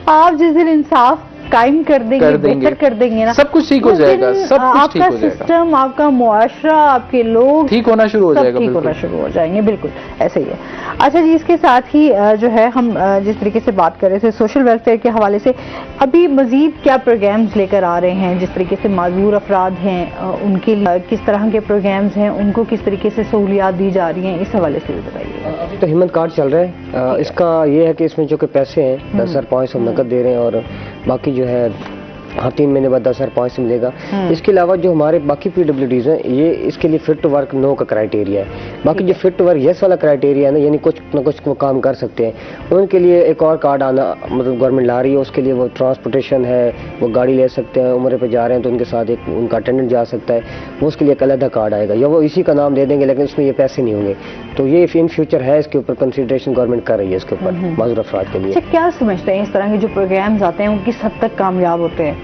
आप जिस दिन इंसाफ कायम कर देंगे, बेहतर कर देंगे ना, सब कुछ ठीक हो जाएगा, सब कुछ ठीक हो जाएगा, सिस्टम, आपका मुआशरा, आपके लोग ठीक होना शुरू हो जाएगा, ठीक होना शुरू हो जाएंगे। बिल्कुल ऐसे ही है। अच्छा जी, इसके साथ ही जो है हम जिस तरीके से बात कर रहे थे सोशल वेलफेयर के हवाले से, अभी मजीद क्या प्रोग्राम्स लेकर आ रहे हैं? जिस तरीके से माजूर अफराद हैं उनके लिए किस तरह के प्रोग्राम्स हैं, उनको किस तरीके से सहूलियात दी जा रही हैं, इस हवाले से भी बताइए। अभी तो हिम्मत कार्ड चल रहा है, इसका ये है कि इसमें जो कि पैसे हैं 10,500 नकद दे रहे हैं, और बाकी जो है हाँ 3 महीने बाद 10,500 मिलेगा। इसके अलावा जो हमारे बाकी PWDs हैं, ये इसके लिए फिट टू वर्क नो का क्राइटेरिया है। बाकी जो फिट टू वर्क यस वाला क्राइटेरिया है ना, यानी कुछ न कुछ वो काम कर सकते हैं, उनके लिए एक और कार्ड आना मतलब गवर्नमेंट ला रही है। उसके लिए वो ट्रांसपोर्टेशन है, वो गाड़ी ले सकते हैं, उम्र पे जा रहे हैं तो उनके साथ एक उनका अटेंडेंट जा सकता है, वो उसके लिए एक अलग कार्ड आएगा, या वो इसी का नाम दे देंगे लेकिन उसमें ये पैसे नहीं होंगे। तो ये इन फ्यूचर है, इसके ऊपर कंसिडरेशन गवर्नमेंट कर रही है इसके ऊपर माजूर अफराद के लिए। अच्छा, क्या समझते हैं इस तरह के जो प्रोग्राम्स आते हैं वो किस हद तक कामयाब होते हैं?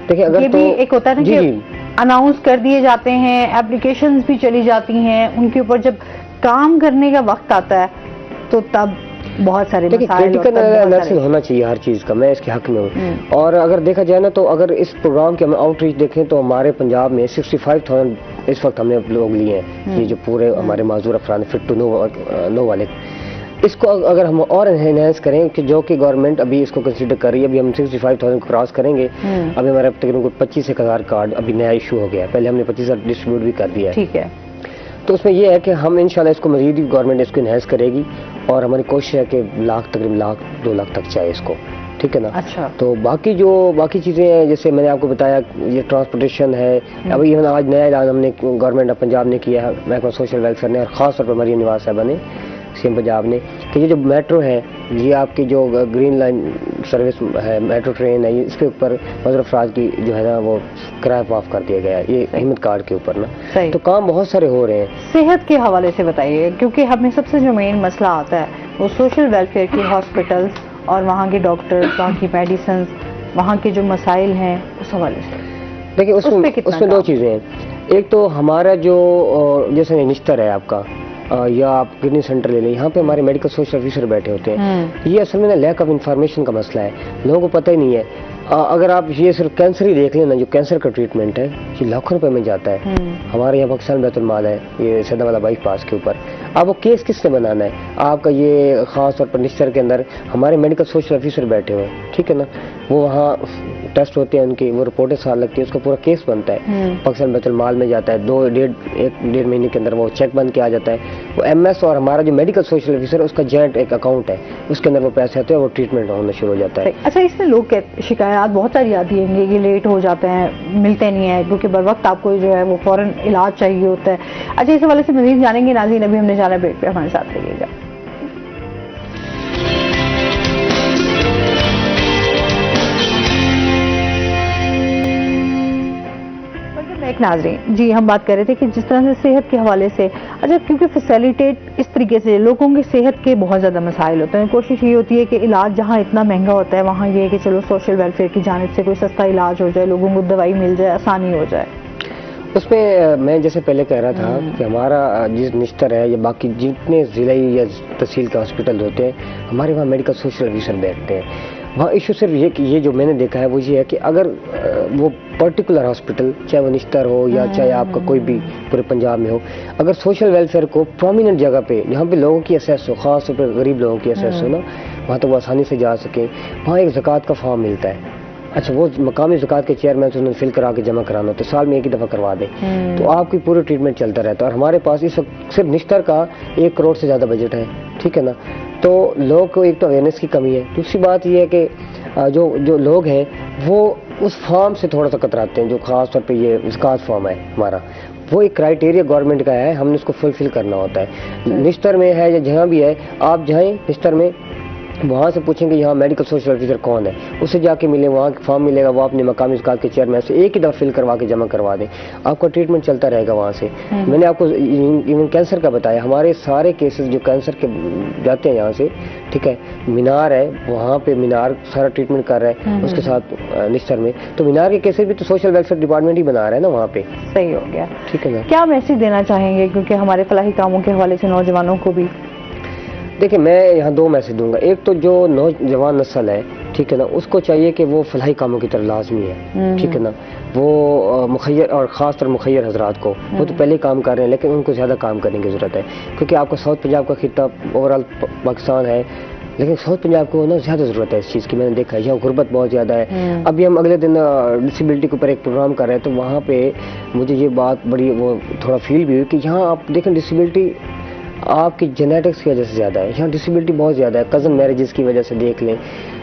देखिए, अगर ये तो भी एक होता है ना कि अनाउंस कर दिए जाते हैं, एप्लीकेशंस भी चली जाती हैं, उनके ऊपर जब काम करने का वक्त आता है तो तब बहुत सारे क्रिटिकल एनालिसिस होना चाहिए हर चीज का, मैं इसके हक में हूँ। और अगर देखा जाए ना, तो अगर इस प्रोग्राम के हम आउटरीच देखें तो हमारे पंजाब में 65,000 इस वक्त हमने लोग लिए हैं, ये जो पूरे हमारे माजूर अफराद फिट टू नो वाले। इसको अगर हम और एनहेंस करें कि जो कि गवर्नमेंट अभी इसको कंसीडर कर रही है, अभी हम 65,000 क्रॉस करेंगे, अभी हमारे तकरीबन 25,000 कार्ड अभी नया इशू हो गया है, पहले हमने 25,000 डिस्ट्रीब्यूट भी कर दिया है। ठीक है, तो उसमें ये है कि हम इंशाल्लाह इसको मजीद गवर्नमेंट इसको इनहेंस करेगी, और हमारी कोशिश है कि तकरीबन 1-2 लाख तक चाहे इसको, ठीक है ना। अच्छा, तो बाकी चीज़ें हैं, जैसे मैंने आपको बताया ये ट्रांसपोर्टेशन है, अभी आज नया ऐलान हमने गवर्नमेंट ऑफ पंजाब ने किया है, महकमा सोशल वेलफेयर ने, और ख़ास तौर पर मरियम नवाज साहबा ने, सीएम पंजाब ने, कि ये जो मेट्रो है, ये आपकी जो ग्रीन लाइन सर्विस है, मेट्रो ट्रेन है, इसके ऊपर माजूर अफराद की जो है ना वो किराया माफ कर दिया गया है, ये हिम्मत कार्ड के ऊपर ना। तो काम बहुत सारे हो रहे हैं। सेहत के हवाले से बताइए, क्योंकि हमें सबसे जो मेन मसला आता है वो सोशल वेलफेयर की हॉस्पिटल्स और वहाँ के डॉक्टर्स, वहाँ की मेडिसिन, वहाँ के जो मसाइल हैं, उस हवाले से देखिए उसमें 2 चीज़ें हैं। एक तो हमारा जो जैसे निश्तर है आपका, या आप किडनी सेंटर ले लें, यहाँ पे हमारे मेडिकल सोशल ऑफिसर बैठे होते हैं। ये असल में ना लैक ऑफ इंफॉर्मेशन का मसला है, लोगों को पता ही नहीं है। अगर आप ये सिर्फ कैंसर ही देख लेना, जो कैंसर का ट्रीटमेंट है ये लाखों रुपए में जाता है। हमारे यहाँ पाकिस्तान बैतुल माल है, ये सैदा वाला बाईपास के ऊपर, अब वो केस किसने बनाना है? आपका ये खास तौर पर निश्चर के अंदर हमारे मेडिकल सोशल ऑफिसर बैठे हुए हैं, ठीक है ना, वो वहाँ टेस्ट होते हैं उनकी, वो रिपोर्टें साल लगती है, उसका पूरा केस बनता है, पाकिस्तान बैतुल माल में जाता है, 1-1.5 महीने के अंदर वो चेक बन के आ जाता है। वो MS और हमारा जो मेडिकल सोशल ऑफिसर है उसका जॉइंट एक अकाउंट है, उसके अंदर वो पैसे आते हैं, वो ट्रीटमेंट होना शुरू हो जाता है। अच्छा, इसमें लोग शिकायत बहुत सारी आती है कि लेट हो जाते हैं, मिलते नहीं है, क्योंकि बर वक्त आपको जो है वो फौरन इलाज चाहिए होता है। अच्छा, इस हवाले से मजीद जानेंगे नाज़रीन, अभी हमने जाना ब्रेक पे, हमारे साथ रहिएगा। नाज़रीन जी, हम बात कर रहे थे कि जिस तरह से सेहत के हवाले से, अच्छा क्योंकि फैसिलिटेट इस तरीके से लोगों के सेहत के बहुत ज़्यादा मसाइल होते हैं, कोशिश ये होती है कि इलाज जहाँ इतना महंगा होता है वहाँ ये है कि चलो सोशल वेलफेयर की जानिब से कोई सस्ता इलाज हो जाए, लोगों को दवाई मिल जाए, आसानी हो जाए। उसमें मैं जैसे पहले कह रहा था कि हमारा जिस निश्तर है या बाकी जितने ज़िले या तहसील के हॉस्पिटल होते हैं, हमारे वहाँ मेडिकल सोशल ऑफिसर बैठते हैं। वहाँ इशू सिर्फ ये कि ये जो मैंने देखा है वो ये है कि अगर वो पर्टिकुलर हॉस्पिटल, चाहे वो निश्तर हो या चाहे आपका कोई भी पूरे पंजाब में हो, अगर सोशल वेलफेयर को प्रोमिनेंट जगह पे जहाँ पे लोगों की एसेस हो, खास तौर पर गरीब लोगों की एसेस हो ना, वहाँ तो वो आसानी से जा सके, वहाँ एक ज़कात का फॉर्म मिलता है। अच्छा, वो मकामी ज़कात के चेयरमैन से उन्होंने फिल करा के जमा कराना होता है, साल में 1 ही दफ़ा करवा दें, तो आपकी पूरी ट्रीटमेंट चलता रहता है। और हमारे पास इस वक्त सिर्फ निश्तर का 1 करोड़ से ज़्यादा बजट है, ठीक है ना। तो लोग को एक तो अवेयरनेस की कमी है, दूसरी बात ये है कि जो लोग हैं वो उस फॉर्म से थोड़ा सा कतराते हैं, जो खास तौर पे ये ज़कात फॉर्म है हमारा, वो एक क्राइटेरिया गवर्नमेंट का है, हमने उसको फुलफिल करना होता है। निश्तर में है या जहाँ भी है, आप जाएँ निश्तर में, वहाँ से पूछेंगे यहाँ मेडिकल सोशल ऑफिसर कौन है, उससे जाके मिले, वहाँ फॉर्म मिलेगा, वो अपने मकामी ज़कात के चेयरमैन से 1 ही दफ़ा फिल करवा के जमा करवा दें, आपका ट्रीटमेंट चलता रहेगा वहाँ से। मैंने आपको इवन कैंसर का बताया, हमारे सारे केसेस जो कैंसर के जाते हैं यहाँ से, ठीक है, मीनार है, वहाँ पे मीनार सारा ट्रीटमेंट कर रहा है, उसके साथ निश्तर में, तो मीनार के केसेस भी तो सोशल वेलफेयर डिपार्टमेंट ही बना रहा है ना वहाँ पे। सही हो गया, ठीक है ना। क्या मैसेज देना चाहेंगे, क्योंकि हमारे फलाही कामों के हवाले से नौजवानों को भी? دیکھیں میں یہاں دو میسج دوں گا. ایک تو جو نوجوان نسل ہے ٹھیک ہے نا, اس کو چاہیے کہ وہ فلاحی کاموں کی طرف لازمی ہے ٹھیک ہے نا. وہ مخیر اور خاص طور مخیر حضرات کو, وہ تو پہلے کام کر رہے ہیں لیکن ان کو زیادہ کام کرنے کی ضرورت ہے, کیونکہ آپ کو ساؤتھ پنجاب کا خطہ اوور آل پاکستان ہے, لیکن ساؤتھ پنجاب کو نا زیادہ ضرورت ہے اس چیز کی. میں نے دیکھا ہے یہاں غربت بہت زیادہ ہے. ابھی ہم اگلے دن ڈسیبلٹی کے اوپر ایک پروگرام کر رہے ہیں, تو وہاں پہ مجھے یہ بات بڑی وہ تھوڑا فیل بھی ہوئی کہ یہاں آپ دیکھیں ڈسیبلٹی آپ کی جینیٹکس کی وجہ سے زیادہ ہے, یہاں ڈسیبلٹی بہت زیادہ ہے, کزن میرجز کی وجہ سے دیکھ لیں.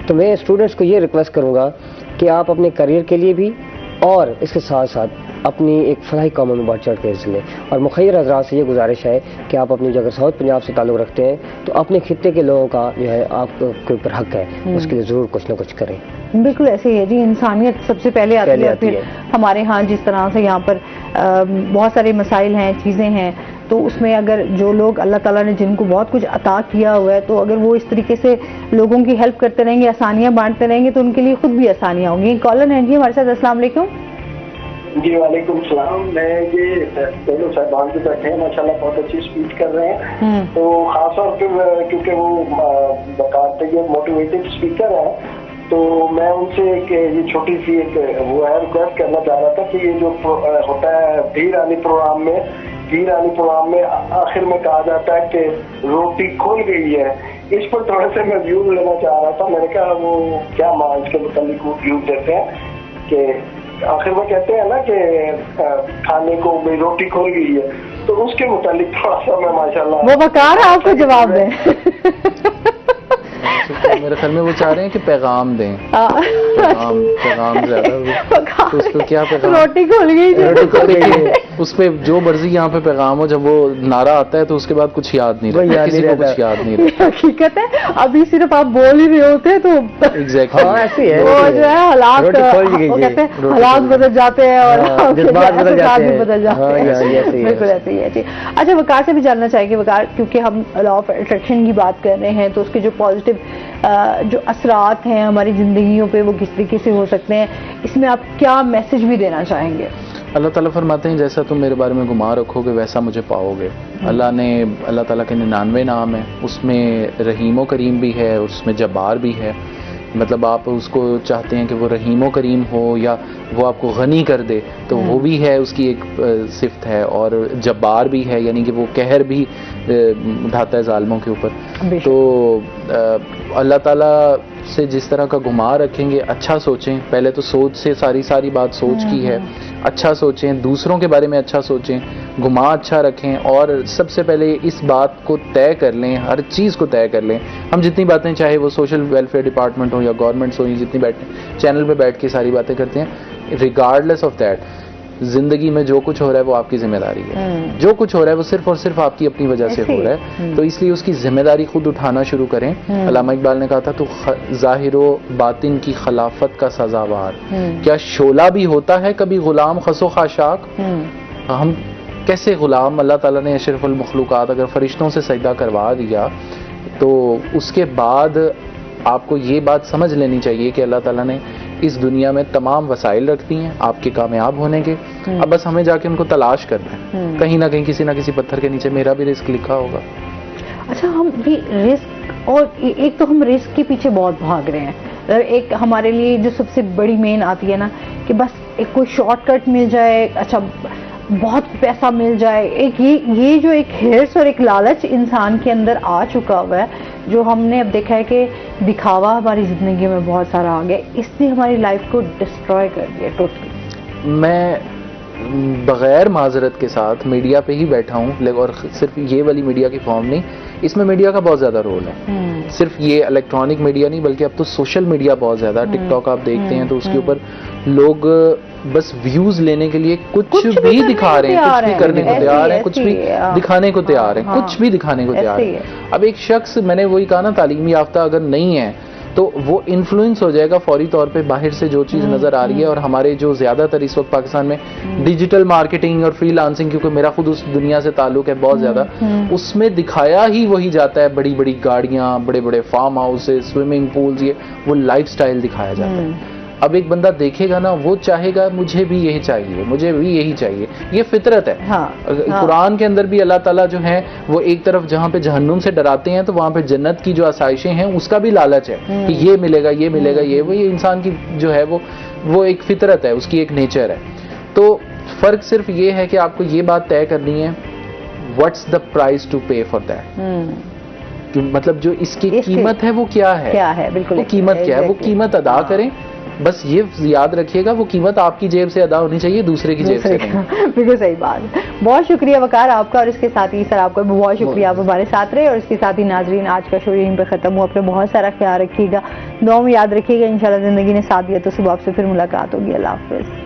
تو میں اسٹوڈنٹس کو یہ ریکویسٹ کروں گا کہ آپ اپنے کریئر کے لیے بھی اور اس کے ساتھ ساتھ اپنی ایک فلاحی کاموں میں بڑھ چڑھ کے حصہ لیں. اور مخیر حضرات سے یہ گزارش ہے کہ آپ اپنی اگر ساؤتھ پنجاب سے تعلق رکھتے ہیں تو اپنے خطے کے لوگوں کا جو ہے آپ کے اوپر حق ہے, اس کے لیے ضرور کچھ نہ کچھ کریں. بالکل ایسے ہی ہے جی, انسانیت سب سے پہلے آتی ہے. پھر ہمارے ہاں جس طرح سے یہاں پر بہت سارے مسائل ہیں, چیزیں ہیں, تو اس میں اگر جو لوگ اللہ تعالیٰ نے جن کو بہت کچھ عطا کیا ہوا ہے, تو اگر وہ اس طریقے سے لوگوں کی ہیلپ کرتے رہیں گے, آسانیاں بانٹتے رہیں گے, تو ان کے لیے خود بھی آسانیاں ہوں گی. کالر ہیں جی ہمارے ساتھ, السلام علیکم. جی وعلیکم السلام. میں یہ دونوں صاحبان جو بیٹھے ہیں ماشاء اللہ بہت اچھی اسپیچ کر رہے ہیں, تو خاص طور پہ کیونکہ وہ بکار یہ موٹیویٹڈ اسپیکر ہیں, تو میں ان سے ایک یہ چھوٹی سی ایک وہ ہے ریکویسٹ کرنا چاہ رہا تھا کہ یہ جو ہوتا ہے دھی رانی پروگرام میں آخر میں کہا جاتا ہے کہ روٹی کھل گئی ہے, اس پر تھوڑے سے میں ویوز لینا چاہ رہا تھا. میں نے کہا وہ کیا ماں اس کے متعلق وہ ویوز دیتے ہیں کہ آخر میں کہتے ہیں نا کہ کھانے کو روٹی کھل گئی ہے, تو اس کے متعلق تھوڑا سا میں ماشاءاللہ وہ بکار آپ کو جواب دیں. میرے خیال میں وہ چاہ رہے ہیں کہ پیغام دیں, پیغام زیادہ تو اس پہ کیا پیغام, روٹی کھل گئی, اس پہ جو مرضی یہاں پہ پیغام ہو, جب وہ نعرہ آتا ہے تو اس کے بعد کچھ یاد نہیں رہتا, کسی کو کچھ یاد نہیں رہتا. حقیقت ہے ابھی صرف آپ بول ہی رہے ہوتے تو ایگزیکٹلی وہ جو ہے حالات بدل جاتے ہیں اور جذبات بھی بدل جاتے ہیں. بالکل ایسے ہی ہے جی. اچھا وقار سے بھی جاننا چاہیں گے, وقار کیونکہ ہم لا آف اٹریکشن کی بات کر رہے ہیں, تو اس کے جو پازیٹیو جو اثرات ہیں ہماری زندگیوں پہ وہ کس طریقے سے ہو سکتے ہیں, اس میں آپ کیا میسج بھی دینا چاہیں گے؟ اللہ تعالیٰ فرماتے ہیں جیسا تم میرے بارے میں گمان رکھو گے ویسا مجھے پاؤ گے. اللہ تعالیٰ کے 99 نام ہیں, اس میں رحیم و کریم بھی ہے, اس میں جبار بھی ہے. مطلب آپ اس کو چاہتے ہیں کہ وہ رحیم و کریم ہو یا وہ آپ کو غنی کر دے, تو وہ بھی ہے, اس کی ایک صفت ہے. اور جبار بھی ہے, یعنی کہ وہ قہر بھی ڈھاتا ہے ظالموں کے اوپر. تو اللہ تعالیٰ سے جس طرح کا گمان رکھیں گے, اچھا سوچیں. پہلے تو سوچ سے ساری بات سوچ کی ہے. اچھا سوچیں, دوسروں کے بارے میں اچھا سوچیں, گمان اچھا رکھیں, اور سب سے پہلے اس بات کو طے کر لیں, ہر چیز کو طے کر لیں. ہم جتنی باتیں چاہے وہ سوشل ویلفیئر ڈپارٹمنٹ ہو یا گورنمنٹس ہو, جتنی بیٹھیں چینل پہ بیٹھ کے ساری باتیں کرتے ہیں, ریگارڈلیس آف دیٹ زندگی میں جو کچھ ہو رہا ہے وہ آپ کی ذمہ داری ہے. جو کچھ ہو رہا ہے وہ صرف اور صرف آپ کی اپنی وجہ سے ہو رہا ہے, تو اس لیے اس کی ذمہ داری خود اٹھانا شروع کریں. علامہ اقبال نے کہا تھا تو ظاہر و باطن کی خلافت کا سزاوار, کیا شعلہ بھی ہوتا ہے کبھی غلام خس و خاشاک. ہم کیسے غلام, اللہ تعالیٰ نے اشرف المخلوقات اگر فرشتوں سے سجدہ کروا دیا, تو اس کے بعد آپ کو یہ بات سمجھ لینی چاہیے کہ اللہ تعالیٰ نے اس دنیا میں تمام وسائل رکھ دی ہیں آپ کے کامیاب ہونے کے. اب بس ہمیں جا کے ان کو تلاش کرنا ہے, کہیں نہ کہیں کسی نہ کسی پتھر کے نیچے میرا بھی رزق لکھا ہوگا. اچھا ہم بھی رزق, اور ایک تو ہم رزق کے پیچھے بہت بھاگ رہے ہیں. ایک ہمارے لیے جو سب سے بڑی مین آتی ہے نا کہ بس ایک کوئی شارٹ کٹ مل جائے, اچھا بہت پیسہ مل جائے. ایک یہ جو ایک ہرس اور ایک لالچ انسان کے اندر آ چکا ہوا ہے, جو ہم نے اب دیکھا ہے کہ دکھاوا ہماری زندگی میں بہت سارا آ گیا, اس نے ہماری لائف کو ڈسٹروائے کر دیا ٹوٹلی. میں بغیر معذرت کے ساتھ میڈیا پہ ہی بیٹھا ہوں, اور صرف یہ والی میڈیا کی فارم نہیں, اس میں میڈیا کا بہت زیادہ رول ہے. صرف یہ الیکٹرانک میڈیا نہیں بلکہ اب تو سوشل میڈیا بہت زیادہ. ٹک ٹاک آپ دیکھتے ہیں تو اس کے اوپر لوگ بس ویوز لینے کے لیے کچھ بھی دکھا رہے ہیں, کچھ بھی کرنے کو تیار ہیں, کچھ بھی دکھانے کو تیار ہیں, کچھ بھی دکھانے کو تیار ہیں. اب ایک شخص, میں نے وہی کہا نا, تعلیمی یافتہ اگر نہیں ہے تو وہ انفلوئنس ہو جائے گا فوری طور پہ باہر سے جو چیز نظر آ رہی ہے. اور ہمارے جو زیادہ تر اس وقت پاکستان میں ڈیجیٹل مارکیٹنگ اور فری لانسنگ, کیونکہ میرا خود اس دنیا سے تعلق ہے بہت زیادہ, اس میں دکھایا ہی وہی جاتا ہے. بڑی بڑی گاڑیاں, بڑے بڑے فارم ہاؤسز, سوئمنگ پولز, یہ وہ لائف سٹائل دکھایا جاتا ہے. اب ایک بندہ دیکھے گا نا وہ چاہے گا مجھے بھی یہی چاہیے، مجھے بھی یہی چاہیے، یہ فطرت ہے۔ قرآن کے اندر بھی اللہ تعالیٰ جو ہے وہ ایک طرف جہاں پہ جہنم سے ڈراتے ہیں تو وہاں پہ جنت کی جو آسائشیں ہیں اس کا بھی لالچ ہے کہ یہ ملے گا، یہ ملے گا، یہ انسان کی جو ہے وہ ایک فطرت ہے، اس کی ایک نیچر ہے۔ تو فرق صرف یہ ہے کہ آپ کو یہ بات طے کرنی ہے what's the price to pay for that, مطلب جو اس کی قیمت ہے وہ کیا ہے، بالکل وہ قیمت کیا ہے، وہ قیمت ادا کریں۔ بس یہ یاد رکھیے گا وہ قیمت آپ کی جیب سے ادا ہونی چاہیے، دوسرے کی جیب سے نہیں۔ بالکل صحیح بات۔ بہت شکریہ وقار آپ کا، اور اس کے ساتھ ہی سر آپ کا بھی بہت شکریہ، آپ ہمارے ساتھ رہے، اور اس کے ساتھ ہی ناظرین آج کا شو یہیں پہ ختم ہوا۔ اپنے بہت سارا خیال رکھیے گا، دعاؤں میں یاد رکھیے گا، انشاءاللہ زندگی نے ساتھ دیا تو صبح آپ سے پھر ملاقات ہوگی۔ اللہ حافظ۔